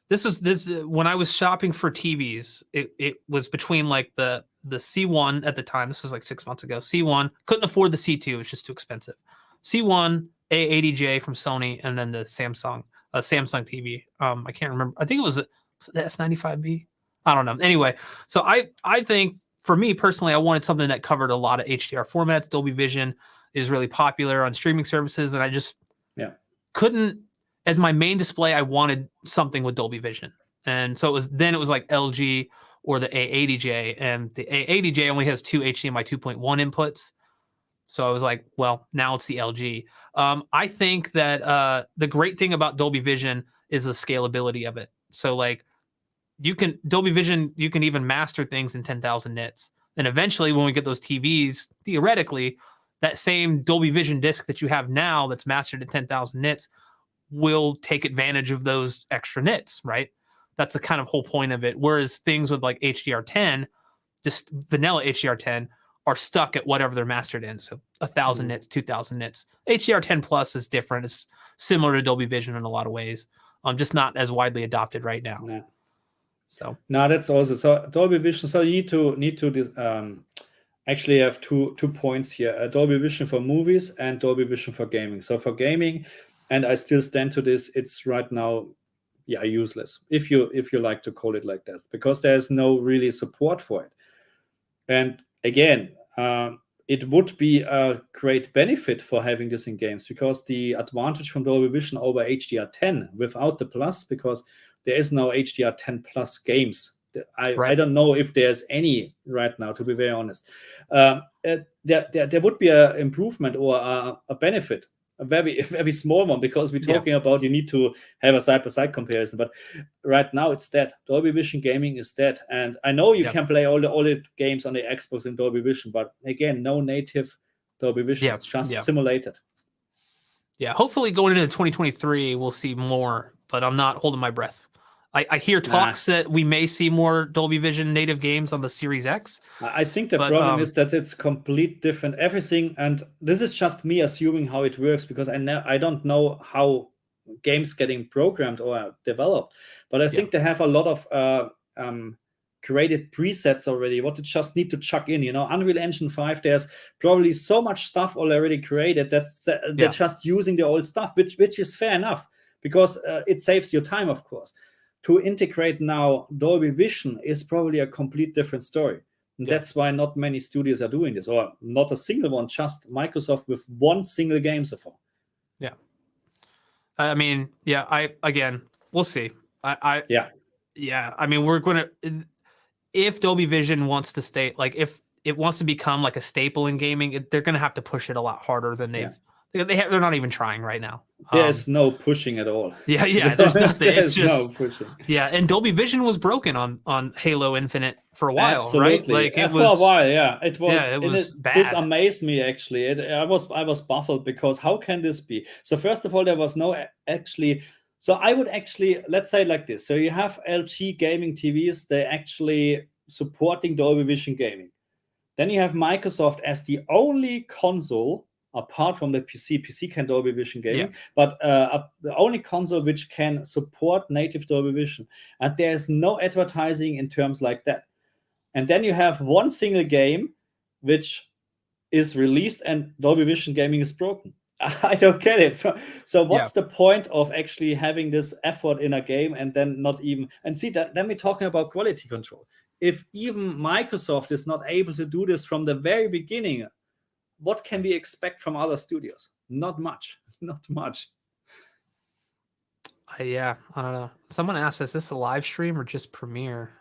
This when I was shopping for TVs. It was between like the C1 at the time. This was like 6 months ago. C1, couldn't afford the C2. It was just too expensive. C1, A80J from Sony, and then the Samsung TV. I can't remember. I think it was the S95B. I don't know. Anyway, so I think for me personally, I wanted something that covered a lot of HDR formats. Dolby Vision is really popular on streaming services, and I just couldn't, as my main display, I wanted something with Dolby Vision. And so it was like LG or the A80J, and the A80J only has 2 HDMI 2.1 inputs. So I was like, well, now it's the LG. I think that the great thing about Dolby Vision is the scalability of it. So like Dolby Vision, you can even master things in 10,000 nits. And eventually when we get those TVs, theoretically, that same Dolby Vision disc that you have now that's mastered at 10,000 nits will take advantage of those extra nits, right? That's the kind of whole point of it. Whereas things with like HDR10, just vanilla HDR10, are stuck at whatever they're mastered in. So 1,000 nits, 2,000 nits. HDR10 Plus is different. It's similar to Dolby Vision in a lot of ways. Just not as widely adopted right now. Yeah. So now that's also so Dolby Vision. So you need to actually have two points here: Dolby Vision for movies and Dolby Vision for gaming. So for gaming, and I still stand to this, it's right now, useless if you like to call it like that, because there's no really support for it. And again, it would be a great benefit for having this in games, because the advantage from Dolby Vision over HDR10 without the plus, because there is no HDR10 plus games. I don't know if there's any right now, to be very honest. There would be an improvement or a benefit, a very, very small one, because we're talking about you need to have a side-by-side comparison. But right now it's dead. Dolby Vision gaming is dead. And I know you can play all the games on the Xbox in Dolby Vision, but again, no native Dolby Vision. It's just simulated. Yeah, hopefully going into 2023, we'll see more, but I'm not holding my breath. I hear talks that we may see more Dolby Vision native games on the Series X. I think the problem is that it's complete different everything, and this is just me assuming how it works, because I don't know how games getting programmed or developed, but I think they have a lot of created presets already, what you just need to chuck in. Unreal Engine 5, there's probably so much stuff already created that they're just using the old stuff, which is fair enough, because it saves your time, of course. To integrate now Dolby Vision is probably a complete different story. And that's why not many studios are doing this, or not a single one, just Microsoft with one single game so far. Yeah. I mean, we'll see. I mean, we're going to, if Dolby Vision wants to stay, like if it wants to become like a staple in gaming, they're going to have to push it a lot harder than they're not even trying right now. There's no pushing at all. There's nothing. It's just no pushing. And Dolby Vision was broken on Halo Infinite for a while, Absolutely. right? Like it was for a while, it was. It was bad. This amazed me actually. I was baffled, because how can this be? So first of all, there was no actually. So I would actually, let's say like this. So you have LG gaming TVs. They're actually supporting Dolby Vision gaming. Then you have Microsoft as the only console, apart from the PC can Dolby Vision gaming, but the only console which can support native Dolby Vision. And there's no advertising in terms like that. And then you have one single game which is released and Dolby Vision gaming is broken. I don't get it. So what's the point of actually having this effort in a game and then not even... And see, then we're talking about quality control. If even Microsoft is not able to do this from the very beginning, what can we expect from other studios? Not much. Not much. I don't know. Someone asked, is this a live stream or just Premiere?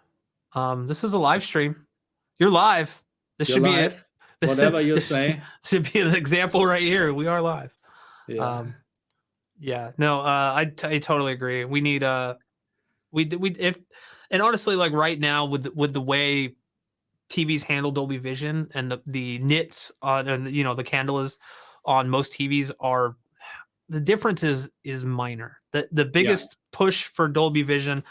This is a live stream. You're live. This should be it. Whatever you say. Should be an example right here. We are live. No, I totally agree. We need and honestly, like right now with the way TVs handle Dolby Vision and the nits on, and the candle is on most TVs, are the difference is minor. The biggest push for Dolby Vision,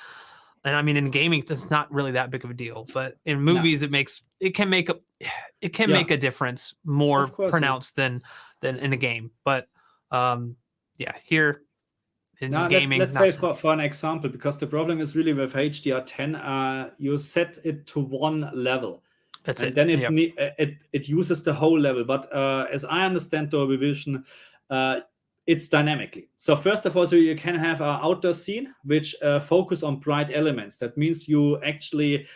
and I mean in gaming that's not really that big of a deal, but in movies it can make a difference more pronounced than in a game. But here in gaming, let's say for an example, because the problem is really with HDR10, you set it to one level. And then it uses the whole level. But as I understand Dolby Vision, it's dynamically. So first of all, you can have an outdoor scene which focus on bright elements. That means you actually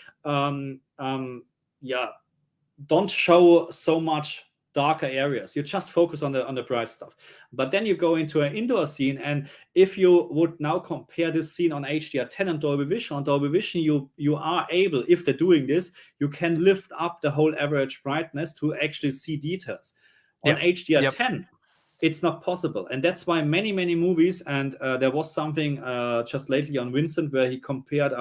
don't show so much darker areas. You just focus on the bright stuff. But then you go into an indoor scene, and if you would now compare this scene on HDR10 and Dolby Vision, on Dolby Vision you are able, if they're doing this, you can lift up the whole average brightness to actually see details. On HDR10, it's not possible, and that's why many movies, and there was something just lately on Vincent where he compared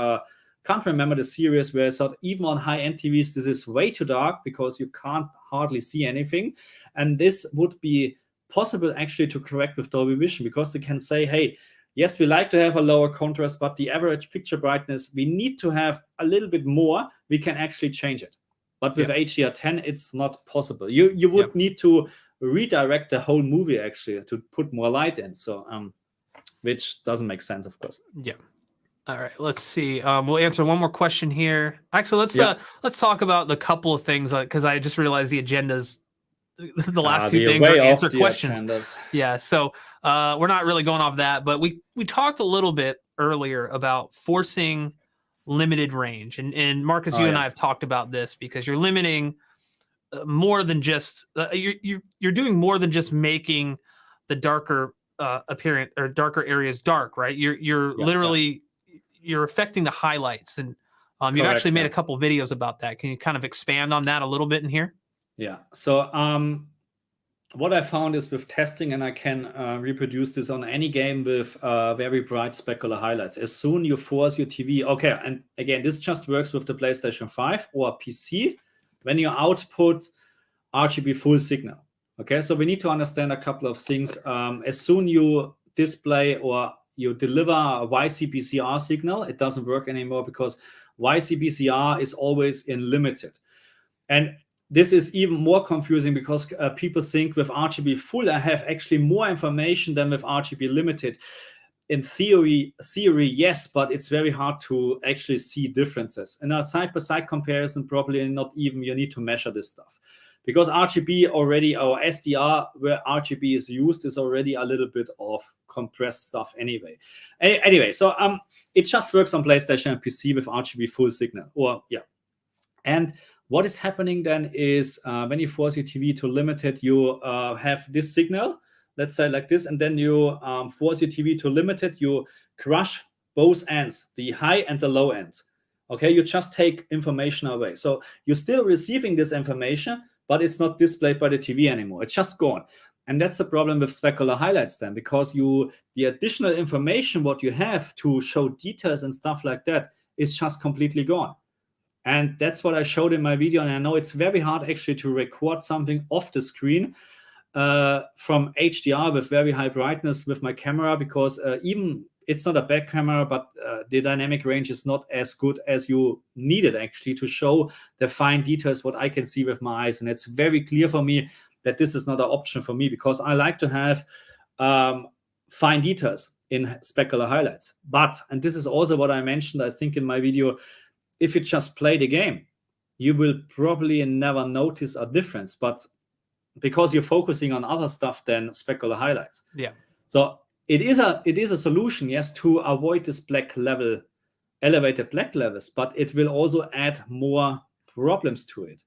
can't remember the series, where I thought even on high-end TVs, this is way too dark because you can't hardly see anything. And this would be possible actually to correct with Dolby Vision, because they can say, hey, yes, we like to have a lower contrast, but the average picture brightness, we need to have a little bit more. We can actually change it. But with HDR10, it's not possible. You would need to redirect the whole movie actually to put more light in. So, which doesn't make sense, of course. Yeah. All right, let's see. We'll answer one more question here. Actually, let's talk about the couple of things, because I just realized the agendas. The last two things are answer questions. Agendas. Yeah, so we're not really going off that, but we talked a little bit earlier about forcing limited range, and Marcus, you and I have talked about this, because you're limiting more than just you're doing more than just making the darker appearance or darker areas dark, right? You're literally you're affecting the highlights, and you've actually made a couple videos about that. Can you kind of expand on that a little bit in here? Yeah. So what I found is with testing, and I can reproduce this on any game with very bright specular highlights. As soon you force your TV, okay, and again, this just works with the PlayStation 5 or PC, when you output RGB full signal. Okay, so we need to understand a couple of things. As soon you display or you deliver a YCBCR signal, it doesn't work anymore, because YCBCR is always in limited. And this is even more confusing, because people think with RGB full, I have actually more information than with RGB limited. In theory, yes, but it's very hard to actually see differences. In a side-by-side comparison, probably not even you need to measure this stuff. Because RGB already, or SDR, where RGB is used, is already a little bit of compressed stuff anyway. Anyway, so it just works on PlayStation and PC with RGB full signal. And what is happening then is when you force your TV to limited, you have this signal, let's say like this, and then you force your TV to limited, you crush both ends, the high and the low end. Okay, you just take information away. So you're still receiving this information, but it's not displayed by the TV anymore. It's just gone. And that's the problem with specular highlights then, because the additional information what you have to show details and stuff like that is just completely gone. And that's what I showed in my video. And I know it's very hard actually to record something off the screen from HDR with very high brightness with my camera, because even it's not a bad camera, but the dynamic range is not as good as you need it actually to show the fine details what I can see with my eyes. And it's very clear for me that this is not an option for me, because I like to have fine details in specular highlights. But, and this is also what I mentioned, I think in my video, if you just play the game, you will probably never notice a difference, but because you're focusing on other stuff than specular highlights. Yeah. So it is a solution, yes, to avoid this black level, elevated black levels, but it will also add more problems to it.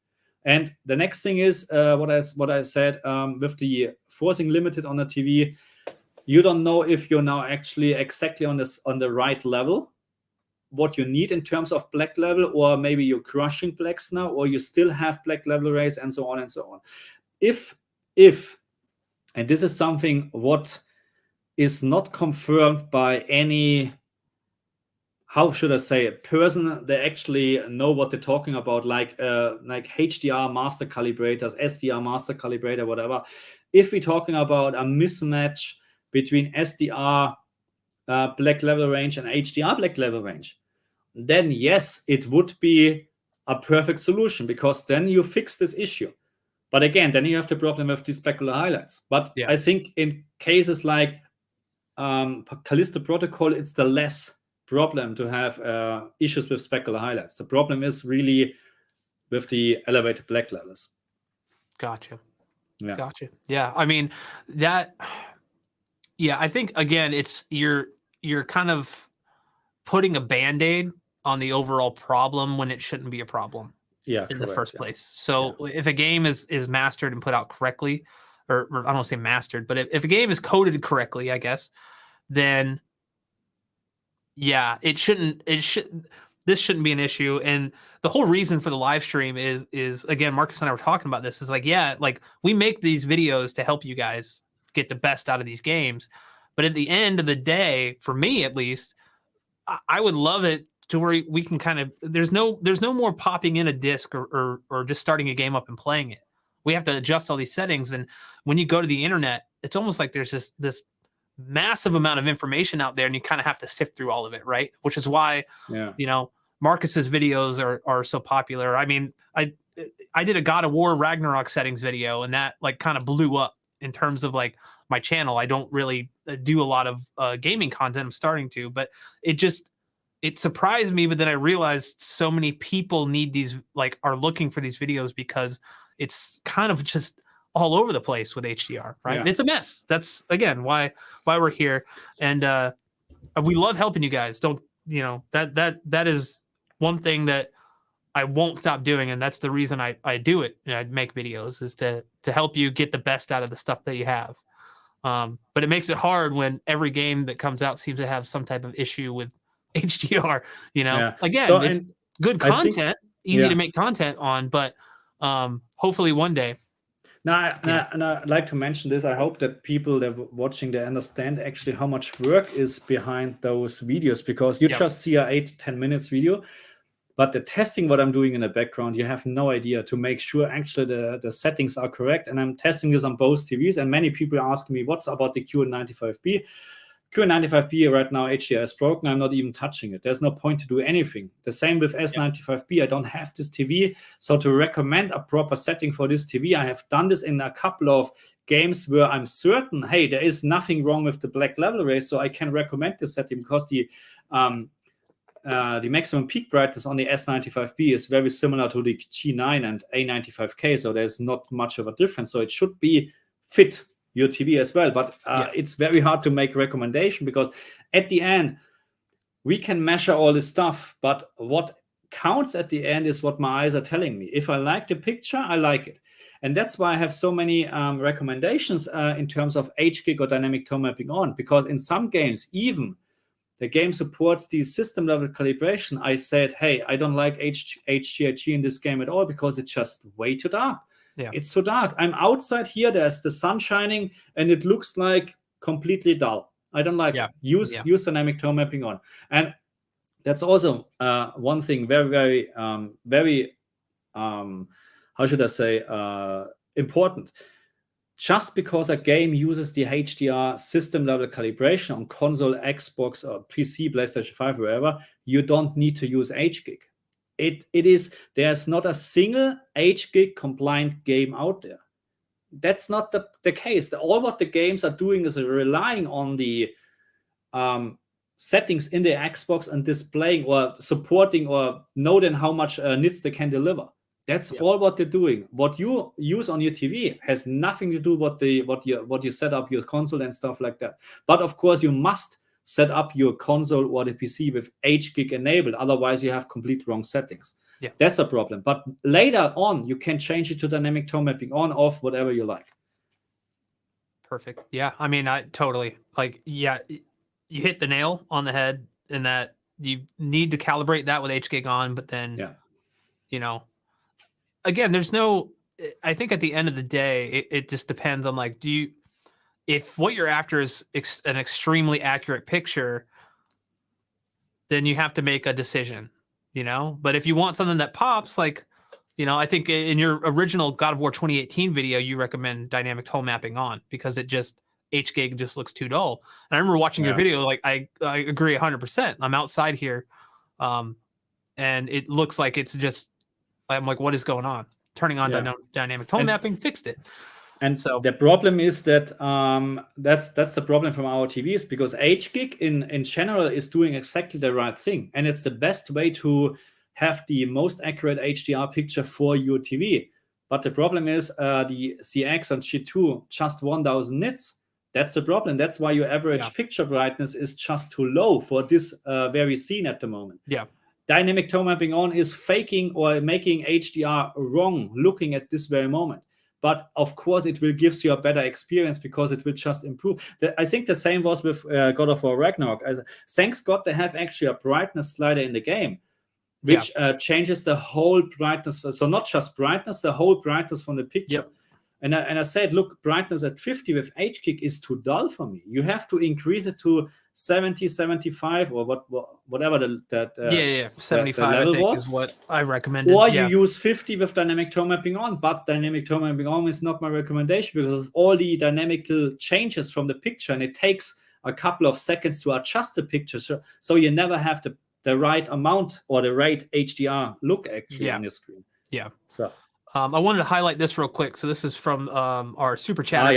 And the next thing is what I said with the forcing limited on the TV, you don't know if you're now actually exactly on the right level, what you need in terms of black level, or maybe you're crushing blacks now, or you still have black level rays, and so on and so on. If and this is something what is not confirmed by any, how should I say, a person that actually know what they're talking about, like HDR master calibrators, SDR master calibrator, whatever. If we're talking about a mismatch between SDR black level range and HDR black level range, then yes, it would be a perfect solution, because then you fix this issue. But again, then you have the problem of these specular highlights. But I think in cases like Callisto Protocol, it's the less problem to have issues with specular highlights. The problem is really with the elevated black levels. Gotcha. Yeah. Gotcha. Yeah. I mean, that, yeah, I think again, it's you're kind of putting a Band-Aid on the overall problem when it shouldn't be a problem. in the first place. So if a game is mastered and put out correctly, or I don't want to say mastered, but if a game is coded correctly, I guess, then yeah, this shouldn't be an issue. And the whole reason for the live stream is again, Marcus and I were talking about this, is like, yeah, like we make these videos to help you guys get the best out of these games. But at the end of the day, for me at least, I would love it to where we can kind of, there's no more popping in a disc or just starting a game up and playing it. We have to adjust all these settings. And when you go to the internet, it's almost like there's this massive amount of information out there, and you kind of have to sift through all of it, right? Which is why, you know, Marcus's videos are so popular. I mean, I did a God of War Ragnarok settings video, and that like kind of blew up in terms of like my channel. I don't really do a lot of gaming content. I'm starting to, but it surprised me. But then I realized so many people need these, like, are looking for these videos because it's kind of just all over the place with HDR, right? Yeah. It's a mess. That's again why we're here, and we love helping you guys. Don't, you know, that is one thing that I won't stop doing, and that's the reason I do it. And I make videos is to help you get the best out of the stuff that you have. But it makes it hard when every game that comes out seems to have some type of issue with HDR. You know, again, so, it's good content, easy to make content on, but hopefully one day. Now, and I'd like to mention this. I hope that people that are watching, they understand actually how much work is behind those videos, because you just see a 8-10 minutes video, but the testing what I'm doing in the background, you have no idea, to make sure actually the settings are correct. And I'm testing this on both TVs, and many people are asking me, what's about the QN95B? QN95B right now, HDR is broken. I'm not even touching it. There's no point to do anything. The same with S95B. I don't have this TV. So to recommend a proper setting for this TV, I have done this in a couple of games where I'm certain, hey, there is nothing wrong with the black level ray, so I can recommend this setting, because the maximum peak brightness on the S95B is very similar to the G9 and A95K, so there's not much of a difference. So it should be fit your TV as well, but it's very hard to make a recommendation, because at the end we can measure all this stuff, but what counts at the end is what my eyes are telling me. If I like the picture, I like it, and that's why I have so many recommendations in terms of HGIG or dynamic tone mapping on, because in some games, even the game supports the system level calibration. I said, hey, I don't like HGIG in this game at all, because it's just way too dark. Yeah. It's so dark. I'm outside here. There's the sun shining, and it looks like completely dull. I don't like it. Use dynamic tone mapping on. And that's also one thing very, very, how should I say, important. Just because a game uses the HDR system level calibration on console, Xbox, or PC, PlayStation 5, wherever, you don't need to use HGIG. There's not a single HGIG compliant game out there. That's not the case. All what the games are doing is relying on the settings in the Xbox and displaying or supporting or noting how much nits they can deliver. That's all what they're doing. What you use on your TV has nothing to do with what you set up your console and stuff like that. But of course, you must set up your console or the PC with HGIG enabled. Otherwise, you have complete wrong settings. Yeah, that's a problem. But later on, you can change it to dynamic tone mapping on, off, whatever you like. Perfect. Yeah, I mean, I totally like. Yeah, you hit the nail on the head in that you need to calibrate that with HGIG on, but then, you know, again, there's no. I think at the end of the day, it just depends on like, if what you're after is an extremely accurate picture, then you have to make a decision, you know? But if you want something that pops, like, you know, I think in your original God of War 2018 video, you recommend dynamic tone mapping on, because HGIG just looks too dull. And I remember watching your video, like, I agree 100%. I'm outside here, and it looks like it's just, I'm like, what is going on? Turning on dynamic tone mapping fixed it. And so the problem is that that's the problem from our TVs, because HGIG in general is doing exactly the right thing, and it's the best way to have the most accurate HDR picture for your TV. But the problem is the CX on G2 just 1000 nits. That's the problem. That's why your average picture brightness is just too low for this very scene at the moment. Yeah. dynamic tone mapping on is faking or making HDR wrong looking at this very moment. But of course, it will give you a better experience because it will just improve. I think the same was with God of War Ragnarok. Thanks God, they have actually a brightness slider in the game, which changes the whole brightness. So not just brightness, the whole brightness from the picture. Yep. And I said, look, brightness at 50 with HKick is too dull for me. You have to increase it to 70, 75, or whatever the 75 the level I think was. is what I recommended. Or you use 50 with dynamic tone mapping on, but dynamic tone mapping on is not my recommendation because of all the dynamical changes from the picture, and it takes a couple of seconds to adjust the picture, so you never have the right amount or the right HDR look actually on your screen. Yeah. So I wanted to highlight this real quick. So this is from our super chat.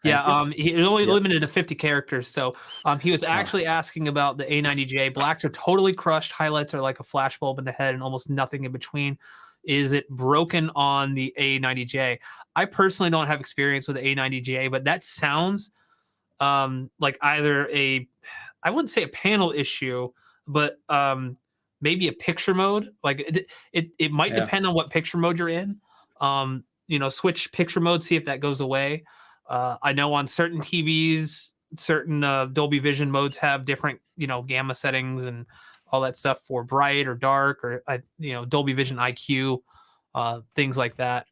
He only limited to 50 characters. So he was actually asking about the A90J. Blacks are totally crushed. Highlights are like a flashbulb in the head and almost nothing in between. Is it broken on the A90J? I personally don't have experience with the A90J, but that sounds like either I wouldn't say a panel issue, but maybe a picture mode. Like it might depend on what picture mode you're in. Switch picture mode, see if that goes away. I know on certain TVs, certain Dolby Vision modes have different, gamma settings and all that stuff for bright or dark or, Dolby Vision IQ, things like that.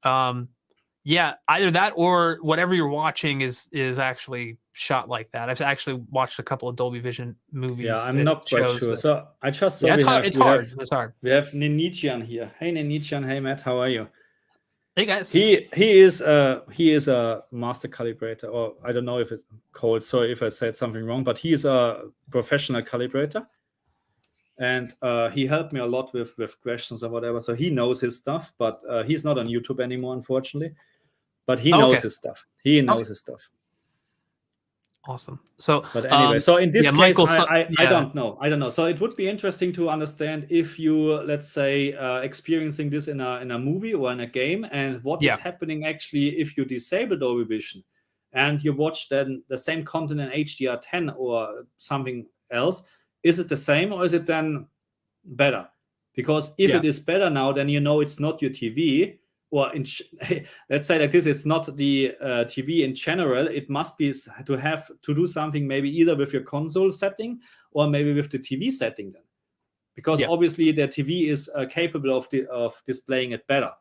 Either that or whatever you're watching is actually shot like that. I've actually watched a couple of Dolby Vision movies. Yeah, I'm not quite sure. So I just saw it's hard. We have Nenician here. Hey Nenician, hey Matt, how are you? Hey guys. He is a master calibrator, or I don't know if it's called. Sorry if I said something wrong, but he is a professional calibrator, and he helped me a lot with questions or whatever. So he knows his stuff, but he's not on YouTube anymore, unfortunately. But he knows his stuff. He knows his stuff. Awesome. So, but anyway, so in this case, Michael, I don't know. So it would be interesting to understand if you, let's say, experiencing this in a movie or in a game, and what is happening actually if you disable Dolby Vision and you watch then the same content in HDR10 or something else. Is it the same or is it then better? Because if it is better now, then it's not your TV. Or let's say like this, it's not the TV in general. It must be to do something maybe either with your console setting or maybe with the TV setting then, because obviously the TV is capable of displaying it better.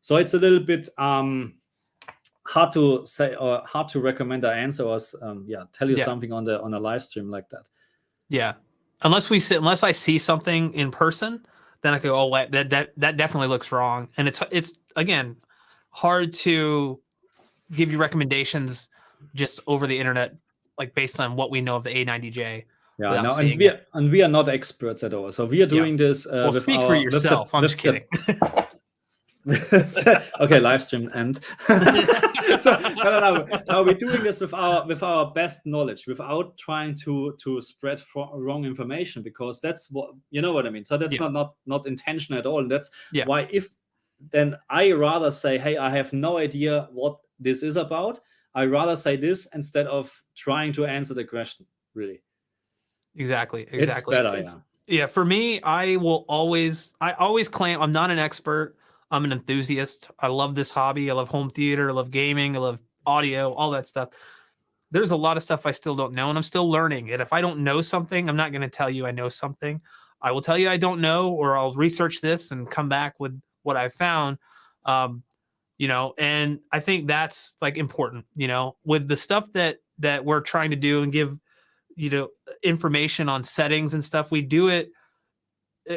So it's a little bit hard to say or hard to recommend an answer or tell you something on a live stream like that. Yeah, unless I see something in person, then I could go, oh, that definitely looks wrong. And it's again hard to give you recommendations just over the internet, like based on what we know of the A90J. Yeah, no, and we are not experts at all. So we are doing this. Well, speak for yourself. I'm just kidding. Okay, live stream end. So no, we're doing this with our best knowledge, without trying to spread wrong information, because that's what what I mean. So that's not intentional at all. And that's why then I rather say, hey, I have no idea what this is about. I rather say this instead of trying to answer the question. Really. Exactly. It's better. Yeah. For me, I always claim I'm not an expert. I'm an enthusiast. I love this hobby. I love home theater. I love gaming. I love audio, all that stuff. There's a lot of stuff I still don't know, and I'm still learning. And if I don't know something, I'm not going to tell you I know something. I will tell you I don't know, or I'll research this and come back with what I found. And I think that's like important, with the stuff that we're trying to do and give, information on settings and stuff. We do it.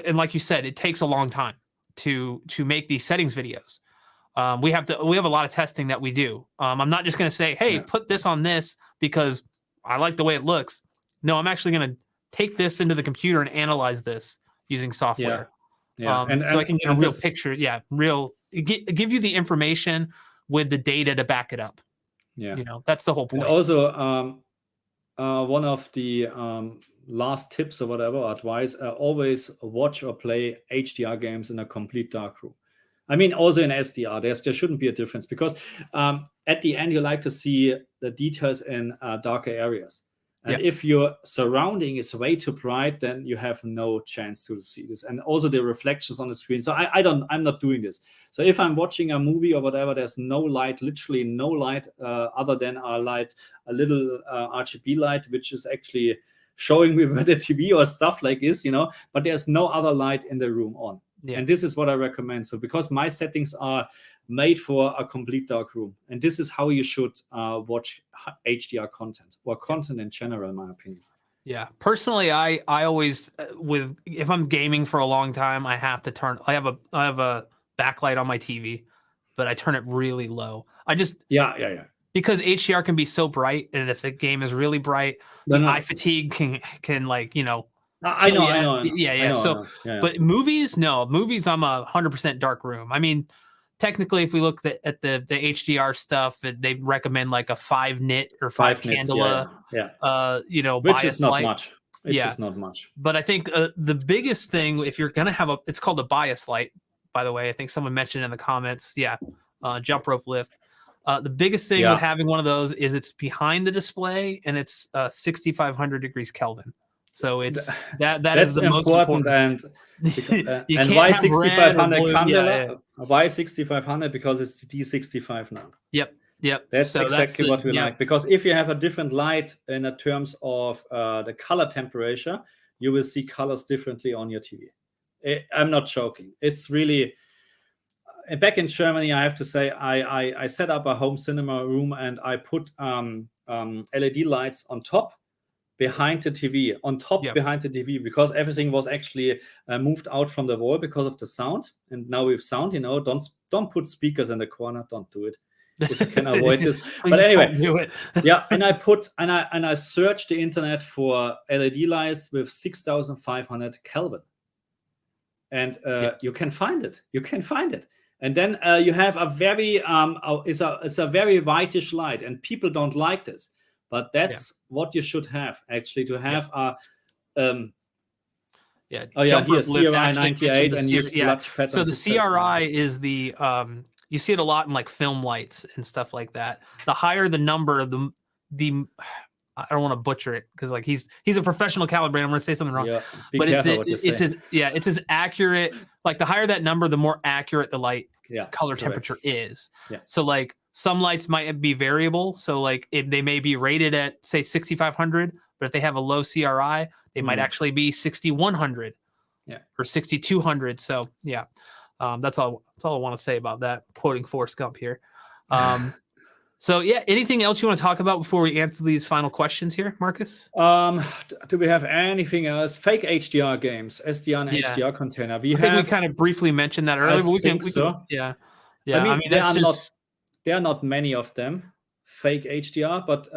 And like you said, it takes a long time to make these settings videos. We have a lot of testing that we do. I'm not just going to say, hey, put this on this because I like the way it looks. No, I'm actually going to take this into the computer and analyze this using software. And so I can get a real picture. Yeah. Give you the information with the data to back it up. Yeah. That's the whole point. And also, one of the last tips or whatever advice, always watch or play HDR games in a complete dark room. I mean, also in SDR, there shouldn't be a difference, because at the end you like to see the details in darker areas. And if your surrounding is way too bright, then you have no chance to see this. And also the reflections on the screen. So I'm not doing this. So if I'm watching a movie or whatever, there's no light, literally no light other than a little RGB light, which is actually showing me where the TV or stuff like this, but there's no other light in the room on. Yeah. And this is what I recommend. So because my settings are made for a complete dark room, and this is how you should watch HDR content or content in general, in my opinion. Yeah, personally, I always if I'm gaming for a long time, I have to turn. I have a backlight on my TV, but I turn it really low. Yeah. Because HDR can be so bright, and if the game is really bright, eye fatigue can I know. Yeah. But movies, I'm 100% dark room. I mean, technically, if we look at the HDR stuff, they recommend like a 5 nit or 5 candela, which is not light. Much. It's not much. But I think the biggest thing, if you're gonna have it's called a bias light. By the way, I think someone mentioned in the comments. Yeah, jump rope lift. The biggest thing with having one of those is it's behind the display and it's 6,500 degrees Kelvin. So it's that's the most important. And why 6,500 candela? Why 6,500? Because it's D65 now. Yep. That's exactly what we like. Because if you have a different light in terms of the color temperature, you will see colors differently on your TV. I'm not joking. It's really. Back in Germany, I have to say, I set up a home cinema room and I put LED lights on top behind the TV, behind the TV, because everything was actually moved out from the wall because of the sound. And now with sound, don't put speakers in the corner. Don't do it if you can avoid this. But anyway, do it. And I searched the internet for LED lights with 6,500 Kelvin, and you can find it. And then you have a very it's a very whitish light, and people don't like this, but that's what you should have actually, to have a here CRI 98 and use clutch pattern. So the CRI is the you see it a lot in like film lights and stuff like that. The higher the number, the I don't want to butcher it because like he's a professional calibrator. I'm going to say something wrong, but it's as accurate. Like the higher that number, the more accurate the light color temperature is. Yeah. So like some lights might be variable. So like if they may be rated at say 6,500, but if they have a low CRI, they might actually be 6,100 or 6,200. So that's all I want to say about that. Quoting Forrest Gump here. So anything else you want to talk about before we answer these final questions here, Marcus? Do we have anything else? Fake HDR games, SDR and HDR container. I think we kind of briefly mentioned that earlier, but we can. I mean there are not many of them, fake HDR, but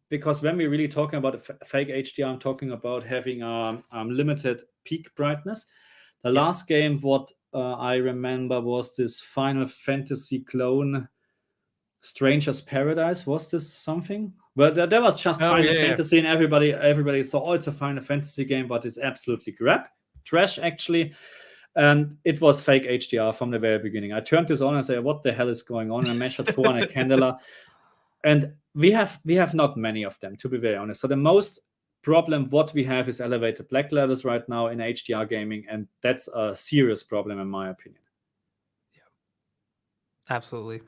because when we're really talking about fake HDR, I'm talking about having limited peak brightness. The last game, what I remember, was this Final Fantasy clone, Stranger's Paradise. Was this something? Well, there was just Final Fantasy, and everybody thought, it's a Final Fantasy game, but it's absolutely trash actually. And it was fake HDR from the very beginning. I turned this on and said, what the hell is going on? And I measured 400 candela. And we have not many of them, to be very honest. So the most problem what we have is elevated black levels right now in HDR gaming, and that's a serious problem in my opinion. Absolutely.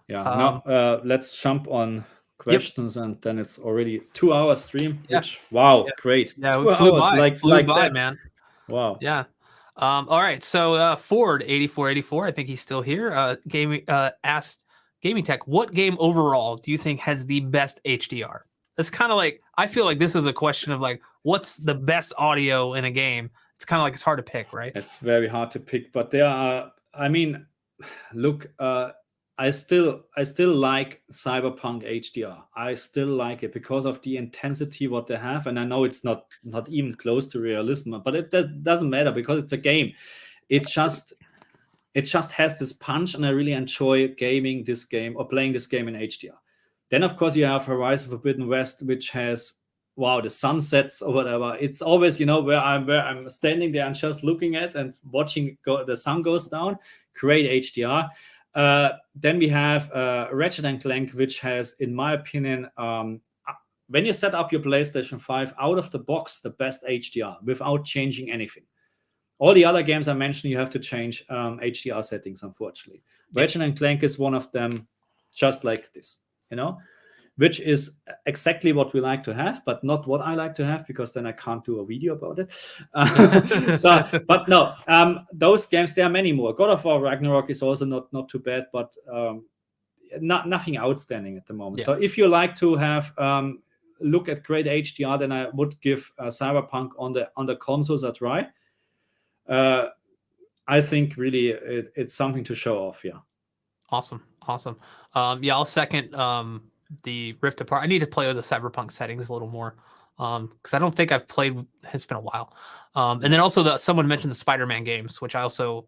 Now let's jump on questions, and then it's already 2 hour stream. Which great. Yeah, we flew by, man. Wow. Yeah. All right. So Ford 8484, I think he's still here. Asked GamingTech, what game overall do you think has the best HDR? It's kind of like, I feel like this is a question of like, what's the best audio in a game? It's kind of like, it's hard to pick, right? It's very hard to pick, but there are, I mean, look, I still like Cyberpunk HDR. I still like it because of the intensity what they have, and I know it's not even close to realism, but it doesn't matter because it's a game. It just has this punch, and I really enjoy gaming this game or playing this game in HDR. Then of course you have Horizon Forbidden West, which has the sunsets or whatever. It's always where I'm standing there and just looking at and watching the sun goes down. Great HDR. Then we have Ratchet & Clank, which has, in my opinion, when you set up your PlayStation 5 out of the box, the best HDR without changing anything. All the other games I mentioned, you have to change HDR settings, unfortunately. Ratchet and Clank is one of them, just like this, which is exactly what we like to have, but not what I like to have, because then I can't do a video about it. But no, those games, there are many more. God of War Ragnarok is also not too bad, but nothing outstanding at the moment. So if you like to have look at great HDR, then I would give Cyberpunk on the consoles a try. I think really it's something to show off. Yeah. Awesome. I'll second the Rift Apart. I need to play with the Cyberpunk settings a little more, because I don't think I've played. It's been a while. And then also someone mentioned the Spider-Man games, which I also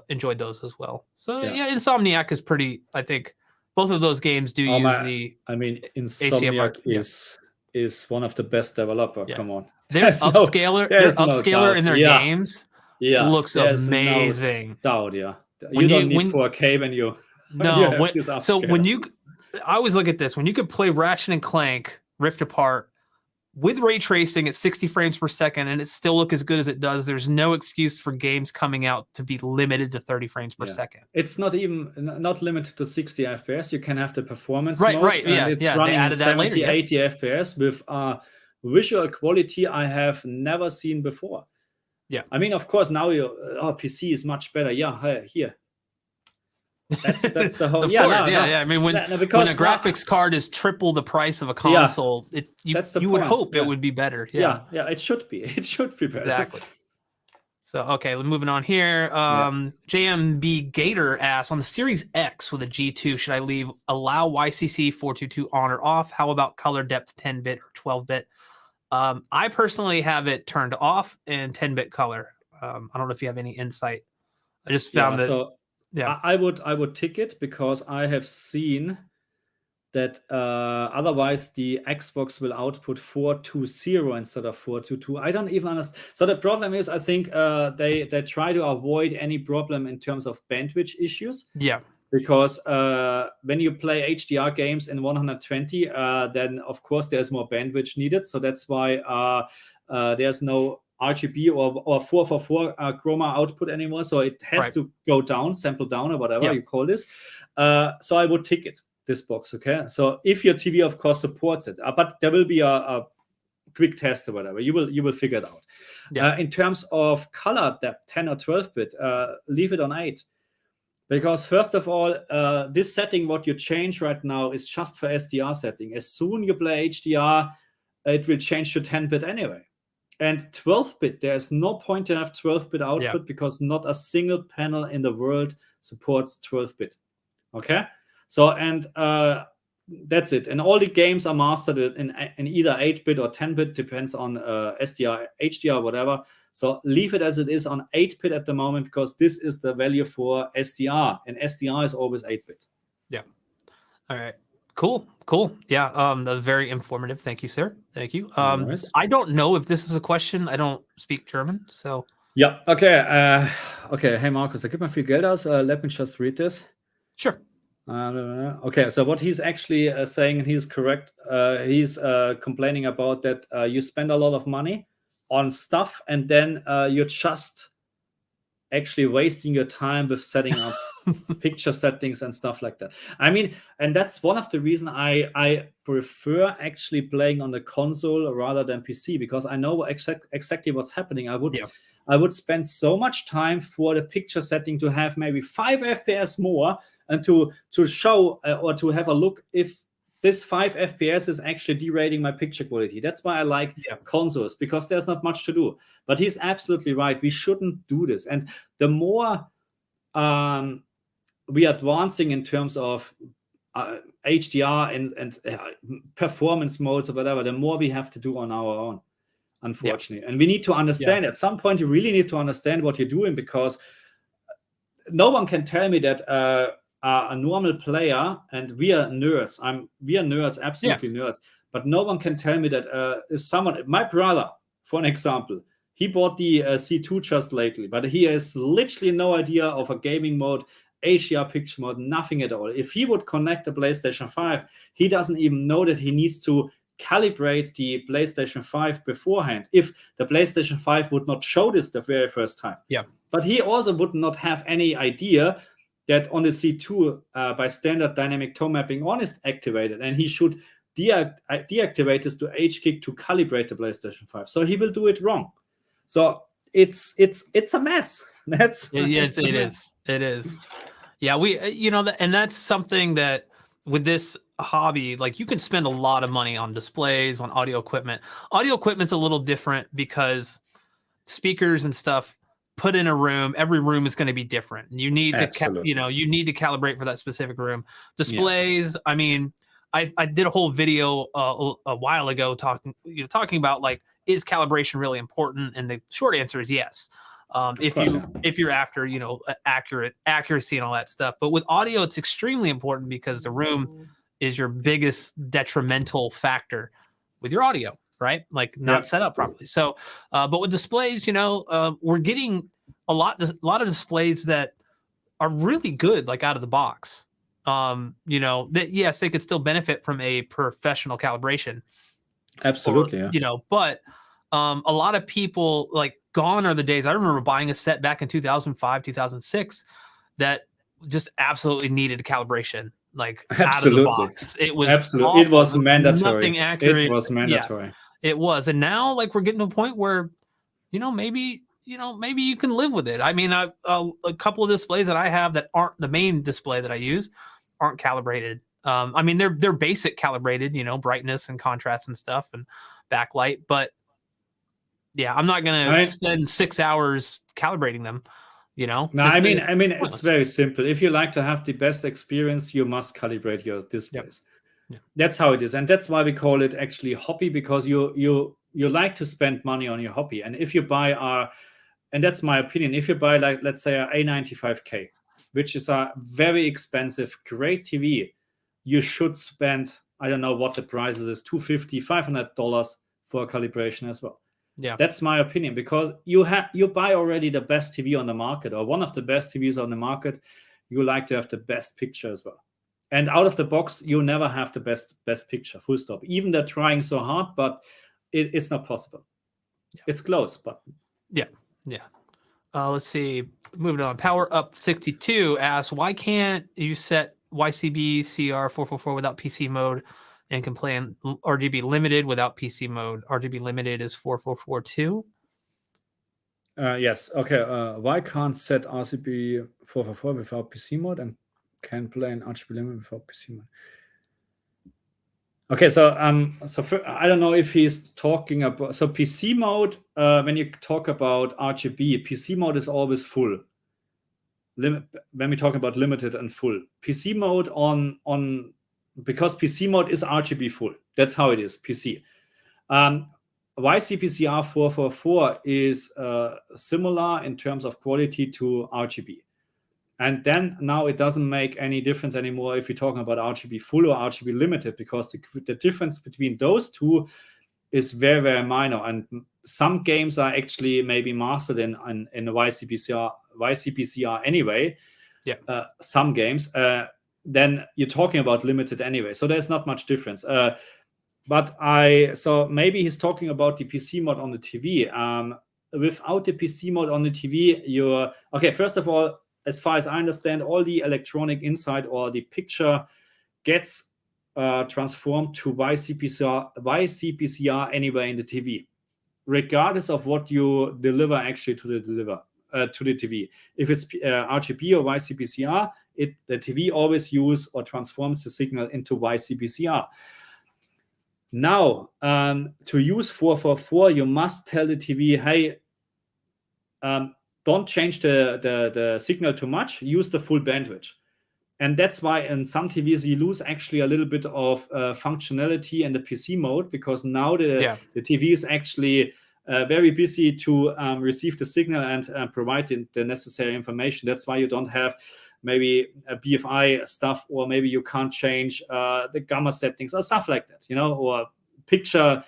enjoyed those as well. So yeah, Insomniac is pretty. I think both of those games do use the. I mean, Insomniac is one of the best developers. Yeah. Come on, they're upscaler in their games. Yeah, looks amazing. No doubt, yeah. You don't need 4K when you. I always look at this, when you could play Ratchet and Clank Rift Apart with ray tracing at 60 frames per second and it still look as good as it does, there's no excuse for games coming out to be limited to 30 frames per second. It's not limited to 60 FPS. You can have the performance mode. Right, yeah. It's running at 70, 80 FPS with visual quality I have never seen before. Yeah. I mean, of course, now your PC is much better. Yeah, here. That's the whole. I mean, when a graphics card is triple the price of a console, you would hope it would be better. Yeah, it should be. It should be better. Exactly. So okay, moving on here. JMB Gator asks, on the Series X with a G2, should I allow YCC 422 on or off? How about color depth 10-bit or 12-bit? I personally have it turned off in 10-bit color. I don't know if you have any insight. I just found that. So I would tick it, because I have seen that otherwise the Xbox will output 420 instead of 422. I don't even understand. So the problem is, I think they try to avoid any problem in terms of bandwidth issues. Yeah. Because when you play HDR games in 120, then of course there's more bandwidth needed. So that's why there's no RGB or 444 chroma output anymore. So it has to go down, sample down, or whatever you call this. So I would tick it, this box, okay? So if your TV, of course, supports it, but there will be a quick test or whatever. You will figure it out. Yeah. In terms of color depth, 10 or 12-bit, leave it on 8. Because first of all, this setting, what you change right now, is just for SDR setting. As soon you play HDR, it will change to 10-bit anyway. And 12-bit, there's no point to have 12-bit output, because not a single panel in the world supports 12-bit. Okay? So, and that's it. And all the games are mastered in either 8-bit or 10-bit, depends on SDR, HDR, whatever. So leave it as it is on 8-bit at the moment, because this is the value for SDR, and SDR is always 8-bit. Yeah. All right. Cool. Yeah. That was very informative. Thank you, sir. Thank you. I don't know if this is a question. I don't speak German, so. Yeah. Okay. Hey, Markus, da gibt man viel Geld aus. Let me just read this. Sure. Okay. So what he's actually saying, and he's correct. He's complaining about that you spend a lot of money on stuff, and then you're just actually wasting your time with setting up picture settings and stuff like that. I mean, and that's one of the reasons I prefer actually playing on the console rather than PC, because I know exactly what's happening. I would spend so much time for the picture setting to have maybe 5 FPS more, and to show or to have a look if this 5 FPS is actually derating my picture quality. That's why I like consoles, because there's not much to do. But he's absolutely right. We shouldn't do this. And the more we are advancing in terms of HDR and performance modes or whatever, the more we have to do on our own, unfortunately. And we need to understand at some point, you really need to understand what you're doing, because no one can tell me that a normal player, and we are nerds. We are nerds, absolutely nerds. But no one can tell me that if someone, my brother, for an example, he bought the C2 just lately, but he has literally no idea of a gaming mode, HDR picture mode, nothing at all. If he would connect a PlayStation 5, he doesn't even know that he needs to calibrate the PlayStation 5 beforehand if the PlayStation 5 would not show this the very first time. Yeah. But he also would not have any idea that on the C2 by standard dynamic tone mapping on is activated, and he should deactivate this to HKick to calibrate the PlayStation 5. So he will do it wrong. So it's a mess. It is. Yeah, we and that's something that with this hobby, like you can spend a lot of money on displays, on audio equipment. Audio equipment's a little different because speakers and stuff put in a room, every room is going to be different. You need to you need to calibrate for that specific room. Displays, I mean, I did a whole video a while ago talking about like, is calibration really important? And the short answer is yes. If you're after accuracy and all that stuff. But with audio, it's extremely important because the room is your biggest detrimental factor with your audio, right? Like not set up properly. So, but with displays, we're getting a lot of displays that are really good, like out of the box. That yes, they could still benefit from a professional calibration. Absolutely. But a lot of people, like, gone are the days. I remember buying a set back in 2005, 2006 that just absolutely needed a calibration, like out of the box. It was absolutely awful. It was mandatory. Nothing accurate. It was mandatory. Yeah, it was. And now, like, we're getting to a point where, maybe you can live with it. I mean, a couple of displays that I have that aren't the main display that I use aren't calibrated. I mean, they're basic calibrated, brightness and contrast and stuff and backlight, but yeah, I'm not gonna spend 6 hours calibrating them. No, I mean, it's very simple. If you like to have the best experience, you must calibrate your displays. Yep. That's how it is, and that's why we call it actually hobby, because you like to spend money on your hobby. And if you buy and that's my opinion, if you buy, like, let's say, a A95K, which is a very expensive, great TV, you should spend, I don't know what the price is, $250, $500 for a calibration as well. Yeah, that's my opinion, because you buy already the best TV on the market, or one of the best TVs on the market. You like to have the best picture as well. And out of the box, you never have the best picture, full stop. Even they're trying so hard, but it's not possible. Yeah. It's close, but yeah. Let's see. Moving on. Power Up 62 asks, why can't you set YCB CR 444 without PC mode and can play in RGB limited without PC mode? RGB limited is 4442. Yes. Okay. Why can't set RGB 444 without PC mode and can play in RGB limited without PC mode? Okay. So I don't know if he's talking about PC mode. When you talk about RGB, PC mode is always full. When we talk about limited and full, PC mode on because PC mode is RGB full. That's how it is, PC. YCPCR 444 is similar in terms of quality to RGB. And then now it doesn't make any difference anymore if we're talking about RGB full or RGB limited, because the difference between those two is very, very minor. And some games are actually maybe mastered in the YCPCR anyway. Yeah. Some games. Then you're talking about limited anyway. So there's not much difference. So maybe he's talking about the PC mode on the TV. Without the PC mode on the TV, first of all, as far as I understand, all the electronic inside or the picture gets transformed to YCPCR anyway in the TV, regardless of what you deliver actually to the TV. If it's RGB or YCPCR, the TV always use or transforms the signal into YCPCR. Now, to use 444, you must tell the TV, hey, don't change the signal too much, use the full bandwidth. And that's why in some TVs you lose actually a little bit of functionality in the PC mode, because now the TV is actually very busy to receive the signal and provide the necessary information. That's why you don't have maybe a BFI stuff, or maybe you can't change the gamma settings or stuff like that, or picture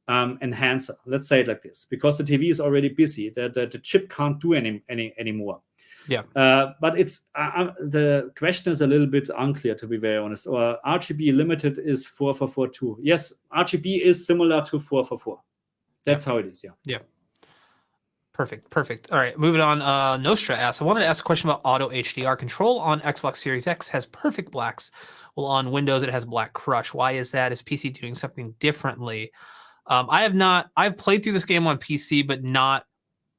enhancer. Let's say it like this, because the TV is already busy. The chip can't do any anymore. Yeah. But it's the question is a little bit unclear, to be very honest. Or RGB limited is 444 too. Yes, RGB is similar to 444. That's how it is. Yeah. Yeah. Perfect. All right, moving on. Nostra asks, I wanted to ask a question about auto HDR. Control on Xbox Series X has perfect blacks, while on Windows it has black crush. Why is that? Is PC doing something differently? I've played through this game on PC, but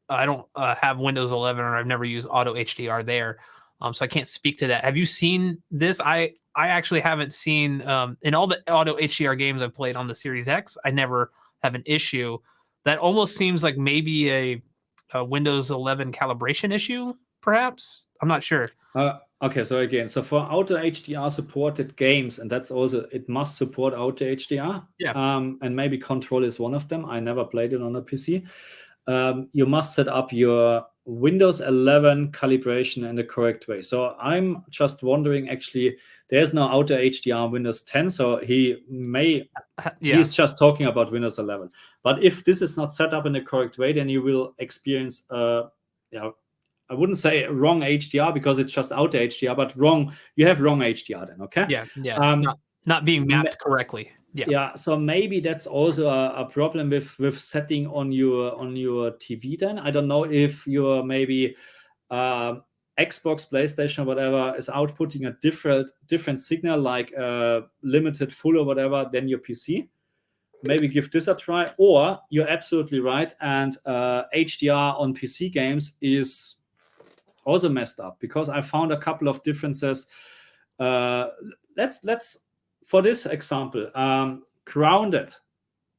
I don't have Windows 11, or I've never used auto HDR there. So I can't speak to that. Have you seen this? I actually haven't seen, in all the auto HDR games I've played on the Series X, I never have an issue. That almost seems like maybe a Windows 11 calibration issue, perhaps. I'm not sure. Okay, so for auto HDR supported games, and that's also, it must support auto HDR. Yeah. And maybe Control is one of them. I never played it on a PC. You must set up your Windows 11 calibration in the correct way. So I'm just wondering, actually, there's no auto HDR on Windows 10, so he's just talking about Windows 11. But if this is not set up in the correct way, then you will experience, I wouldn't say wrong HDR, because it's just auto HDR, but you have wrong HDR then, okay? Yeah. It's not being mapped correctly. Yeah, so maybe that's also a problem with setting on your TV then. I don't know if your maybe Xbox, PlayStation, whatever is outputting a different signal, like limited full or whatever, than your PC. Maybe give this a try. Or you're absolutely right, and HDR on PC games is also messed up, because I found a couple of differences. Let's for this example, Grounded,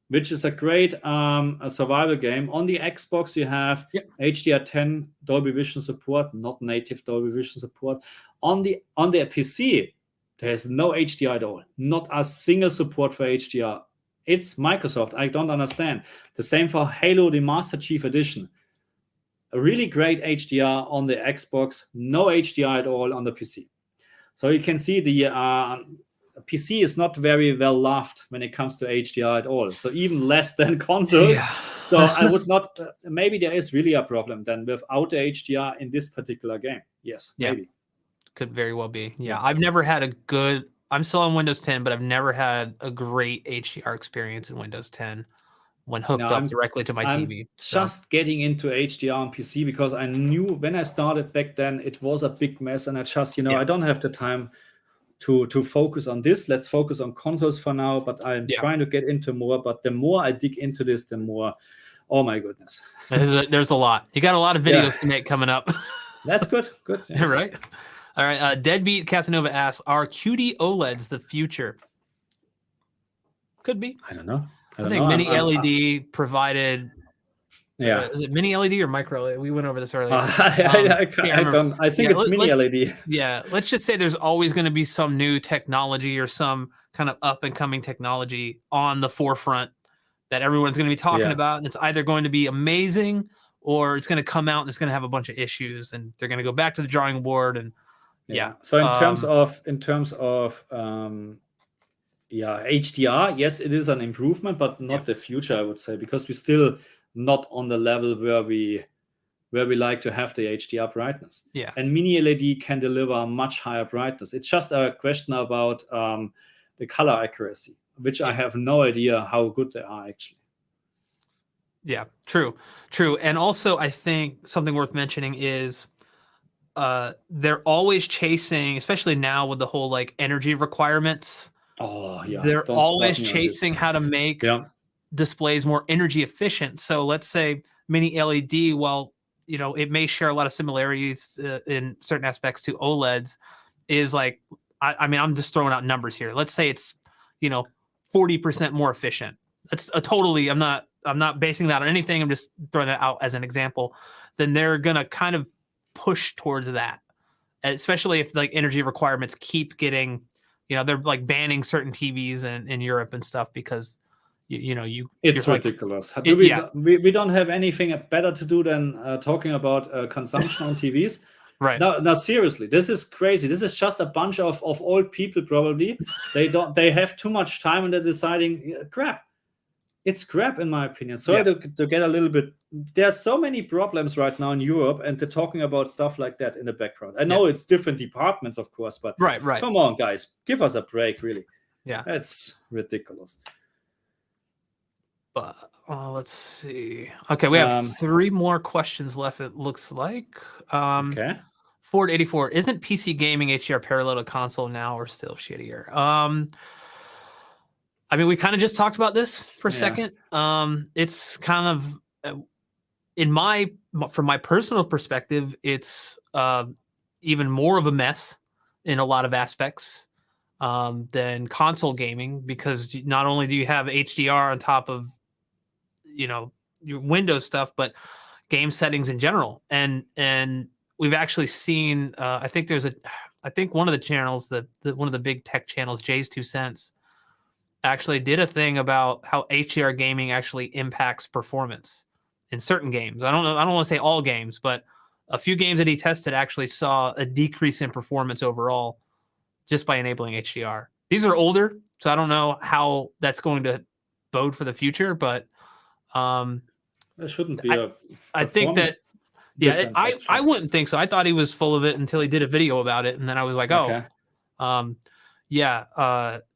which is a great a survival game. On the Xbox, you have HDR10 Dolby Vision support, not native Dolby Vision support. On the PC, there's no HDR at all. Not a single support for HDR. It's Microsoft. I don't understand. The same for Halo, the Master Chief Edition. A really great HDR on the Xbox, no HDR at all on the PC. So you can see the PC is not very well loved when it comes to HDR at all. So even less than consoles. Yeah. So I would not. Maybe there is really a problem then with auto HDR in this particular game. Yes, maybe. Could very well be. Yeah, I've never had a good. I'm still on Windows 10, but I've never had a great HDR experience in Windows 10 when hooked up directly to my TV. Just getting into HDR on PC, because I knew when I started back then it was a big mess, and I just I don't have the time to focus on this. Let's focus on consoles for now, but I'm trying to get into more. But the more I dig into this, the more, oh my goodness. There's a lot. You got a lot of videos to make coming up. That's good. Good. Yeah. Right. All right. Deadbeat Casanova asks, are QD OLEDs the future? Could be. I don't know. I think mini LED provided. Yeah. Is it mini LED or micro LED? We went over this earlier. I think it's mini LED. Yeah. Let's just say there's always going to be some new technology or some kind of up and coming technology on the forefront that everyone's going to be talking about. And it's either going to be amazing, or it's going to come out and it's going to have a bunch of issues, and they're going to go back to the drawing board. And so in terms of HDR, yes, it is an improvement, but not the future, I would say, because we're still not on the level where we like to have the HDR brightness. Yeah. And mini LED can deliver much higher brightness. It's just a question about the color accuracy, which I have no idea how good they are actually. Yeah, true. And also, I think something worth mentioning is they're always chasing, especially now with the whole like energy requirements. Oh yeah. They're always chasing how to make displays more energy efficient. So let's say mini LED, well, it may share a lot of similarities in certain aspects to OLEDs, is like, I mean, I'm just throwing out numbers here. Let's say it's, 40% more efficient. That's I'm not basing that on anything. I'm just throwing that out as an example. Then they're going to kind of push towards that, especially if like energy requirements keep getting, they're like banning certain TVs in Europe and stuff because it's ridiculous. We don't have anything better to do than talking about consumption on TVs. Right. Now, seriously, this is crazy. This is just a bunch of old people probably. They have too much time and they're deciding crap. It's crap in my opinion. Sorry to get a little bit there's so many problems right now in Europe, and they're talking about stuff like that in the background. I know it's different departments, of course, but right. come on, guys, give us a break, really. Yeah, that's ridiculous. But let's see. Okay, we have 3 more questions left. It looks like. Okay. Ford 84, isn't PC gaming HDR parallel to console now, or still shittier? I mean, we kind of just talked about this for a second. It's kind of from my personal perspective, it's even more of a mess in a lot of aspects than console gaming, because not only do you have HDR on top of your Windows stuff, but game settings in general, and we've actually seen. I think one of the channels, one of the big tech channels, Jay's 2 Cents, actually did a thing about how HDR gaming actually impacts performance in certain games. I don't want to say all games, but a few games that he tested actually saw a decrease in performance overall just by enabling HDR. These are older, so I don't know how that's going to bode for the future, but there shouldn't be I think that I wouldn't think so. I thought he was full of it until he did a video about it, and then I was like, okay.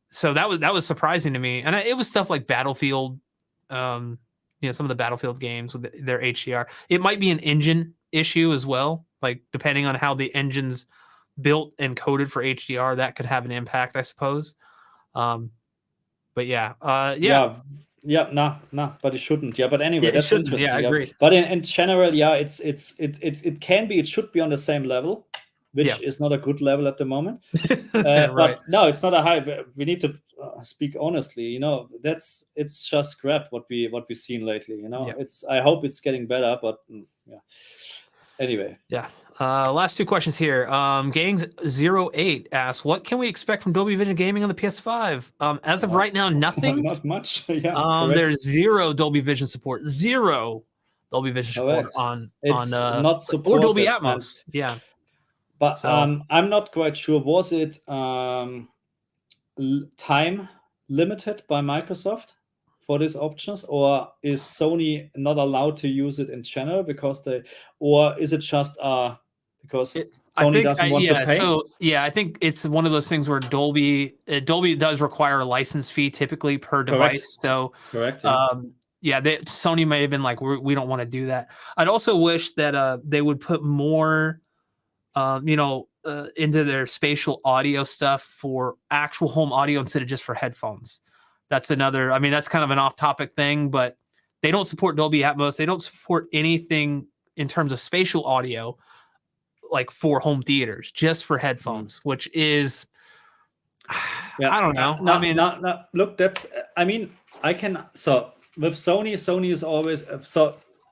So that was surprising to me, and it was stuff like Battlefield, some of the Battlefield games with their HDR. It might be an engine issue as well, like depending on how the engine's built and coded for HDR, that could have an impact, I suppose. But but it shouldn't. But anyway, that's interesting. I agree. But in general, it can be, it should be on the same level, which is not a good level at the moment. Right. But no, it's not a high. We need to speak honestly. It's just crap what we've seen lately. I hope it's getting better, but anyway. Yeah. Last 2 questions here. Gangs08 asks, what can we expect from Dolby Vision gaming on the PS5? As of right now, nothing. Not much. There's 0 Dolby Vision support. 0 Dolby Vision support on not supported, or Dolby Atmos. But so, I'm not quite sure. Was it time limited by Microsoft for these options, or is Sony not allowed to use it in general or is it just because Sony doesn't want to pay? So I think it's one of those things where Dolby does require a license fee typically per device. So correct. Sony may have been like, we don't want to do that. I'd also wish that they would put more into their spatial audio stuff for actual home audio instead of just for headphones. That's another, I mean, that's kind of an off-topic thing, but they don't support Dolby Atmos. They don't support anything in terms of spatial audio, like for home theaters, just for headphones, which is, I don't know. Look, with Sony is always,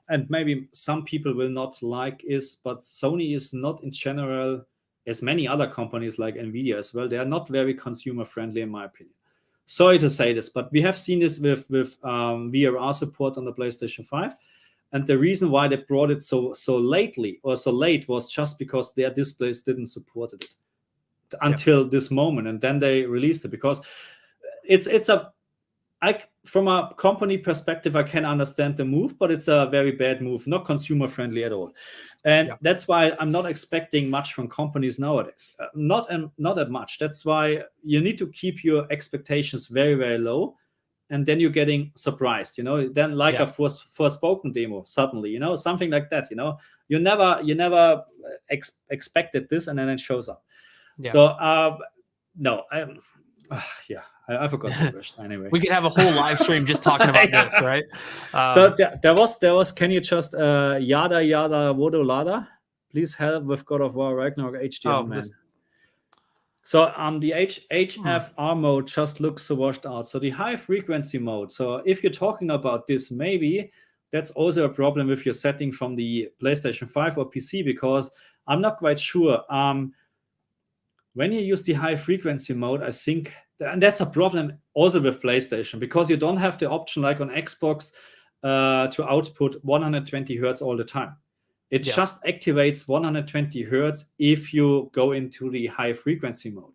and maybe some people will not like but Sony is not in general, as many other companies like Nvidia as well, they are not very consumer friendly in my opinion. Sorry to say this, but we have seen this with VRR support on the PlayStation 5. And the reason why they brought it so late was just because their displays didn't support it until this moment. And then they released it because from a company perspective, I can understand the move, but it's a very bad move, not consumer friendly at all. And that's why I'm not expecting much from companies nowadays. Not that much. That's why you need to keep your expectations very, very low. And then you're getting surprised, then like a Forspoken demo suddenly, something like that, you never expected this, and then it shows up. So, no, I forgot the question anyway. We could have a whole live stream just talking about this, right? So there was. Can you just yada wodo lada? Please help with God of War Ragnarok HDR man. So the HFR mode just looks so washed out. So the high frequency mode. So if you're talking about this, maybe that's also a problem with your setting from the PlayStation 5 or PC, because I'm not quite sure. When you use the high frequency mode, I think, and that's a problem also with PlayStation, because you don't have the option like on Xbox to output 120 hertz all the time. It just activates 120 hertz if you go into the high frequency mode.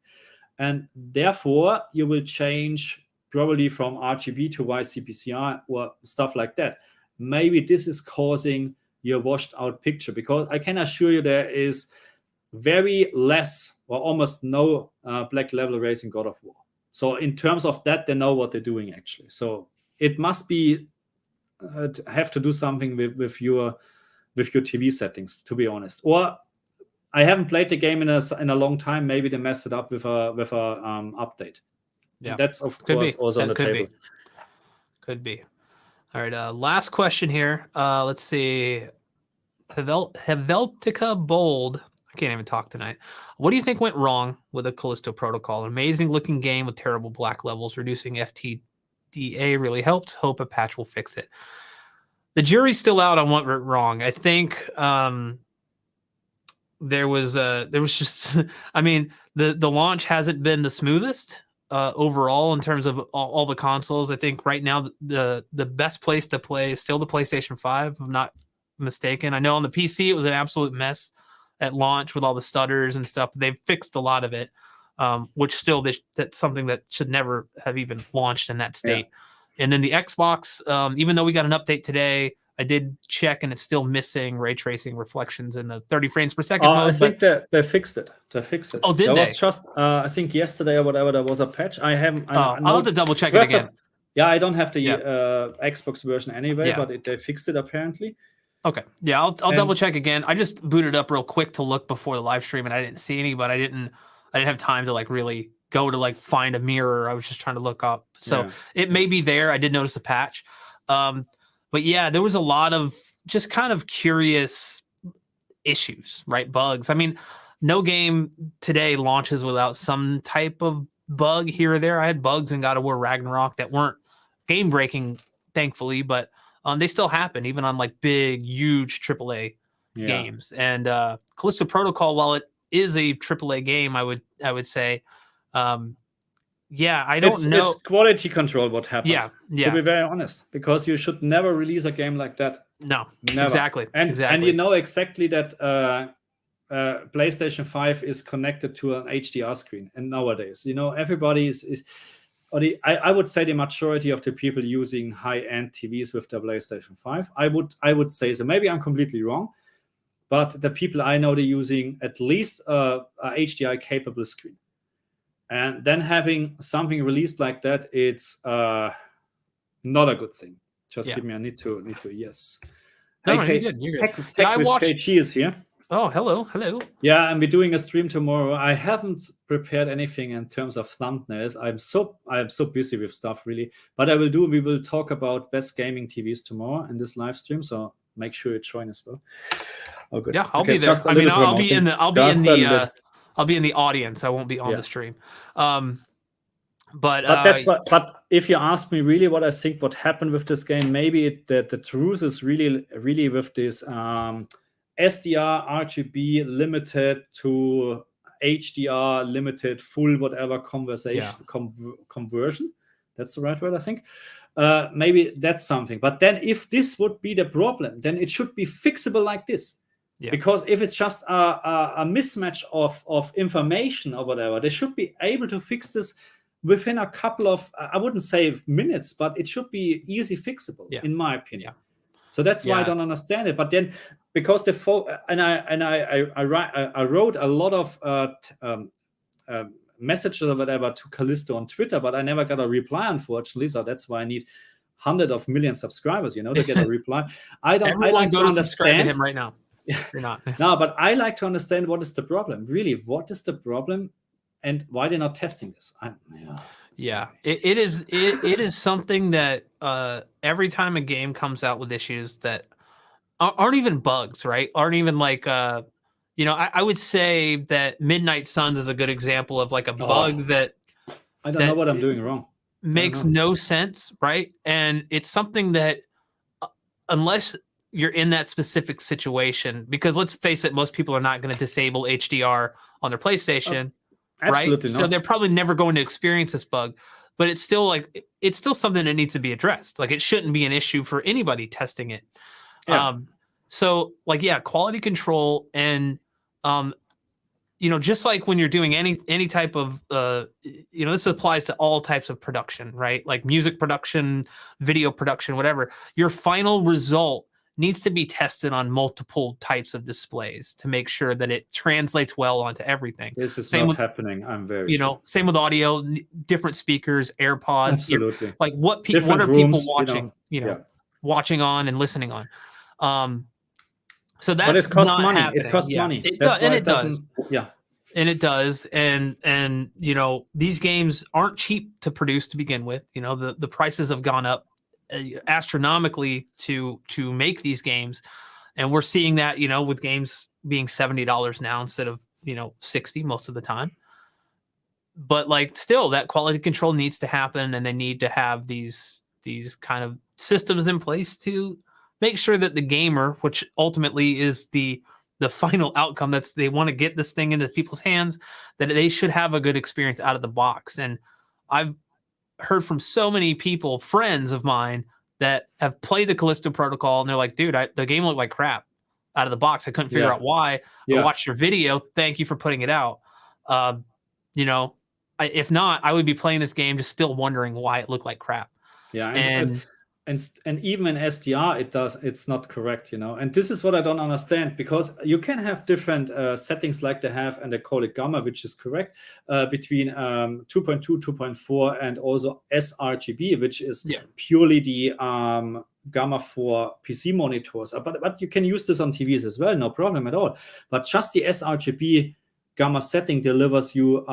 And therefore, you will change probably from RGB to YCPCR or stuff like that. maybe this is causing your washed out picture, because I can assure you there is very less or almost no black level rays in God of War. So in terms of that, they know what they're doing actually. So it must be have to do something with your TV settings, to be honest. Or I haven't played the game in a long time. Maybe they messed it up with a update. Yeah, and that's of course also on the table. Could be. All right. Last question here. Let's see. Helvetica Bold. I can't even talk tonight. What do you think went wrong with the Callisto Protocol? An amazing looking game with terrible black levels. Reducing FTDA really helped. Hope a patch will fix it. The jury's still out on what went wrong. I think there was just I mean, the launch hasn't been the smoothest overall in terms of all the consoles. I think right now the best place to play is still the PlayStation 5, if I'm not mistaken. I know on the PC it was an absolute mess at launch with all the stutters and stuff. They've fixed a lot of it, which still that's something that should never have even launched in that state. Yeah. And then the Xbox, even though we got an update today, I did check and it's still missing ray tracing reflections in the 30 frames per second mode. I think they fixed it. Oh, did they? Was just I think yesterday or whatever there was a patch. I haven't. I'll have to double check it again. I don't have the Xbox version anyway, but they fixed it apparently. Okay. Yeah, I'll double check again. I just booted up real quick to look before the live stream and I didn't see any, but I didn't have time to like really go to like find a mirror. I was just trying to look up. So it may be there. I did notice a patch. But yeah, there was a lot of just kind of curious issues, right? Bugs. I mean, no game today launches without some type of bug here or there. I had bugs in God of War Ragnarok that weren't game breaking, thankfully, but they still happen even on like big, huge AAA games. And Callisto Protocol, while it is a AAA game, I would say, I don't know. It's quality control what happened. Yeah. To be very honest, because you should never release a game like that. No, never. Exactly. And you know exactly that PlayStation 5 is connected to an HDR screen. And nowadays, you know, everybody I would say the majority of the people using high-end TVs with the PlayStation 5. I would say so. Maybe I'm completely wrong, but the people I know, they're using at least a HDR-capable screen. And then having something released like that, it's not a good thing. Just give me a need to yes. No, you're good. You're good. I watched. KG is here. Oh, hello. Yeah, and we're doing a stream tomorrow. I haven't prepared anything in terms of thumbnails. I am so busy with stuff really. But we will talk about best gaming TVs tomorrow in this live stream. So make sure you join as well. Oh, good. Yeah, I'll be there. I mean, I'll be in the audience. I won't be on the stream. But if you ask me really what I think what happened with this game, maybe the truth is really with this SDR RGB limited to HDR limited full whatever conversion. That's the right word, I think. Maybe that's something. But then if this would be the problem, then it should be fixable like this. Yeah. Because if it's just a mismatch of information or whatever, they should be able to fix this within a couple of, I wouldn't say minutes, but it should be easy fixable, in my opinion. Yeah. So that's why I don't understand it. But then, because I wrote a lot of messages or whatever to Callisto on Twitter, but I never got a reply, unfortunately. So that's why I need hundreds of million subscribers, to get a reply. I like to understand him right now. You're not. No, but I like to understand what is the problem. Really, what is the problem, and why they're not testing this? It is something that every time a game comes out with issues that aren't even bugs, right? Aren't even like I would say that Midnight Suns is a good example of like a bug that I don't know what I'm doing wrong. Makes no sense, right? And it's something that unless you're in that specific situation, because let's face it, most people are not going to disable HDR on their PlayStation, right? Not. So they're probably never going to experience this bug, but it's still something that needs to be addressed. Like it shouldn't be an issue for anybody testing it. Yeah. So quality control and just like when you're doing any type of, this applies to all types of production, right? Like music production, video production, whatever. Your final result needs to be tested on multiple types of displays to make sure that it translates well onto everything. This is Same not with, happening. I'm very sure. Same with audio, different speakers, AirPods. Absolutely. Like what are rooms, people watching, watching on and listening on? So that's but it costs not money. happening. It costs money. That's why it doesn't. Yeah. And it does. And these games aren't cheap to produce to begin with. The prices have gone up astronomically to make these games. And we're seeing that, with games being $70 now instead of, $60 most of the time. But like still that quality control needs to happen, and they need to have these kind of systems in place to make sure that the gamer, which ultimately is the final outcome, they want to get this thing into people's hands, that they should have a good experience out of the box. And I've heard from so many people, friends of mine, that have played the Callisto Protocol, and they're like, dude, the game looked like crap out of the box. I couldn't figure out why. I watched your video. Thank you for putting it out. If not, I would be playing this game just still wondering why it looked like crap. Yeah, and even in SDR, it's not correct, And this is what I don't understand, because you can have different settings like they have, and they call it gamma, which is correct, between 2.2, 2.4, and also sRGB, which is purely the gamma for PC monitors. But you can use this on TVs as well, no problem at all. But just the sRGB gamma setting delivers you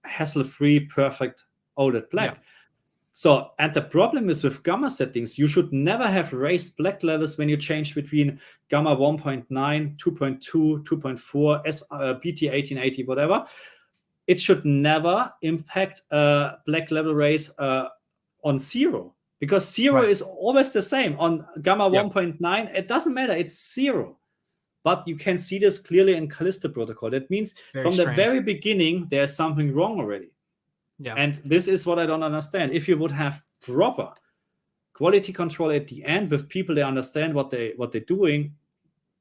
hassle-free, perfect OLED black. Yeah. So, and the problem is with gamma settings, you should never have raised black levels when you change between gamma 1.9, 2.2, 2.4, BT1880, whatever. It should never impact black level raise on 0, because 0 is always the same. On gamma 1.9, it doesn't matter, it's 0. But you can see this clearly in Callisto Protocol. That means from the very beginning, there's something wrong already. Yeah. And this is what I don't understand. If you would have proper quality control at the end with people that understand what they're doing,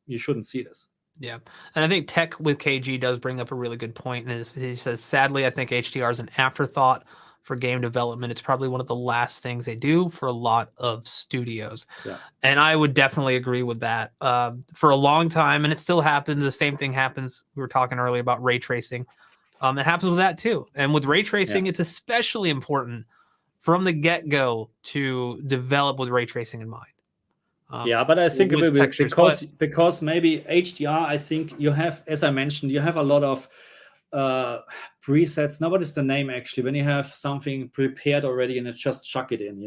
you shouldn't see this. Yeah. And I think Tech with KG does bring up a really good point. And he says, sadly, I think HDR is an afterthought for game development. It's probably one of the last things they do for a lot of studios. Yeah. And I would definitely agree with that. For a long time, and it still happens, the same thing happens. We were talking earlier about ray tracing. It happens with that too. And with ray tracing, it's especially important from the get-go to develop with ray tracing in mind. But I think it will be because maybe HDR, I think you have, as I mentioned, you have a lot of presets. Now, what is the name actually? When you have something prepared already and it just chuck it in,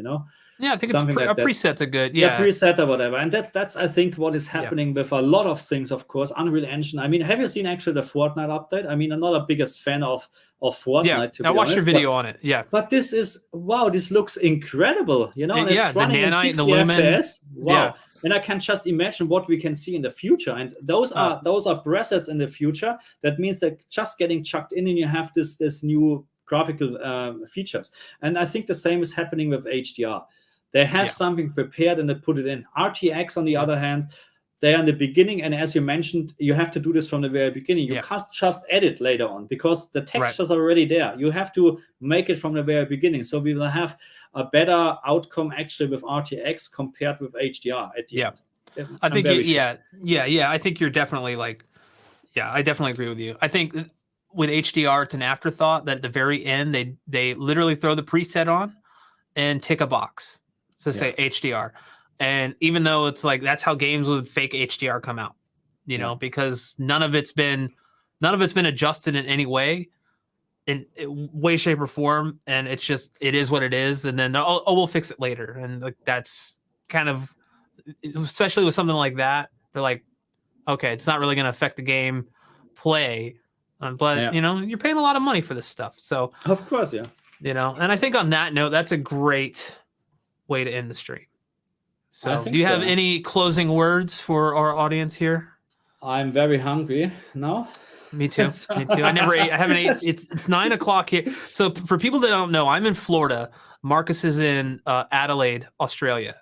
Yeah, I think something like presets are good. Preset or whatever. And that's I think what is happening with a lot of things, of course. Unreal Engine. I mean, have you seen actually the Fortnite update? I mean, I'm not a biggest fan of Fortnite. Yeah, I watched your video on it. Yeah. But this is, wow, this looks incredible. And it's running in 60 FPS. Wow. Yeah. And I can just imagine what we can see in the future. And those are presets in the future. That means they're just getting chucked in, and you have this new graphical features. And I think the same is happening with HDR. They have something prepared and they put it in. RTX, on the other hand, they're in the beginning. And as you mentioned, you have to do this from the very beginning. You can't just edit later on because the textures are already there. You have to make it from the very beginning. So we will have a better outcome actually with RTX compared with HDR at the end. I think, I think you're definitely I definitely agree with you. I think with HDR, it's an afterthought that at the very end, they literally throw the preset on and tick a box to say HDR. And even though it's like that's how games with fake HDR come out, because none of it's been adjusted in any way, in way, shape, or form, and it is what it is. And then we'll fix it later, and that's kind of, especially with something like that, they're like, okay, it's not really going to affect the game play, but you're paying a lot of money for this stuff, so of course, and I think on that note, that's a great way to end the stream. So do you have any closing words for our audience here? I'm very hungry now. Me too. Me too. I haven't ate. It's 9:00 here. So for people that don't know, I'm in Florida. Marcus is in Adelaide, Australia.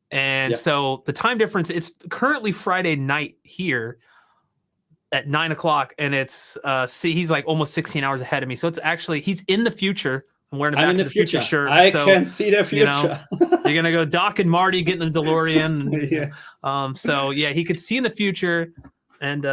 And so the time difference, it's currently Friday night here. at 9 o'clock, and it's he's like almost 16 hours ahead of me. So it's actually he's in the future. I'm wearing a Back to the Future shirt. I can see the future. You're gonna go Doc and Marty getting the DeLorean. Yes. So yeah, he could see in the future, and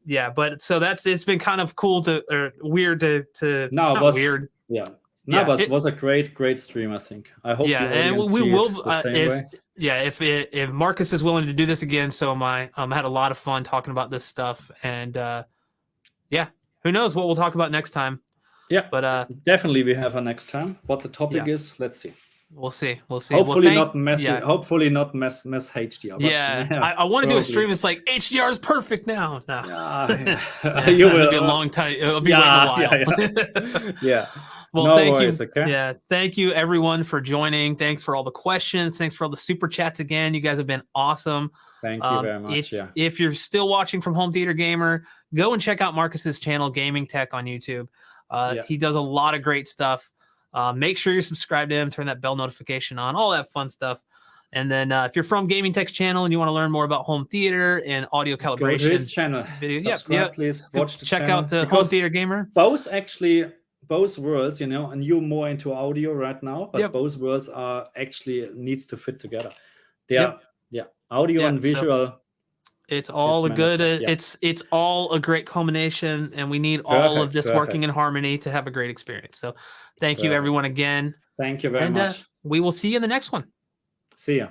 yeah, but so it's been kind of cool or weird to no, it was weird. Yeah. No, but it was a great stream, I think. I hope yeah, and we will the same way. Yeah, if Marcus is willing to do this again, so am I. I had a lot of fun talking about this stuff, and yeah, who knows what we'll talk about next time. Yeah, but definitely we have a next time. What the topic is, let's see. We'll see. Hopefully not messy. Yeah. Hopefully not mess HDR. Yeah, I want to do a stream. It's like HDR is perfect now. No. You will. It'll be a long time. It'll be waiting a while. Yeah. Well, no thank worries, you. Okay? Yeah, thank you everyone for joining. Thanks for all the questions. Thanks for all the super chats again. You guys have been awesome. Thank you very much. If you're still watching from Home Theater Gamer, go and check out Marcus's channel, GamingTech, on YouTube. He does a lot of great stuff. Make sure you're subscribed to him, turn that bell notification on, all that fun stuff. And then if you're from GamingTech's channel and you want to learn more about home theater and audio calibration, go to his channel. Subscribe, please. Watch the check channel. out the Home Theater Gamer. Both worlds, and you're more into audio right now, but both worlds are actually needs to fit together. Audio and visual. So it's all a good. It's all a great combination, and we need all of this working in harmony to have a great experience. So, thank you everyone again. Thank you very much. We will see you in the next one. See ya.